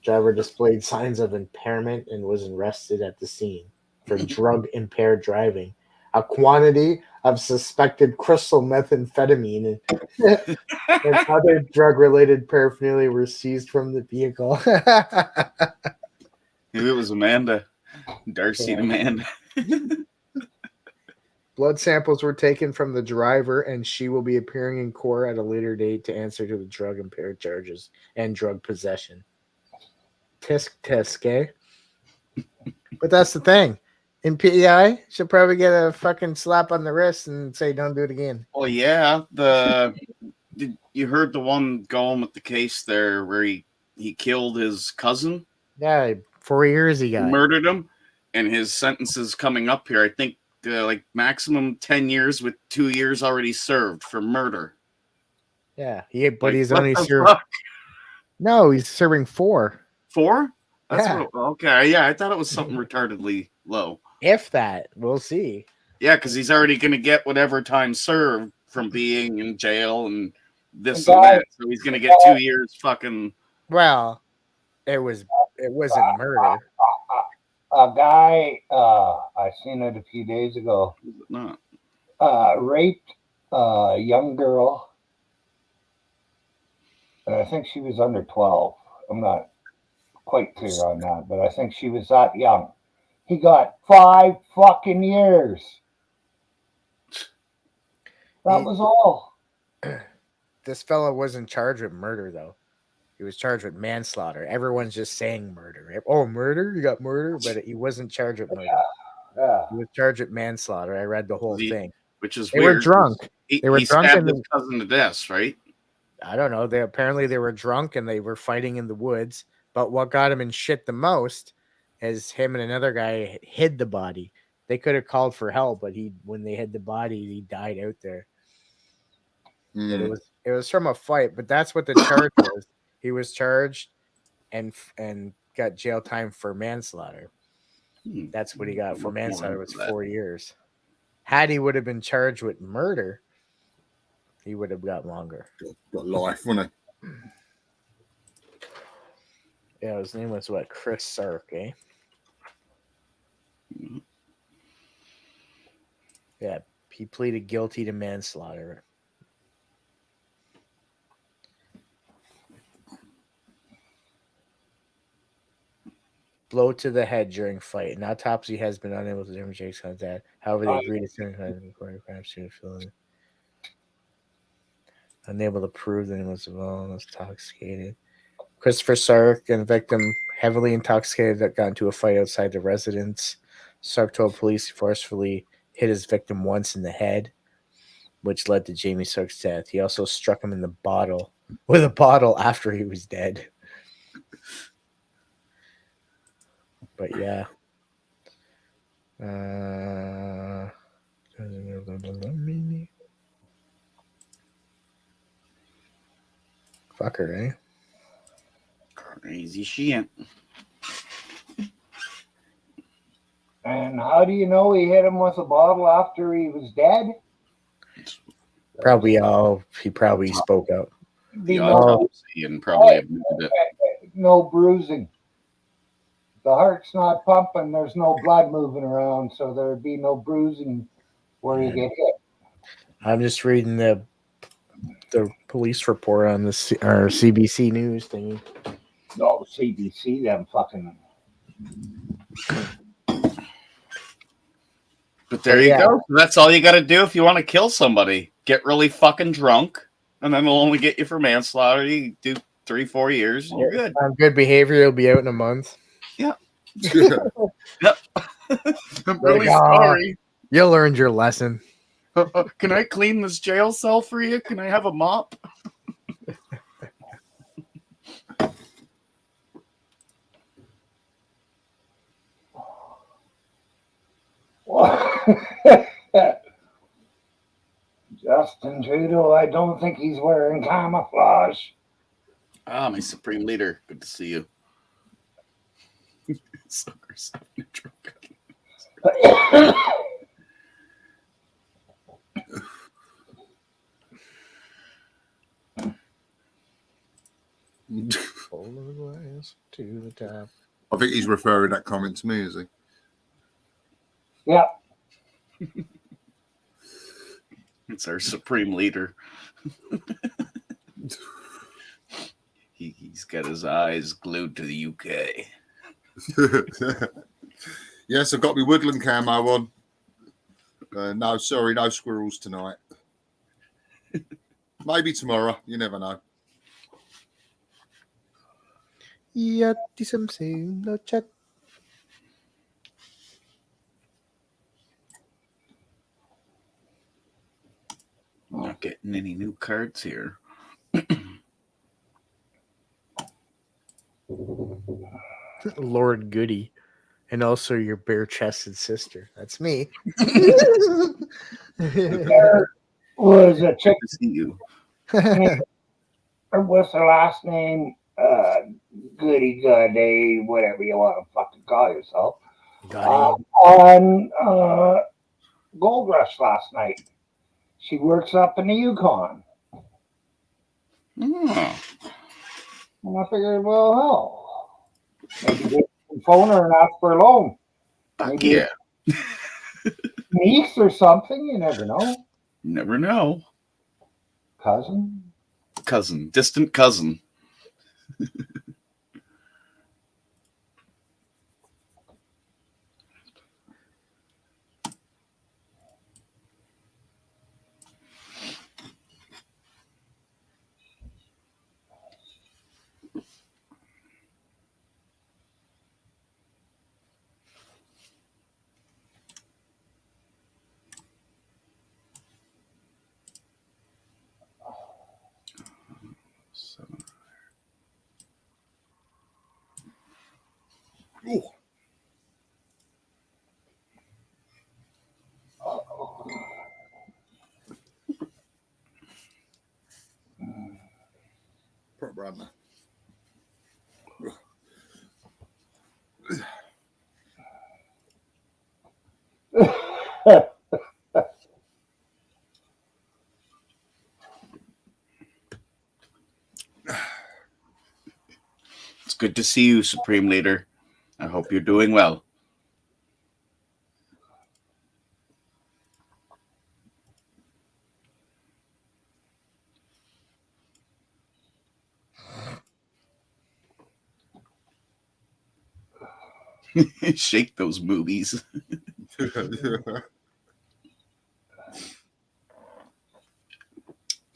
Driver displayed signs of impairment and was arrested at the scene for drug-impaired driving. A quantity of suspected crystal methamphetamine and other drug-related paraphernalia were seized from the vehicle. Maybe it was Amanda. Darcy and Amanda. Blood samples were taken from the driver, and she will be appearing in court at a later date to answer to the drug-impaired charges and drug possession. Tisk, eh? But that's the thing. In PEI, she'll probably get a fucking slap on the wrist and say, don't do it again. Oh, yeah. You heard the one going with the case there where he killed his cousin? Yeah, 4 years he got. Murdered him, and his sentence is coming up here. I think like maximum 10 years with 2 years already served for murder. Yeah, but Like, he's what only the serving. fuck? No, he's serving 4. 4? That's Yeah. okay. Yeah, I thought it was something retardedly low. If that, we'll see. Yeah, because he's already going to get whatever time served from being in jail and this The and guy- that. So he's going to get 2 years fucking. Well, it wasn't murder. A guy, I seen it a few days ago, No. raped a young girl. And I think she was under 12. I'm not quite clear on that, but I think she was that young. He got 5 fucking years. That was all. This fellow wasn't charged with murder, though. He was charged with manslaughter. Everyone's just saying murder. Oh, murder? You got murder? But he wasn't charged with murder. Yeah. He was charged with manslaughter. I read the whole thing. Which is They weird. were drunk. He They were drunk stabbed and- his cousin to death, right? I don't know. They were drunk and they were fighting in the woods. But what got him in shit the most is him and another guy hid the body. They could have called for help, but when they hid the body, he died out there. Mm. It was from a fight, but that's what the charge was. He was charged and got jail time for manslaughter. That's what he got for manslaughter, was 4 years. Had he would have been charged with murder, he would have got longer. Got life, wouldn't it? Yeah, his name was what? Chris Sark, eh? Yeah, he pleaded guilty to manslaughter. Blow to the head during fight. An autopsy has been unable to determine Jake's contact. However, they agreed to send the crime scene film. Unable to prove that he was intoxicated. Christopher Sark and the victim, heavily intoxicated, that got into a fight outside the residence. Sark told police he forcefully hit his victim once in the head, which led to Jamie Sark's death. He also struck him in the bottle with a bottle after he was dead. But yeah, Uh, fucker, eh? Crazy shit. And how do you know he hit him with a bottle after he was dead? He probably spoke out. The Be no, autopsy and probably admitted it. no bruising. The heart's not pumping. There's no blood moving around, so there'd be no bruising where you get hit. I'm just reading the police report on the CBC News thingy. No, CBC, them fucking. But there you go. That's all you got to do if you want to kill somebody. Get really fucking drunk, and then they'll only get you for manslaughter. You do 3-4 years, and you're good. On good behavior, you'll be out in a month. Yeah. Yep. I'm really sorry. You learned your lesson. Can I clean this jail cell for you? Can I have a mop? Justin Trudeau, I don't think he's wearing camouflage. Ah, my Supreme Leader. Good to see you. Suckers. Full of glass to the top. I think he's referring that comment to me, is he? Yeah. It's our Supreme Leader. He's got his eyes glued to the UK. Yes, I've got my woodland camo on. No, sorry, no squirrels tonight. Maybe tomorrow. You never know. No chat. Not getting any new cards here. Lord Goody. And also your bare-chested sister. That's me. There was a chick. To see you. What's her last name? Goody Goody, whatever you want to fucking call yourself. On Gold Rush last night. She works up in the Yukon. Oh. And I figured, well, hell, maybe get some phone her and ask for a loan. Fuck Maybe yeah. niece or something, you never know. Never know. Cousin. Cousin. Distant cousin. Ooh. Proper runner. It's good to see you, Supreme Leader. I hope you're doing well. Shake those movies.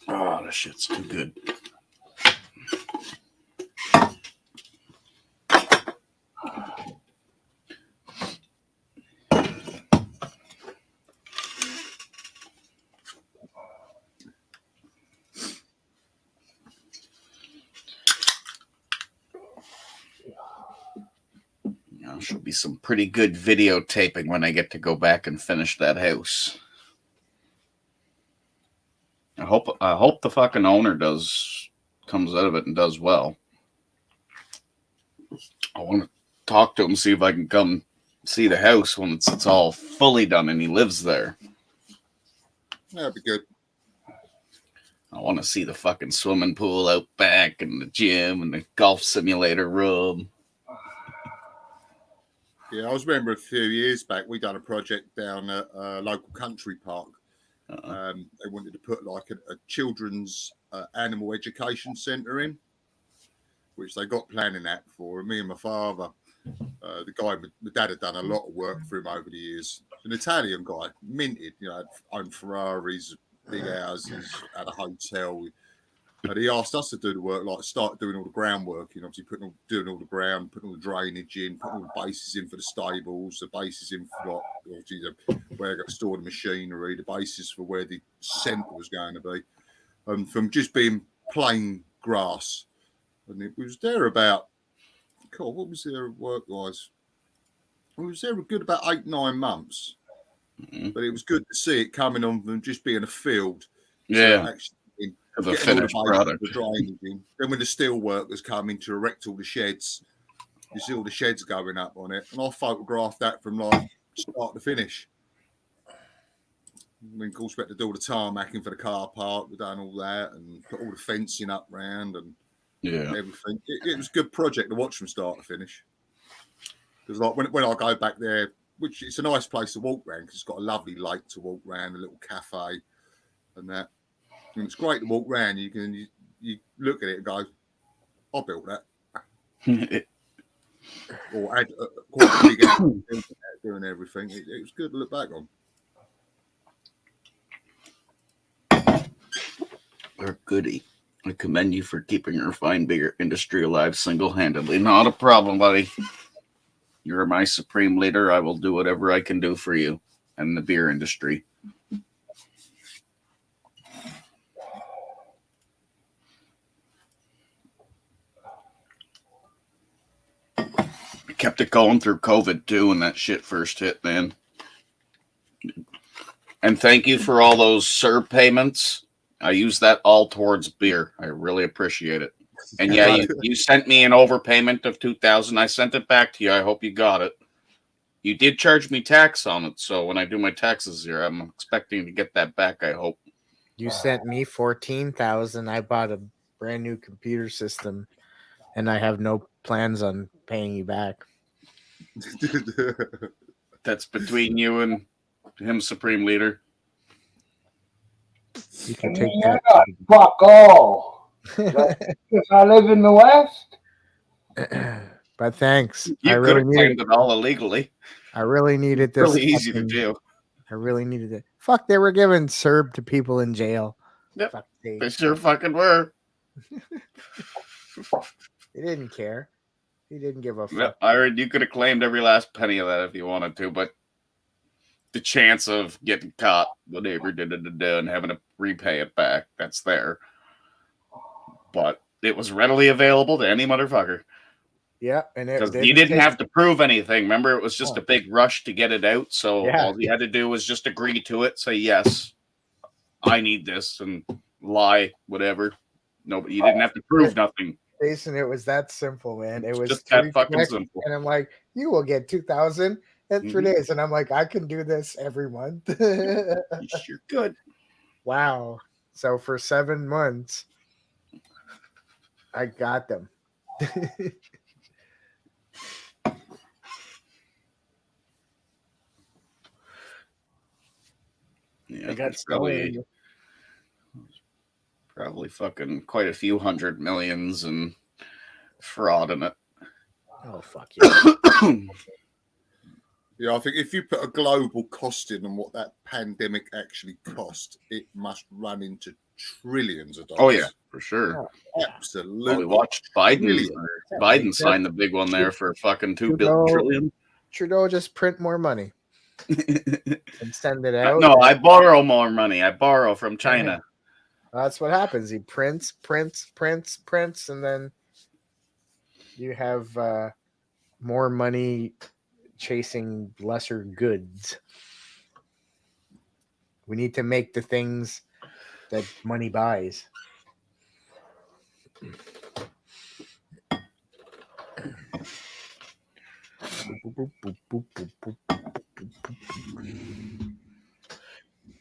Oh, this shit's too good. Should be some pretty good videotaping when I get to go back and finish that house. I hope the fucking owner comes out of it and does well. I want to talk to him, see if I can come see the house when it's all fully done and he lives there. That'd be good. I want to see the fucking swimming pool out back and the gym and the golf simulator room. Yeah, I was remember a few years back we done a project down at a local country park. They wanted to put like a children's animal education centre in, which they got planning that for. Me and my father, the guy, my dad had done a lot of work for him over the years. An Italian guy, minted, had owned Ferraris, big houses, had a hotel. But he asked us to do the work, like start doing all the groundwork, obviously doing all the ground, putting all the drainage in, putting all the bases in for the stables, the bases in for like, obviously where I got to store the machinery, the bases for where the centre was going to be. From just being plain grass. And it was there about, God, what was there work-wise? It was there a good about 8-9 months. Mm-hmm. But it was good to see it coming on from just being a field. Yeah. So actually, of a finished product. Then when the steel workers come in to erect all the sheds, you see all the sheds going up on it. And I photographed that from like start to finish. I mean, of course, we had to do all the tarmacking for the car park. We've done all that and put all the fencing up round and everything. It was a good project to watch from start to finish. Because like when I go back there, which it's a nice place to walk around because it's got a lovely lake to walk around, a little cafe and that. And it's great to walk around. You look at it and go, I built that. Or had quite a big house doing everything. It was good to look back on. Or goody. I commend you for keeping your fine beer industry alive single-handedly. Not a problem, buddy. You're my supreme leader. I will do whatever I can do for you and the beer industry. We kept it going through COVID too when that shit first hit, man. And thank you for all those CERB payments. I use that all towards beer. I really appreciate it. And yeah, you sent me an overpayment of $2,000. I sent it back to you. I hope you got it. You did charge me tax on it, so when I do my taxes here, I'm expecting to get that back. I hope. You sent me $14,000. I bought a brand new computer system, and I have no plans on paying you back. That's between you and him, Supreme Leader. You can take that. Fuck all. Because I live in the West. But thanks. You I could really have claimed it all illegally. I really needed this. Really easy to do. I really needed it. Fuck, they were giving CERB to people in jail. Yep. Fuck, They sure fucking were. They didn't care. He didn't give a fuck. Yep, I heard you could have claimed every last penny of that if you wanted to, but the chance of getting caught, whatever, and having to repay it back, that's there. But it was readily available to any motherfucker. Yeah, and you didn't have to prove anything. Remember, it was just a big rush to get it out. So all you had to do was just agree to it. Say, yes, I need this, and lie, whatever. No, but you didn't have to prove nothing. Jason, it was that simple, man. It was just that fucking simple. And I'm like, you will get 2,000 in 3 days. And I'm like, I can do this every month. You sure could. Wow. So for 7 months, I got them. Yeah, I got probably fucking quite a few hundred millions and fraud in it. Oh, fuck you. Yeah, I think if you put a global costing on what that pandemic actually cost, it must run into trillions of dollars. Oh, yeah, for sure. Oh, absolutely. Well, we watched Biden sign the big one there for fucking $2 trillion. Trudeau just print more money and send it out. No, I borrow more money. I borrow from China. That's what happens. He prints, and then you have more money chasing lesser goods. We need to make the things that money buys.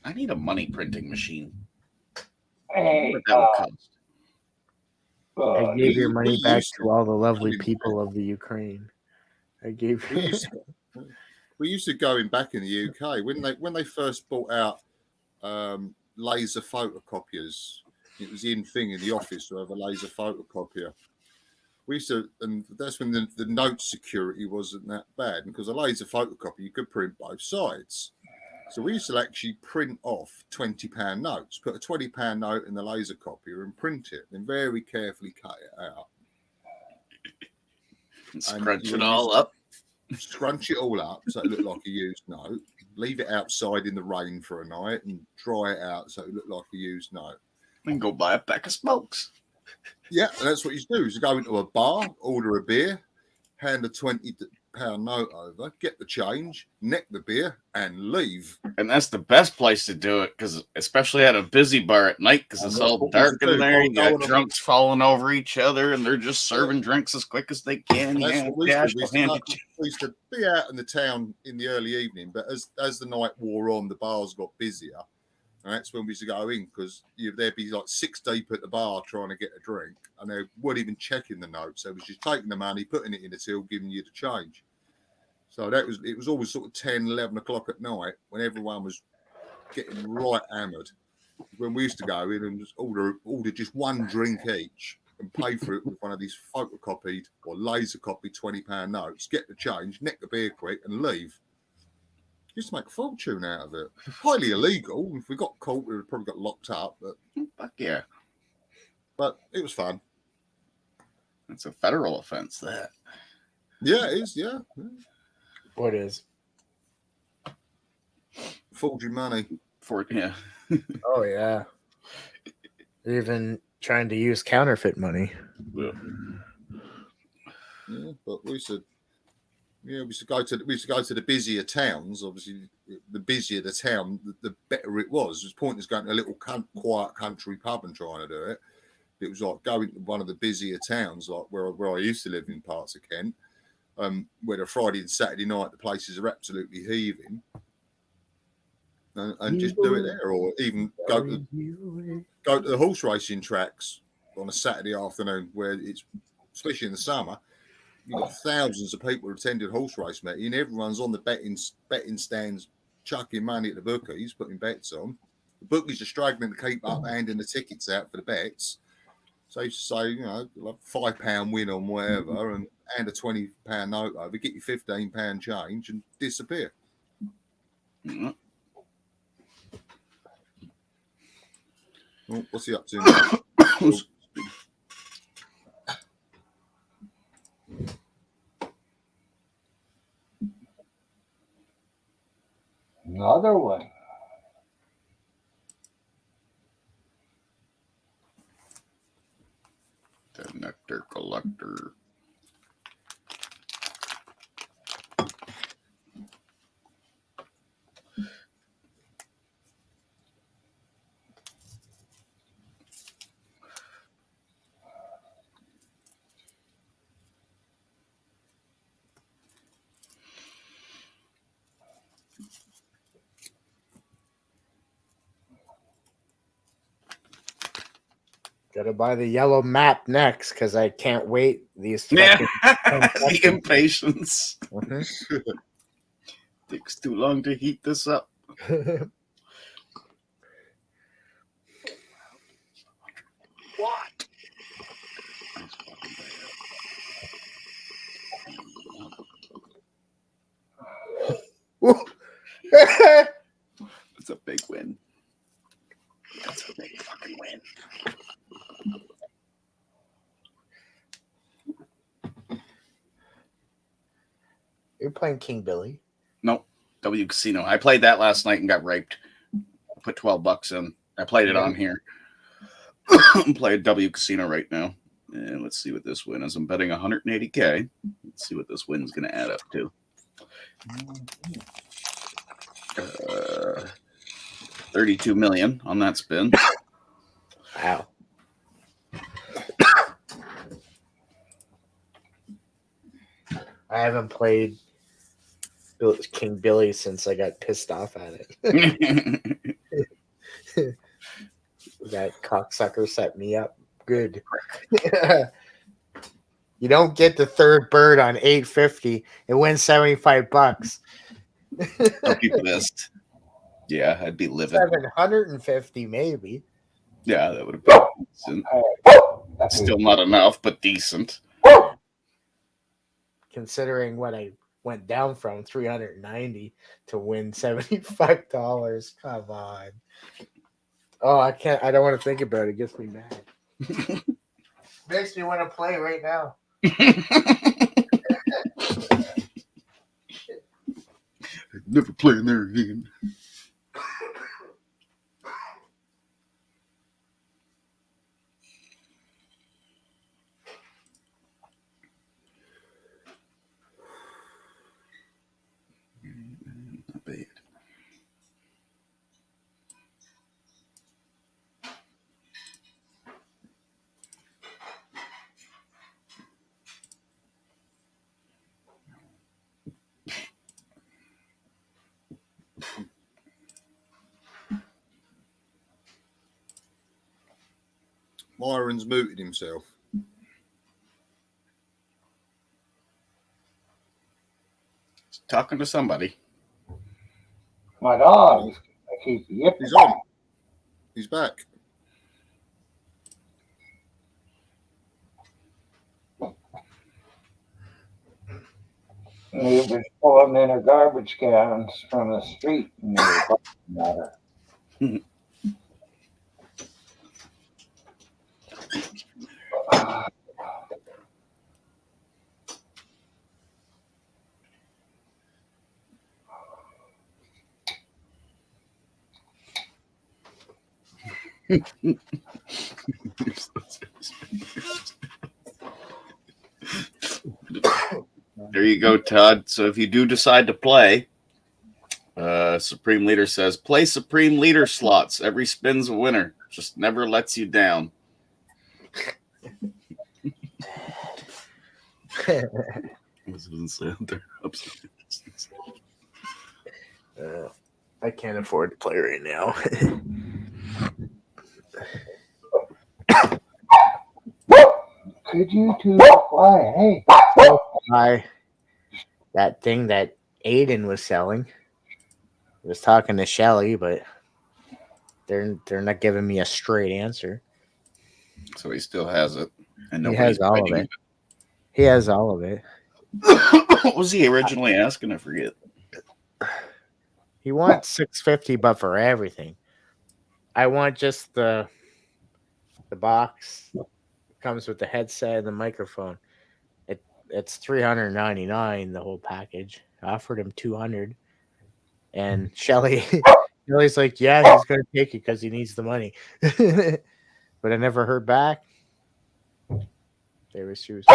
I need a money printing machine. Hey, What that would cost. I gave your money we back used to all the lovely to- people of the Ukraine. I gave we used to go in back in the UK when they first brought out laser photocopiers. It was the in thing in the office to have a laser photocopier. We used to, and that's when the note security wasn't that bad, because a laser photocopy you could print both sides. So we used to actually print off £20 notes, put a £20 note in the laser copier and print it, then very carefully cut it out. And scrunch it all up. Scrunch it all up so it looked like a used note. Leave it outside in the rain for a night and dry it out so it looked like a used note. And go buy a pack of smokes. Yeah, and that's what you do. Is you go into a bar, order a beer, hand a £20 note over, get the change, neck the beer, and leave. And that's the best place to do it, because especially at a busy bar at night, because And it's that's all what we dark used to in do. there. You Go got on a- drunks falling over each other, and they're just serving drinks as quick as they can. And that's Yeah, what we used to cash, do. We they'll used to hand go- it to you. we used to be out in the town in the early evening, but as the night wore on, the bars got busier. And that's when we used to go in, because there'd be like 6 deep at the bar trying to get a drink, and they weren't even checking the notes. They was just taking the money, putting it in the till, giving you the change. So it was always sort of 10, 11 o'clock at night when everyone was getting right hammered. When we used to go in and just order just one drink each and pay for it with one of these photocopied or laser copied £20 notes, get the change, neck the beer quick, and leave. Used to make a fortune out of it. Highly illegal. If we got caught, we would probably got locked up. Fuck yeah. But it was fun. That's a federal offense, that. Yeah, it is. Yeah. what is. Forging money. Yeah. Oh yeah. They're even trying to use counterfeit money. Yeah, but we used to go to the busier towns. Obviously, the busier the town, the better it was. It was pointless going to a little quiet country pub and trying to do it. It was like going to one of the busier towns, like where I used to live in parts of Kent, where the Friday and Saturday night the places are absolutely heaving, and just do it there, or even go to the horse racing tracks on a Saturday afternoon, where it's, especially in the summer, you've got thousands of people attending horse race meeting. Everyone's on the betting stands, chucking money at the bookies, putting bets on. The bookies are struggling to keep up, handing the tickets out for the bets. So you say, like £5 win on whatever, and hand a £20 note over, get your £15 change, and disappear. Mm-hmm. Oh, what's he up to now? another one. The nectar collector. Gotta buy the yellow map next because I can't wait. These Yeah. fucking- The impatience. Mhm. Takes too long to heat this up. What? It's a big win. That's a big fucking win. You're playing King Billy. Nope. W Casino. I played that last night and got raped. Put $12 in. I played it on here. I'm playing W Casino right now. And let's see what this win is. I'm betting 180K. Let's see what this win's going to add up to. Uh, 32 million on that spin. Wow. I haven't played King Billy since I got pissed off at it. That cocksucker set me up good. You don't get the third bird on 850 and win $75. I'd be pissed. Yeah, I'd be livid. 750 maybe. Yeah, that would have been decent. Still not enough, but decent. Considering what I went down from 390 to win $75. Come on. Oh, I don't want to think about it. It gets me mad. Makes me want to play right now. Never playing there again. Not bad. Myron's muted himself. Talking to somebody. My dogs. I keep yipping. He's on. He's back. He was pulling in her garbage cans from the street and they were barking at her. There you go, Todd. So if you do decide to play, Supreme Leader says, play Supreme Leader slots. Every spin's a winner. Just never lets you down. I can't afford to play right now. Could you two fly? Hey. Buy that thing that Aiden was selling. I was talking to Shelly, but they're not giving me a straight answer. So he still has it. And He has all of it. He has all of it. What was he originally asking? I forget. He wants $650, but for everything. I want just the box. Comes with the headset and the microphone. It's $399 the whole package. I offered him $200, and Shelly's like, yeah, he's gonna take it because he needs the money. But I never heard back. She was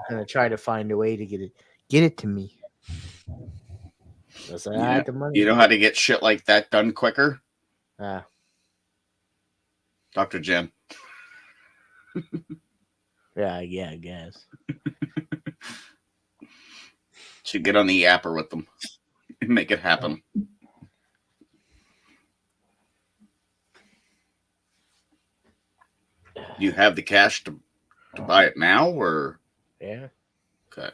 gonna try to find a way to get it to me. I said, I had the money. You know how to get shit like that done quicker? Dr. Jen. Yeah, I guess. Should get on the yapper with them and make it happen. You have the cash to buy it now, or? Yeah. Okay.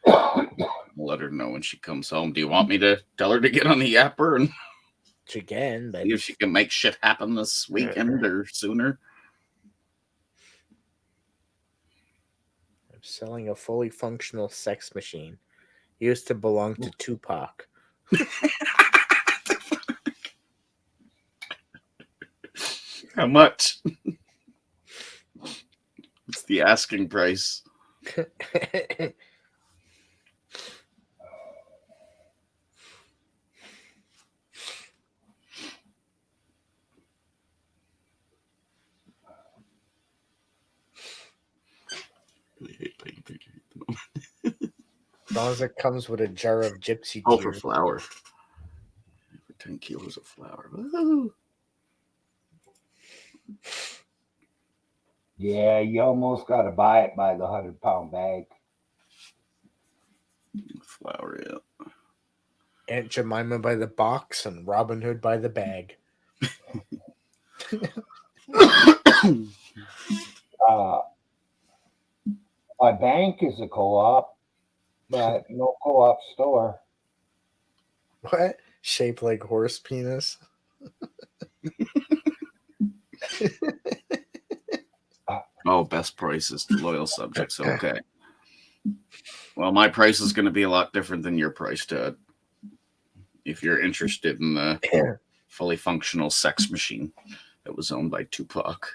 I'll let her know when she comes home. Do you want me to tell her to get on the yapper and she can, but see if she can make shit happen this weekend or sooner? I'm selling a fully functional sex machine. Used to belong to Tupac. How much? What's the asking price? long as it comes with a jar of gypsy Oh, for tears. flour. For 10 kilos of flour. Woo. Yeah, you almost got to buy it by the 100-pound bag. Flour, yeah. Aunt Jemima by the box and Robin Hood by the bag. My bank is a co-op, but no co-op store. What? Shaped like horse penis? Oh, best prices to loyal subjects. Okay. Well, my price is going to be a lot different than your price, Ted. If you're interested in the fully functional sex machine that was owned by Tupac.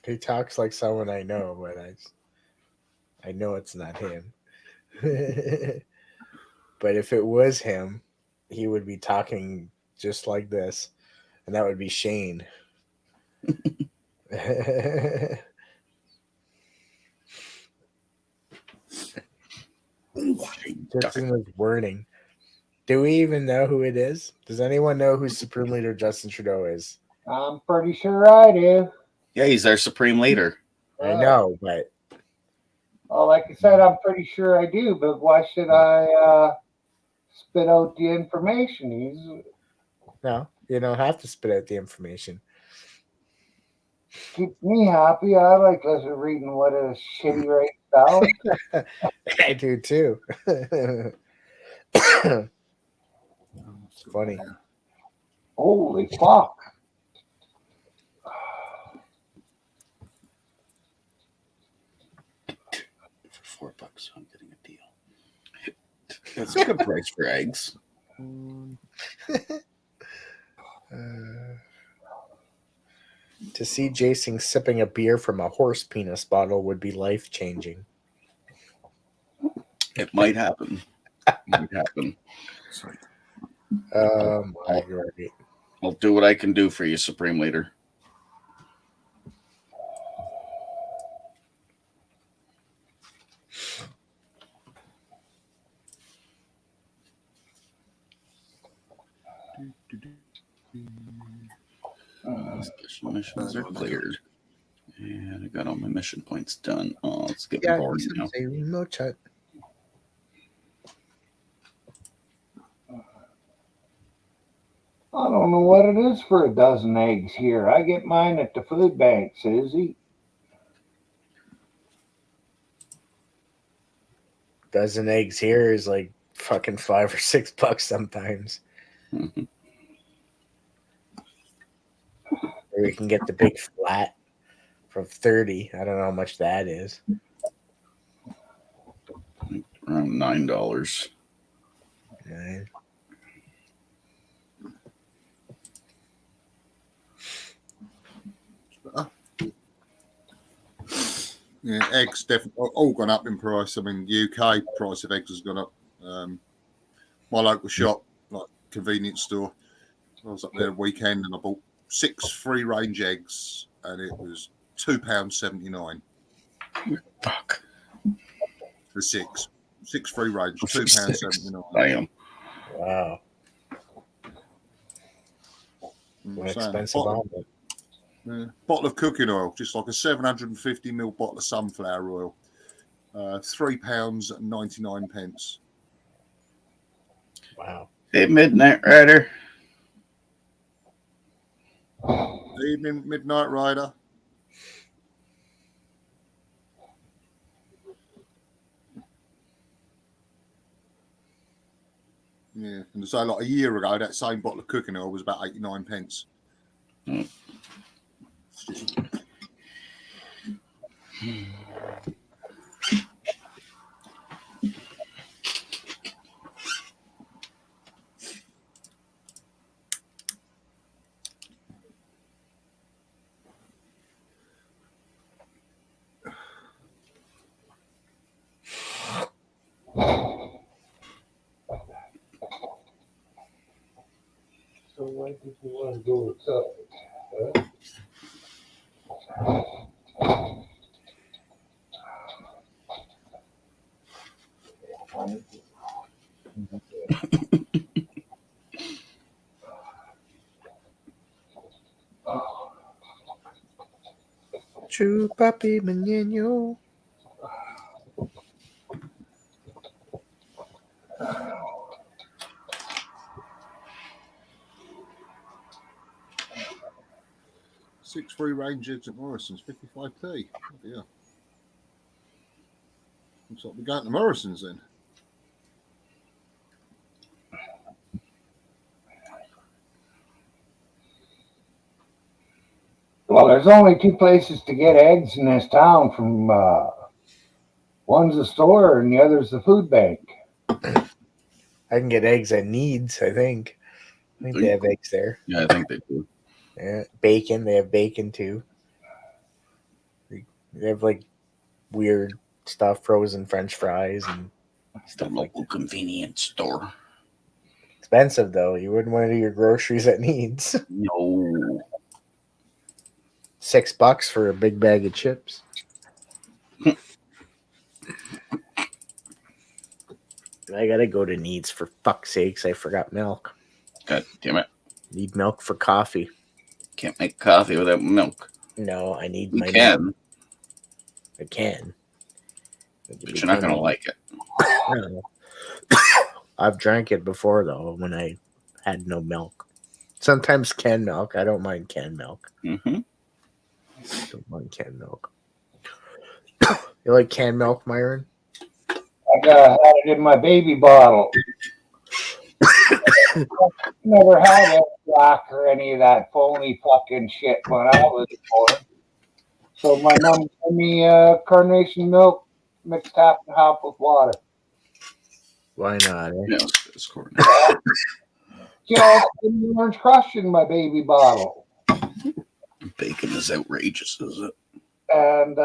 He talks like someone I know, but I know it's not him. But if it was him, he would be talking just like this, and that would be Shane. Just in his wording. Do we even know who it is? Does anyone know who Supreme Leader Justin Trudeau is? I'm pretty sure I do. Yeah, he's our supreme leader. I know, but Well, like I said, I'm pretty sure I do, but why should I spit out the information? He's no, you don't have to spit out the information. keeps me happy. I like reading what a shitty writes down. I do too. It's funny. Holy fuck. For $4, I'm getting a deal. That's a good price for eggs. To see Jason sipping a beer from a horse penis bottle would be life changing. It might happen. Might happen. My God. I'll do what I can do for you, Supreme Leader. Missions are cleared. And I got all my mission points done. Oh, let's get bored now. A remote chat. I don't know what it is for a dozen eggs here. I get mine at the food bank, Susie. Dozen eggs here is like fucking $5 or $6 sometimes. Mhm. Or we can get the big flat from 30. I don't know how much that is. Around $9. Nine. Yeah, eggs definitely all gone up in price. I mean, UK price of eggs has gone up. My local shop, like convenience store, I was up there a weekend and I bought 6 free-range eggs, and it was £2.79 Fuck. for 6 free-range, £2.79. Damn. Wow. An expensive omelet. Bottle of cooking oil, just like a 750ml bottle of sunflower oil, £3.99. Wow. Hey, Midnight Rider. Evening, Midnight Rider. Yeah, and so like a year ago, that same bottle of cooking oil was about 89p. Mm. It's just... So why did you want to go outside? Huh? True papi maneno. Six free range eggs at Morrison's, 55p. Oh dear. Looks like we're going to Morrison's then. Well, there's only two places to get eggs in this town. From one's a store and the other's the food bank. I can get eggs at Needs, I think. I think they have eggs there. Yeah, I think they do. Yeah, bacon. They have bacon too. They have like weird stuff, frozen French fries and The stuff like that. local convenience store. Expensive though. You wouldn't want to do your groceries at Needs. No. $6 for a big bag of chips. I gotta go to Needs for fuck's sakes. I forgot milk. God damn it. Need milk for coffee. Can't make coffee without milk. No, I need You my can, milk. I can. but you're not going to like it. No. I've drank it before though when I had no milk. Sometimes canned milk. I don't mind canned milk. Mm-hmm. Don't mind canned milk. You like canned milk, Myron? I had it in my baby bottle. Never had X-Lac or any of that phony fucking shit when I was born. So my mom gave me carnation milk mixed half and half with water. Why not? Eh? Yeah, it's cool. Just an orange crush in my baby bottle. Bacon is outrageous, is it? And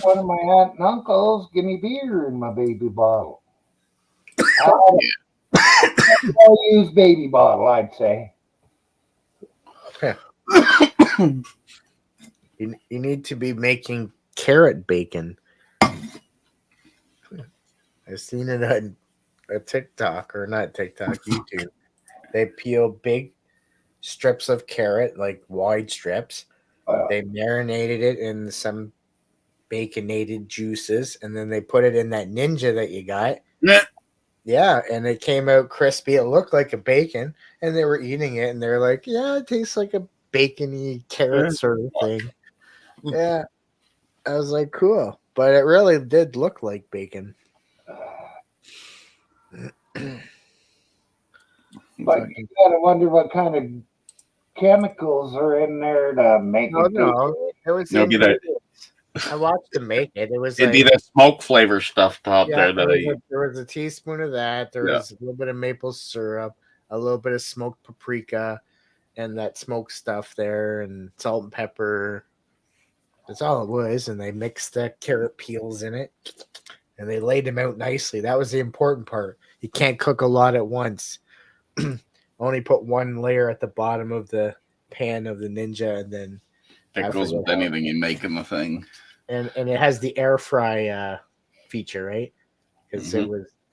one of my aunt and uncles give me beer in my baby bottle. I use baby bottle, I'd say. You need to be making carrot bacon. I've seen it on a TikTok, or not TikTok, YouTube. They peel big strips of carrot, like wide strips. They marinated it in some baconated juices, and then they put it in that Ninja that you got. Yeah, and it came out crispy. It looked like a bacon, and they were eating it, and they're like, "Yeah, it tastes like a bacony carrot sort of thing." Yeah, I was like, "Cool," but it really did look like bacon. But you gotta wonder what kind of chemicals are in there to make it. It was. It'll be that. I watched them make it. It was It'd be like, the smoke flavor stuff top yeah, there that there was a teaspoon of that. There Yeah. was a little bit of maple syrup, a little bit of smoked paprika, and that smoked stuff there, and salt and pepper. That's all it was. And they mixed the carrot peels in it, and they laid them out nicely. That was the important part. You can't cook a lot at once. Only put one layer at the bottom of the pan of the Ninja, and then that goes with anything you make in the thing. and it has the air fry feature, right? Because it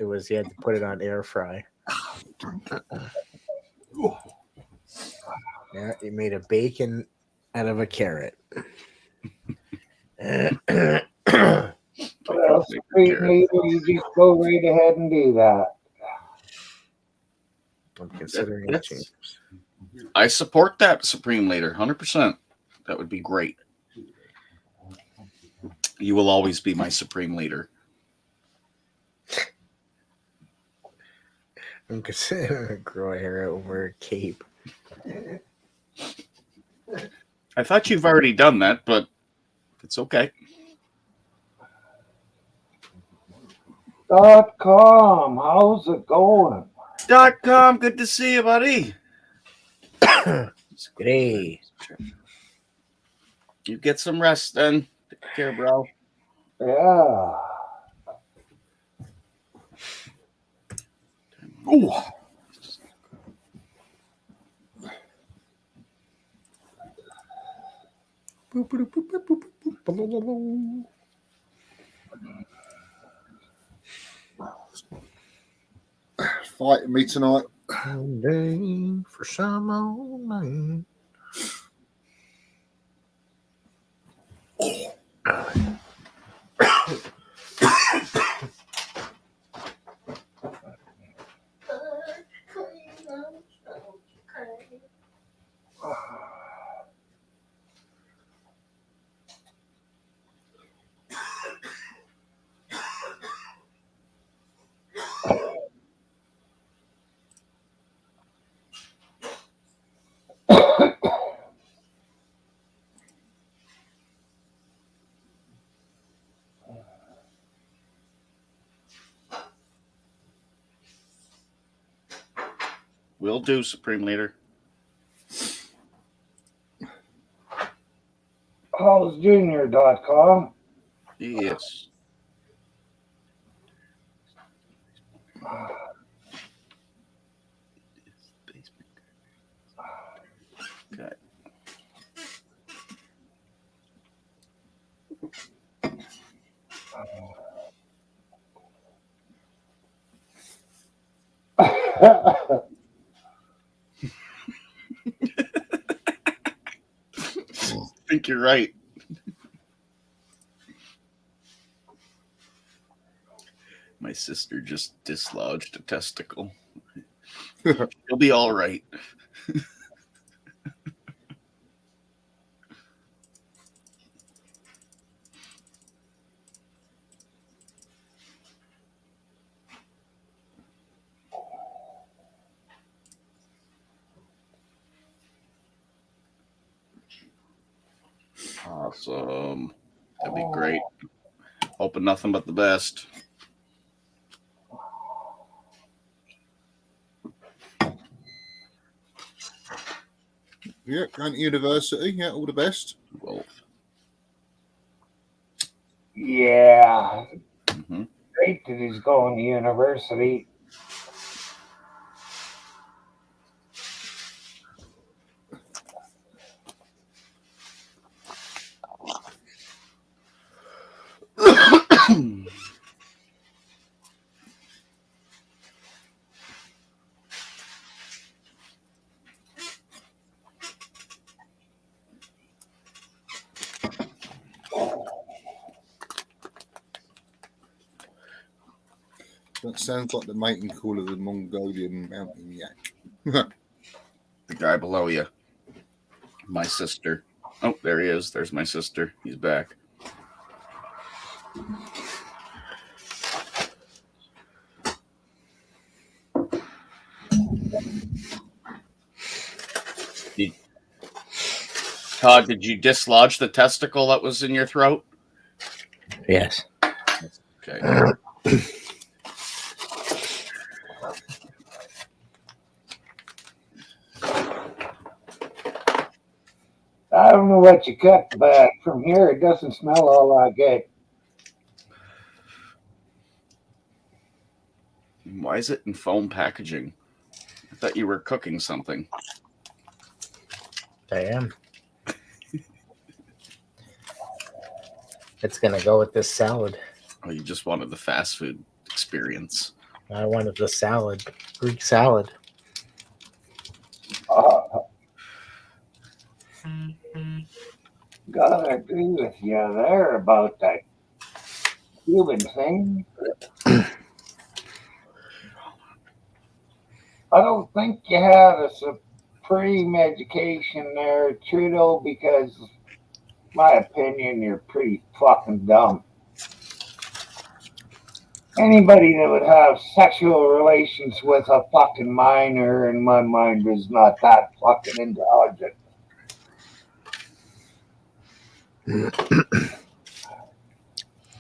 was you had to put it on air fry. Yeah, you made a bacon out of a carrot. Well, Supreme Leader, you just go right ahead and do that. I'm considering a That's- change. I support that, Supreme Leader, 100%. That would be great. You will always be my Supreme Leader. I'm considering grow a hair out over a cape. I thought you've already done that, but it's okay. .com, how's it going? .com, good to see you, buddy. Hey, You get some rest then. Take care, bro. Yeah. Ooh. fighting me tonight. One day for some old night. Will do, Supreme Leader. HallsJr.com. Yes. Okay. I think you're right. My sister just dislodged a testicle. You'll be all right. Awesome. That'd be great. Hoping nothing but the best. Yeah, going to university. Yeah, all the best. Well, Yeah, mhm. great that he's going to university. That sounds like the mating call of the Mongolian mountain yak. The guy below you. My sister. Oh, there he is. There's my sister. He's back. Todd, did you dislodge the testicle that was in your throat? Yes. Okay. I don't know what you cut, but from here it doesn't smell all that good. Why is it in foam packaging? I thought you were cooking something. I am. It's gonna go with this salad. Oh, you just wanted the fast food experience. I wanted the salad, Greek salad. Gotta agree with you there about that Cuban thing. I don't think you had a supreme education there, Trudeau, because, my opinion, you're pretty fucking dumb. Anybody that would have sexual relations with a fucking minor, in my mind, is not that fucking intelligent.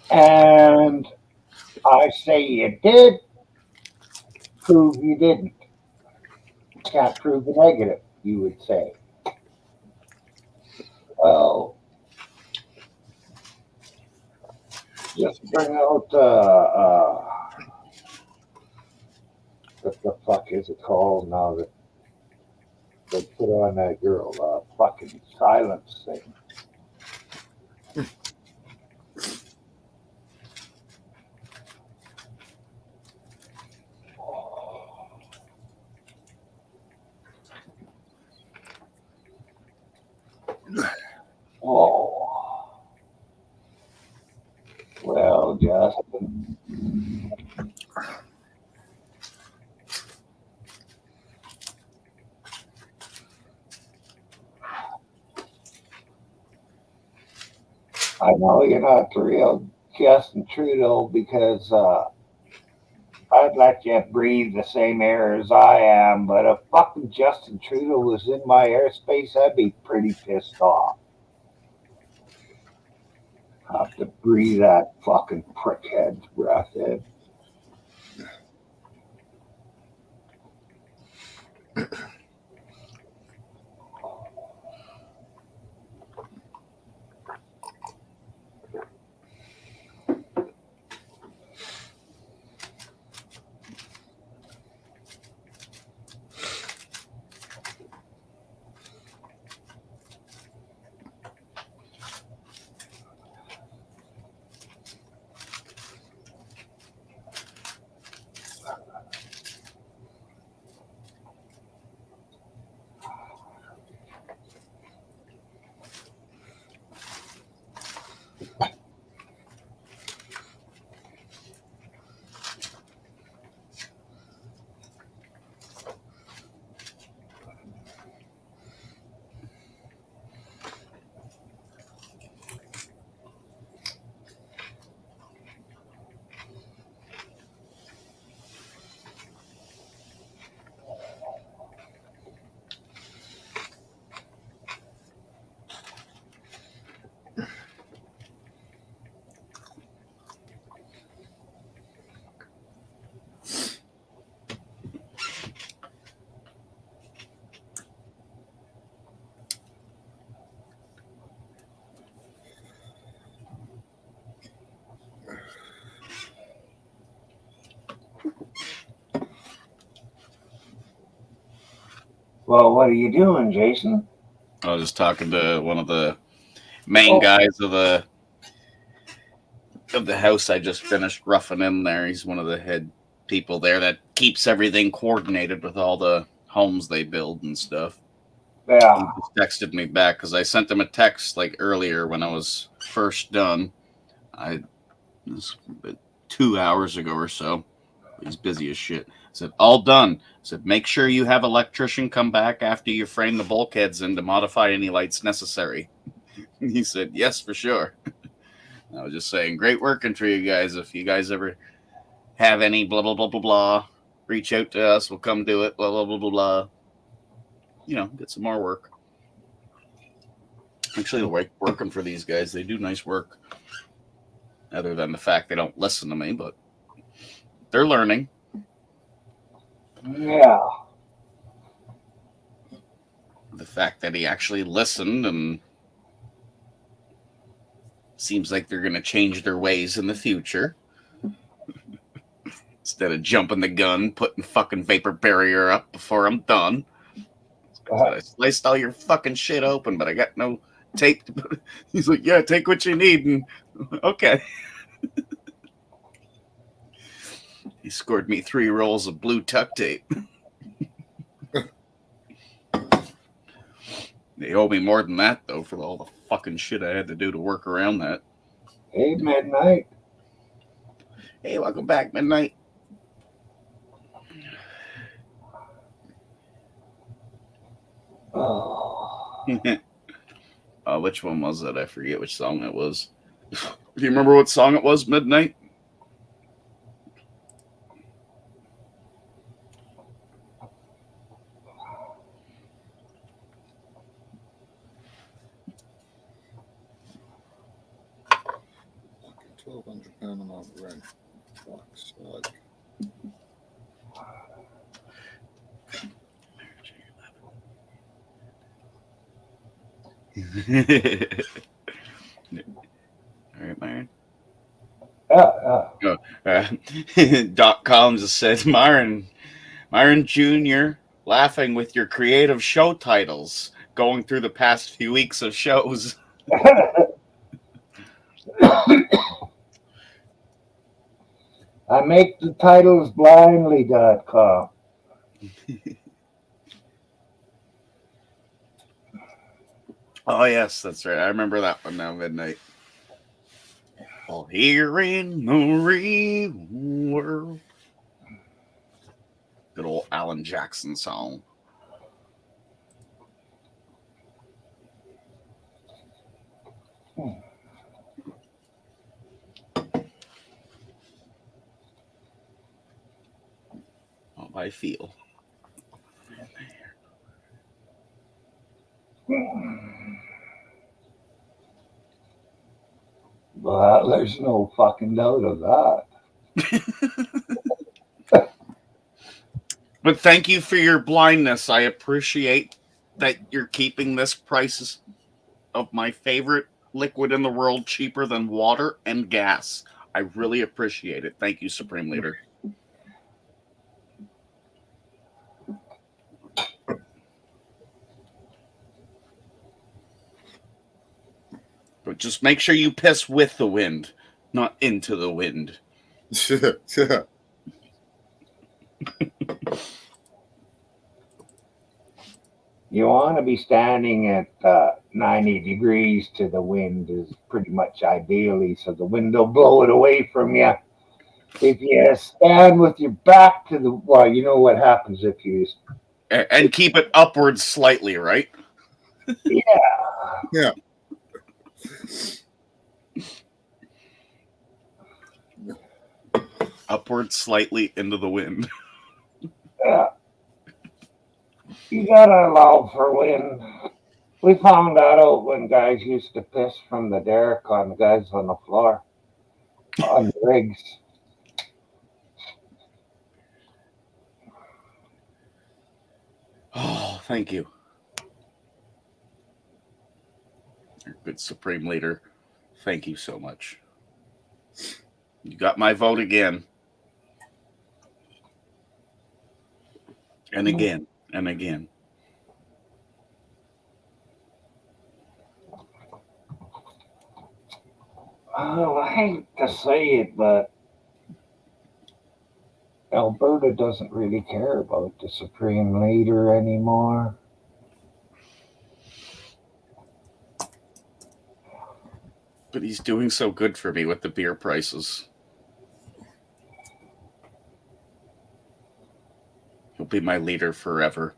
And I say you did, prove you didn't. Can't prove the negative, you would say. Well, just bring out what the fuck is it called now that they put on that girl, fucking silence thing. I know you're not the real Justin Trudeau because I'd let you breathe the same air as I am, but if fucking Justin Trudeau was in my airspace, I'd be pretty pissed off. Have to breathe that fucking prickhead's breath in. Well, what are you doing, Jason? I was just talking to one of the main guys of the house I just finished roughing in there. He's one of the head people there that keeps everything coordinated with all the homes they build and stuff. Yeah. He just texted me back because I sent him a text like earlier when I was first done. It was 2 hours ago or so. He's busy as shit. I said, all done. I said, make sure you have electrician come back after you frame the bulkheads in to modify any lights necessary. He said, yes, for sure. I was just saying, great working for you guys. If you guys ever have any blah, blah, blah, blah, blah, reach out to us. We'll come do it. Blah, blah, blah, blah, blah. You know, get some more work. Actually, working for these guys, they do nice work. Other than the fact they don't listen to me, but they're learning. Yeah. The fact that he actually listened and seems like they're going to change their ways in the future. Instead of jumping the gun, putting fucking vapor barrier up before I'm done. I sliced all your fucking shit open, but I got no tape. He's like, yeah, take what you need. And okay. He scored me 3 rolls of blue tuck tape. They owe me more than that, though, for all the fucking shit I had to do to work around that. Hey, Midnight. Hey, welcome back, Midnight. Oh. Which one was that? I forget which song it was. Do you remember what song it was, Midnight? £1,200 a month rent. Fuck's sake. All right, Myron. .com just said, Myron Jr. laughing with your creative show titles going through the past few weeks of shows. I make the titles blindly.com. Oh, yes, that's right. I remember that one now, Midnight. Well, here in the real world. Good old Alan Jackson song. I feel. Well, there's no fucking doubt of that. But thank you for your blindness. I appreciate that you're keeping this price of my favorite liquid in the world cheaper than water and gas. I really appreciate it. Thank you, Supreme Leader. But just make sure you piss with the wind, not into the wind. You want to be standing at 90 degrees to the wind is pretty much ideally, so the wind will blow it away from you. If you stand with your back to the, well, you know what happens if you, And keep it upwards slightly, right? yeah. Upwards slightly into the wind. Yeah. You gotta allow for wind. We found that out when guys used to piss from the derrick on the guys on the floor, on the rigs. Oh, thank you. You're a good Supreme Leader. Thank you so much. You got my vote again. And again. And again. Oh, I hate to say it, but Alberta doesn't really care about the Supreme Leader anymore. But he's doing so good for me with the beer prices. He'll be my leader forever.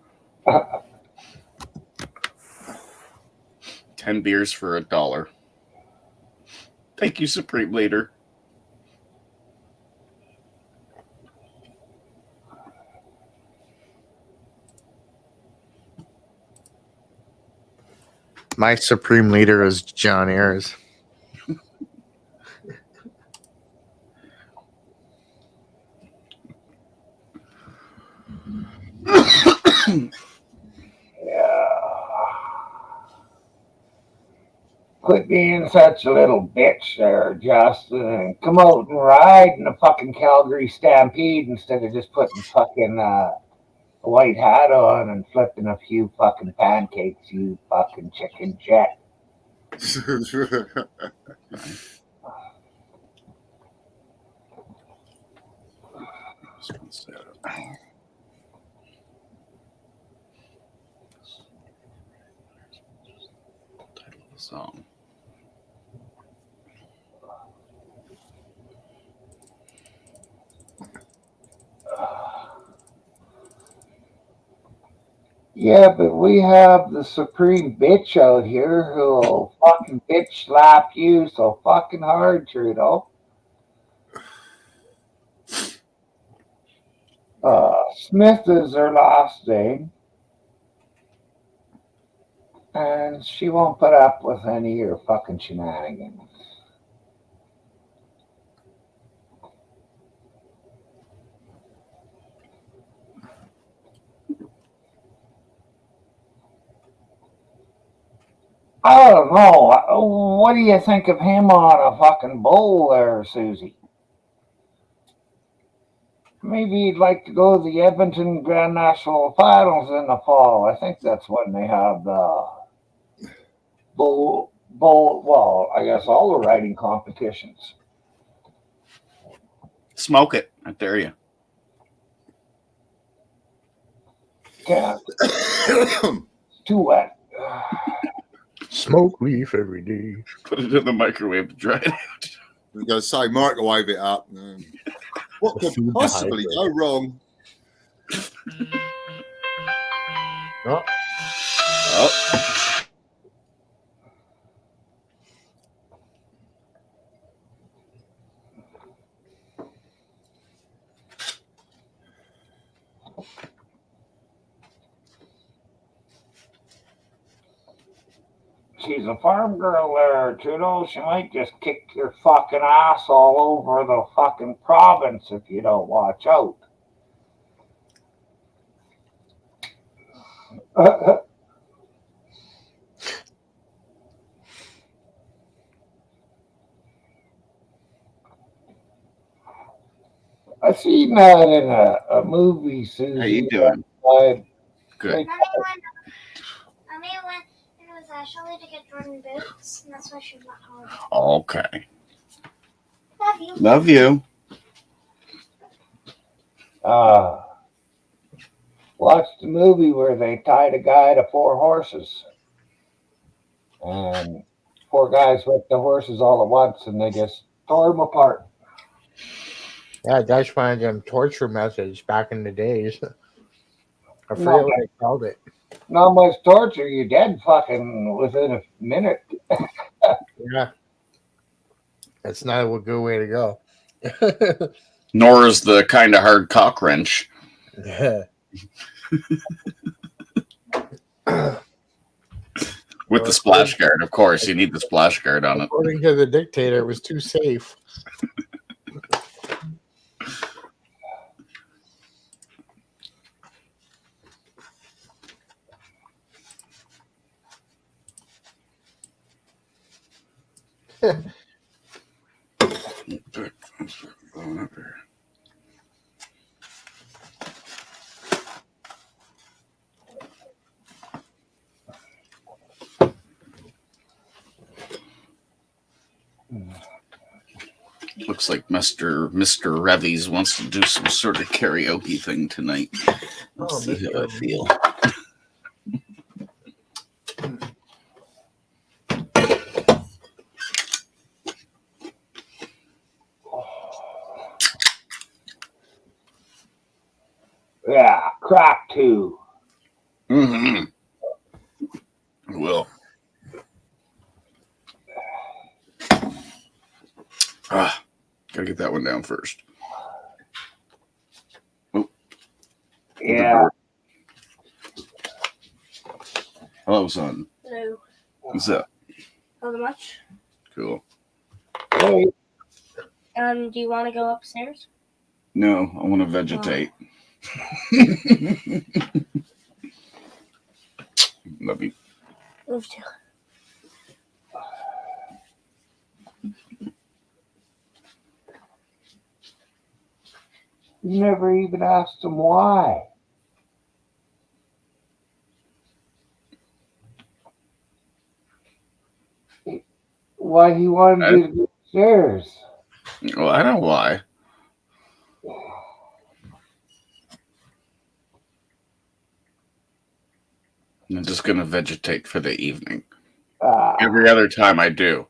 10 beers for $1. Thank you, Supreme Leader. My Supreme Leader is John Ayres. Yeah. Quit being such a little bitch there, Justin, and come out and ride in the fucking Calgary Stampede instead of just putting fucking a white hat on and flipping a few fucking pancakes, you fucking chicken shit. Title of the song. Yeah, but we have the supreme bitch out here who'll fucking bitch slap you so fucking hard, Trudeau. Smith is her last name, and she won't put up with any of your fucking shenanigans. I don't know. What do you think of him on a fucking bull there, Susie? Maybe you'd like to go to the Edmonton Grand National Finals in the fall. I think that's when they have the bull. Well, I guess all the riding competitions. Smoke it. I dare you. Can't. Too wet. Smoke leaf every day. Put it in the microwave to dry it out. I was going to say, microwave it up. What could possibly go wrong? Oh. She's a farm girl there, Trudeau. She might just kick your fucking ass all over the fucking province if you don't watch out. I seen that in a movie, Susie. How you doing? Good. Mommy went it was actually to get Jordan boots, and that's why she went home. Okay. Love you. Love you. Watched the movie where they tied a guy to 4 horses. And 4 guys with the horses all at once, and they just tore them apart. Yeah, that's one of them torture methods back in the days. I forget No. what they called it. Not much torture. You're dead fucking within a minute. Yeah. That's not a good way to go. Nor is the kind of hard cock wrench. With the splash guard, of course. You need the splash guard on it. According to the dictator, it was too safe. Looks like Mr. Revies wants to do some sort of karaoke thing tonight. Let's see how I feel. Yeah, crack 2. Mm-hmm. Well. Gotta get that one down first. Oh. Yeah. Hello, son. Hello. What's up? How much? Cool. Hey, Do you want to go upstairs? No, I want to vegetate. Love you. Move to. you never even asked him why. Why he wanted you to go upstairs. Well, I know why. I'm just going to vegetate for the evening. Every other time I do.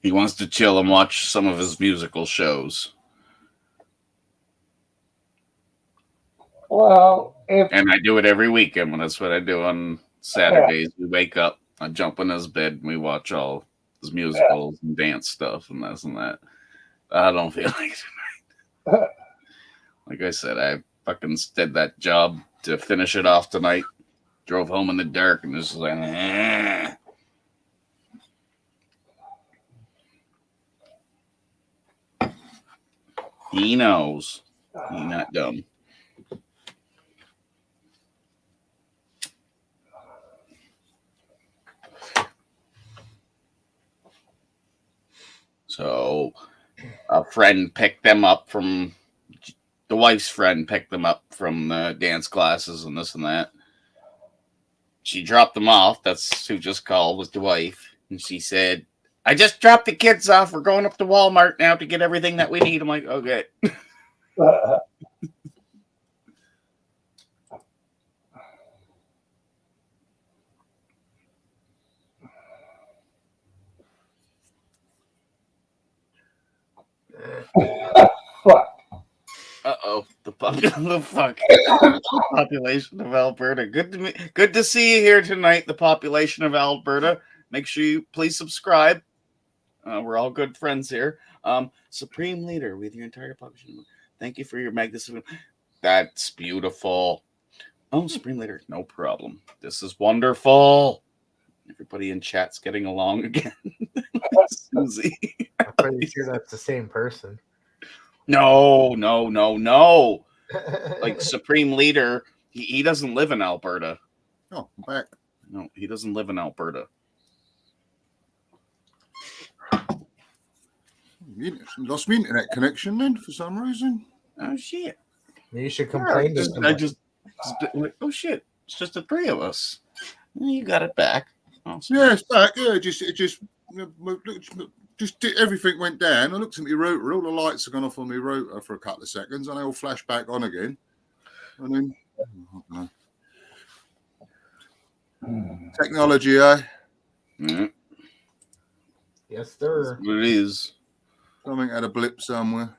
He wants to chill and watch some of his musical shows. Well, if And I do it every weekend when that's what I do on Saturdays. We wake up, I jump in his bed, and we watch all his musicals and dance stuff and this and that. I don't feel like it tonight. Like I said, I fucking did that job to finish it off tonight. Drove home in the dark and just like, He knows. He's not dumb. So a friend picked them up from the wife's friend picked them up from the dance classes and this and that. She dropped them off. That's who just called, was the wife. And she said, I just dropped the kids off. We're going up to Walmart now to get everything that we need. I'm like, okay. fuck. Uh-oh. The population of Alberta. Good to see you here tonight, the population of Alberta. Make sure you please subscribe. We're all good friends here. Supreme Leader with your entire population. Thank you for your magnificent. That's beautiful. Oh, Supreme Leader, no problem. This is wonderful. Everybody in chat's getting along again. Susie. I'm pretty sure that's the same person. No. Like Supreme Leader, he doesn't live in Alberta. Oh, I'm back. No, he doesn't live in Alberta. Lost my internet connection then for some reason. Oh shit! You should complain to I somebody. just oh shit! It's just the three of us. You got it back. Awesome. Yeah, it's back. Yeah, just everything went down. I looked at my rotor. All the lights have gone off on my rotor for a couple of seconds, and they all flashed back on again. And then technology, eh? Mm, Yes, sir. what it is. Something had a blip somewhere.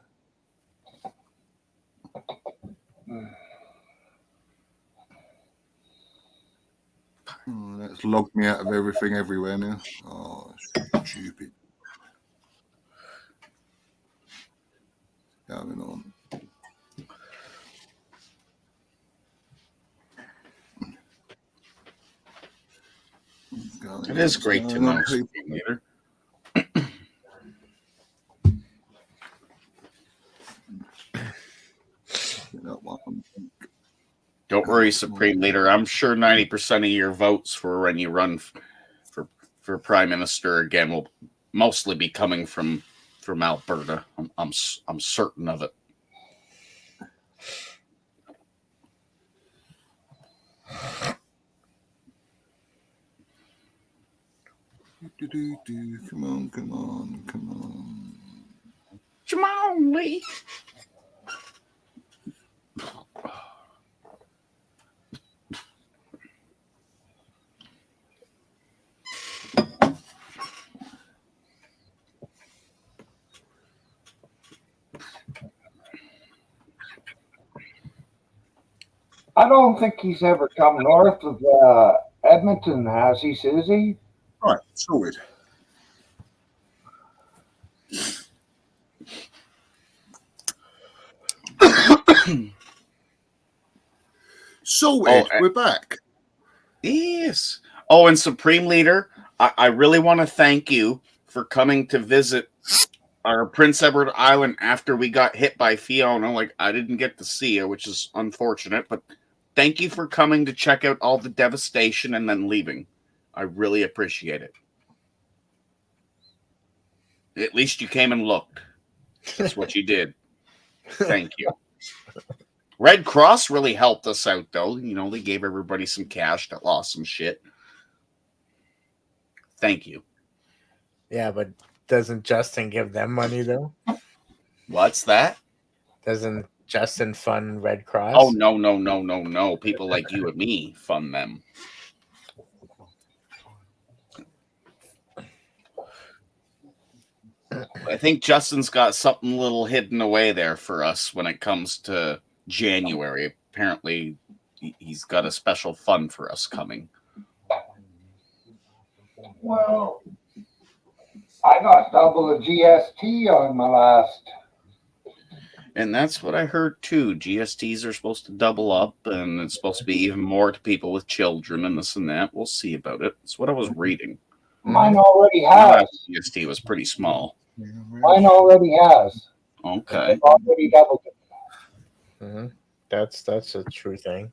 Oh, that's logged me out of everything everywhere now. Oh, stupid. Going on. It is great to know, Supreme Leader. Don't worry, Supreme Leader. I'm sure 90% of your votes for when you run for Prime Minister again will mostly be coming from Alberta. I'm certain of it. Come on. Come on, Lee. I don't think he's ever come north of Edmonton, has he, Susie? Right, sorted. Sorted. We're back. Yes. Oh, and Supreme Leader, I really want to thank you for coming to visit our Prince Edward Island after we got hit by Fiona. Like, I didn't get to see you, which is unfortunate, but thank you for coming to check out all the devastation and then leaving. I really appreciate it. At least you came and looked. That's what you did. Thank you. Red Cross really helped us out, though. You know, they gave everybody some cash that lost some shit. Thank you. Yeah, but doesn't Justin give them money, though? What's that? Doesn't Justin fund Red Cross? Oh, no. People like you and me fund them. I think Justin's got something a little hidden away there for us when it comes to January. Apparently, he's got a special fund for us coming. Well, I got double the GST on my last. And that's what I heard too. GSTs are supposed to double up, and it's supposed to be even more to people with children and this and that. We'll see about it. That's what I was reading. Mine already has. GST was pretty small. Mine already has. Okay. I've already doubled it. Mm-hmm. That's a true thing.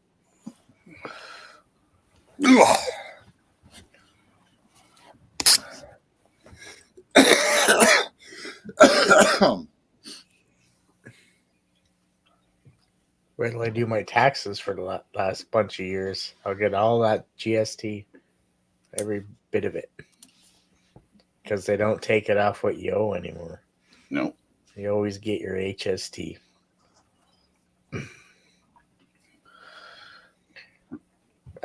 Wait till I do my taxes for the last bunch of years. I'll get all that GST, every bit of it, because they don't take it off what you owe anymore. No. You always get your HST.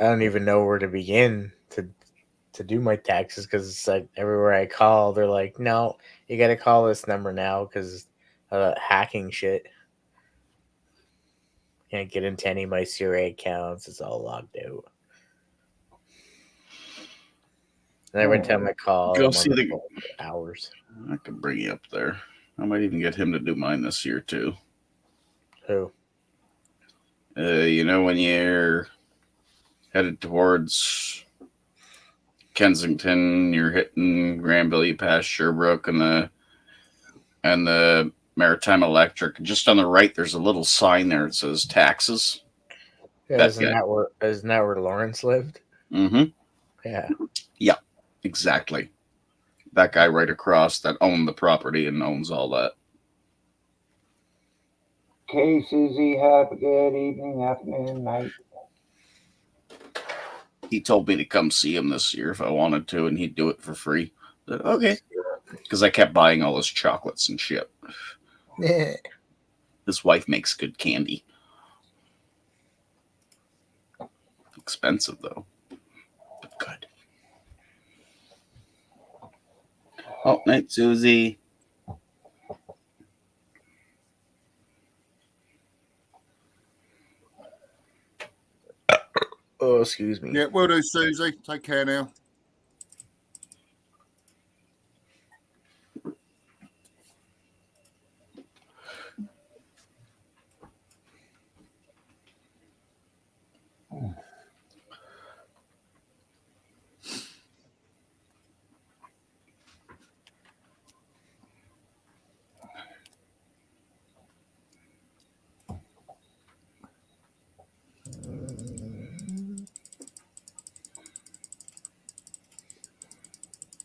I don't even know where to begin to do my taxes, because it's like everywhere I call, they're like, no, you got to call this number now because hacking shit. Can't get into any of my CRA accounts. It's all logged out. And every time I call, Go I'm on see the the- phone for hours. I could bring you up there. I might even get him to do mine this year too. Who? You know, when you're headed towards Kensington, you're hitting Granville, you pass Sherbrooke and the Maritime Electric. Just on the right, there's a little sign there that says taxes. Yeah, That isn't guy. that where Lawrence lived? Mm-hmm. Yeah. Exactly. That guy right across that owned the property and owns all that. Okay, Susie, have a good evening, afternoon, night. He told me to come see him this year if I wanted to, and he'd do it for free. I said, okay. Because I kept buying all his chocolates and shit. Yeah. His wife makes good candy. Expensive, though. But good. Oh, night, Susie. Oh, excuse me. Yeah, will do, Susie. Take care now.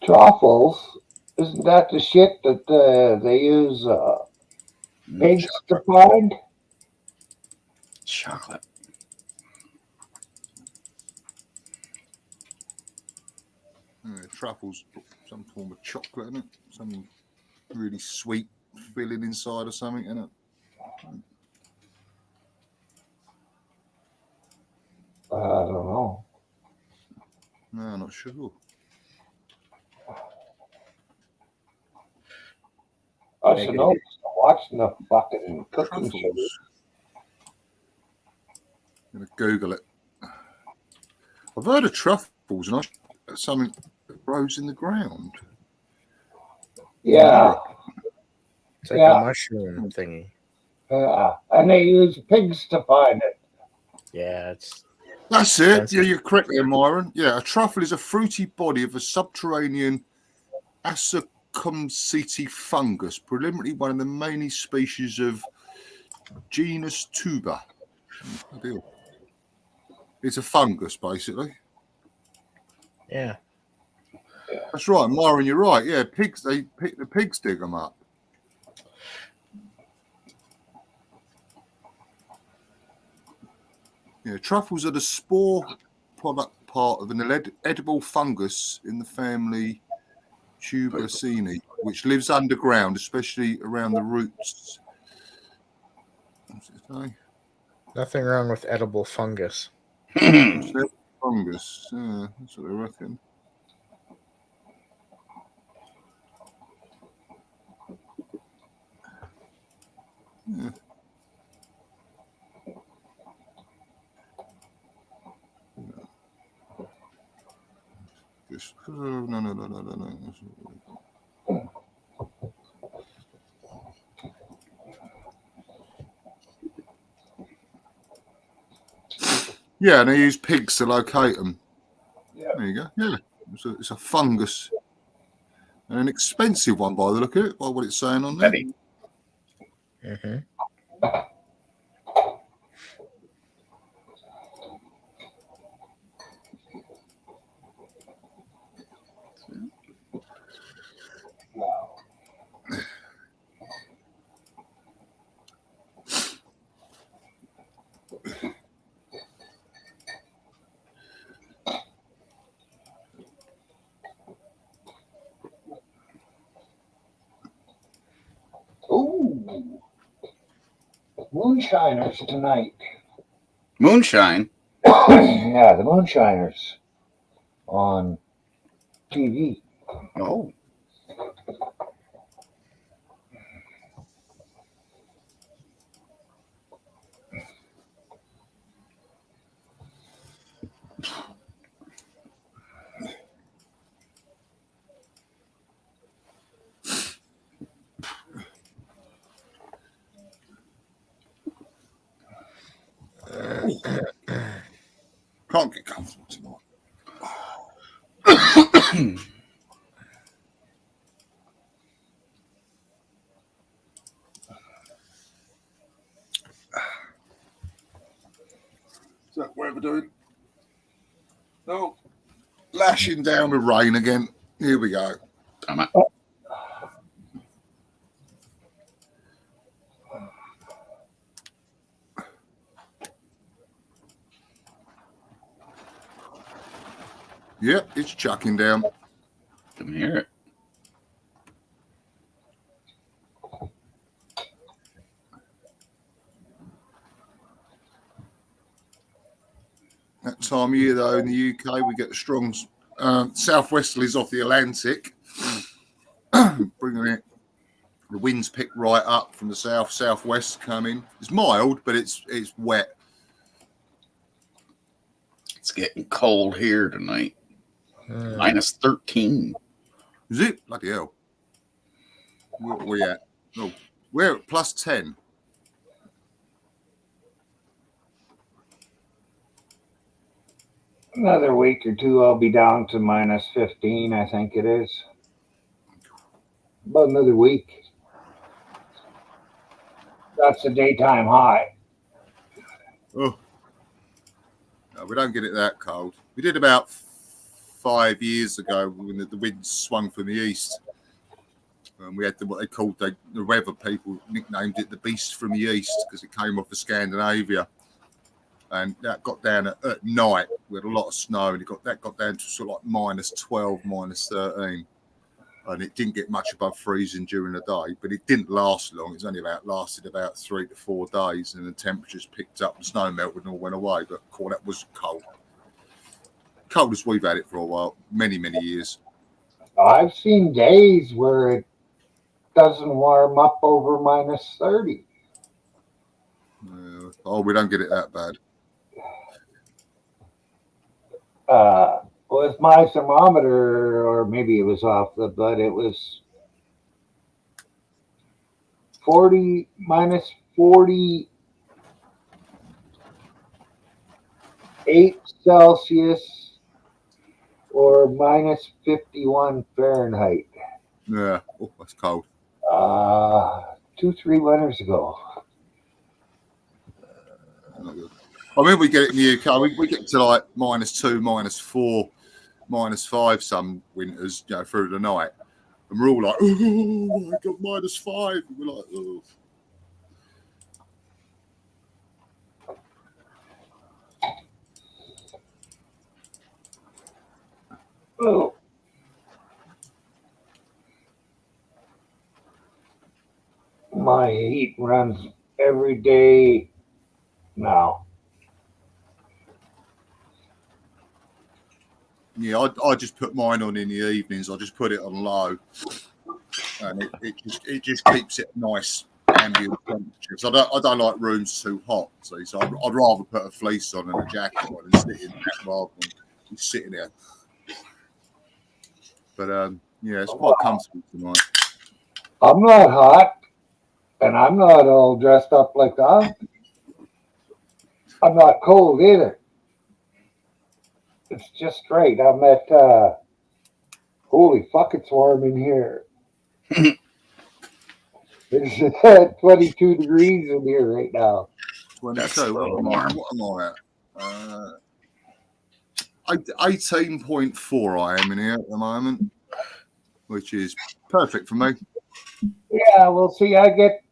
Truffles, isn't that the shit that they use pigs to find? Chocolate. Truffles, some form of chocolate in it. Some really sweet filling inside or something in it. I don't know. No, I'm not sure. I should know. Watching the fucking cooking show. Truffles. I'm gonna Google it. I've heard of truffles, and that's something that grows in the ground. Yeah, It's like Yeah. a mushroom thingy. and they use pigs to find it. Yeah, it's That's it. Expensive. Yeah, you're correct there, Myron. Yeah, a truffle is a fruity body of a subterranean Ascomycete fungus, preliminary one of the many species of genus Tuber. It's a fungus, basically. yeah. That's right, Myron. You're right. Yeah, pigs. The pigs dig them up. Yeah, truffles are the spore product part of an edible fungus in the family Tuberacini, which lives underground, especially around the roots. What's it say? Nothing wrong with edible fungus. Fungus. Yeah, that's what I reckon. Yeah. No. Yeah, and they use pigs to locate them. Yeah. There you go. Yeah, it's a fungus, and an expensive one by the look of it, by what it's saying on there. Betty. Mm-hmm. Ooh, moonshiners tonight. Moonshine. Yeah, the moonshiners on TV. Oh. Can't get comfortable tonight. Is that weather doing? No. Lashing down with rain again. Here we go. Damn it. Yep, it's chucking down. Can hear it. That time of year, though, in the UK, we get strong southwesterlies off the Atlantic, bringing it. The winds pick right up from the southwest coming. It's mild, but it's wet. It's getting cold here tonight. Minus 13. Is it? Bloody hell. What are we at? Oh, we're at plus 10. Another week or two, I'll be down to minus 15, I think it is. About another week. That's the daytime high. Oh. No, we don't get it that cold. We did about 5 years ago when the wind swung from the east. We had what they called the weather people nicknamed it the beast from the east because it came off of Scandinavia. And that got down at night with a lot of snow, and that got down to sort of like minus 12, minus 13. And it didn't get much above freezing during the day, but it didn't last long. It's only lasted about 3 to 4 days, and the temperatures picked up, the snow melted and all went away. But that was cold. Cold as we've had it for a while, many, many years. I've seen days where it doesn't warm up over minus 30. We don't get it that bad. With my thermometer, or maybe it was off but it was 40, minus 48 Celsius or minus 51 Fahrenheit. Yeah, that's cold. 2-3 winters ago. Not good. I mean, we get it in the UK. We get to like minus 2, minus 4, minus 5 some winters, through the night, and we're all like, "Oh my god, minus 5!" And we're like, "Oh." Oh. My heat runs every day now. Yeah, I just put mine on in the evenings. I just put it on low, and it just keeps it nice ambient temperatures. I don't like rooms too hot, so I'd rather put a fleece on and a jacket on and sit in that rather than just sitting there. But yeah, it's quite comfortable tonight. I'm not hot, and I'm not all dressed up like that. I'm not cold either. It's just right. I'm at, holy fuck, it's warm in here. It's at 22 degrees in here right now. 22. What am I at? 18.4 I am in here at the moment, which is perfect for me. Yeah, well, see, I get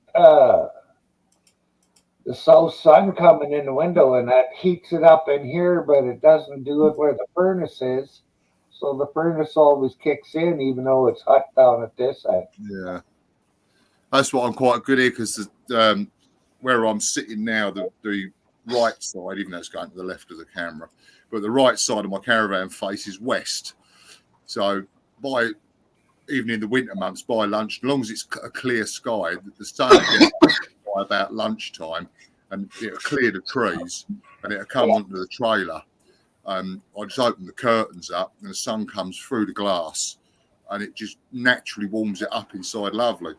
the south sun coming in the window, and that heats it up in here, but it doesn't do it where the furnace is. So the furnace always kicks in, even though it's hot down at this end. Yeah, that's what I'm quite good here because where I'm sitting now, the right side, even though it's going to the left of the camera, but the right side of my caravan faces west. So even in the winter months, by lunch, as long as it's a clear sky, the sun gets by about lunchtime, and it'll clear the trees, and it'll come onto the trailer. I just open the curtains up, and the sun comes through the glass, and it just naturally warms it up inside. Lovely.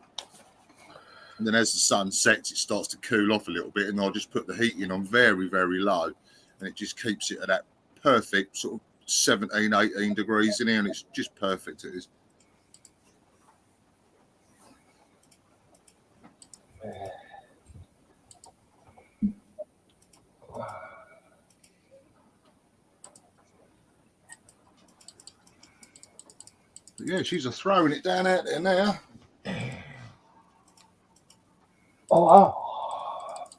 And then as the sun sets, it starts to cool off a little bit, and I'll just put the heating on very, very low, and it just keeps it at that perfect sort of 17, 18 degrees in here, and it's just perfect. It is. But yeah, she's throwing it down out there now. Oh, wow.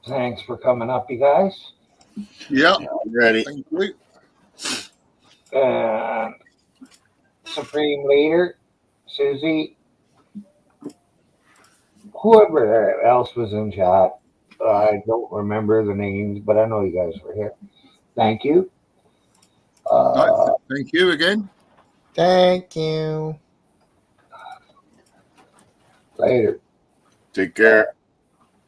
Thanks for coming up, you guys. Yeah, Ready. thank you. And Supreme Leader, Susie, whoever else was in chat. I don't remember the names, but I know you guys were here. Thank you. Thank you again. Thank you. Later. Take care.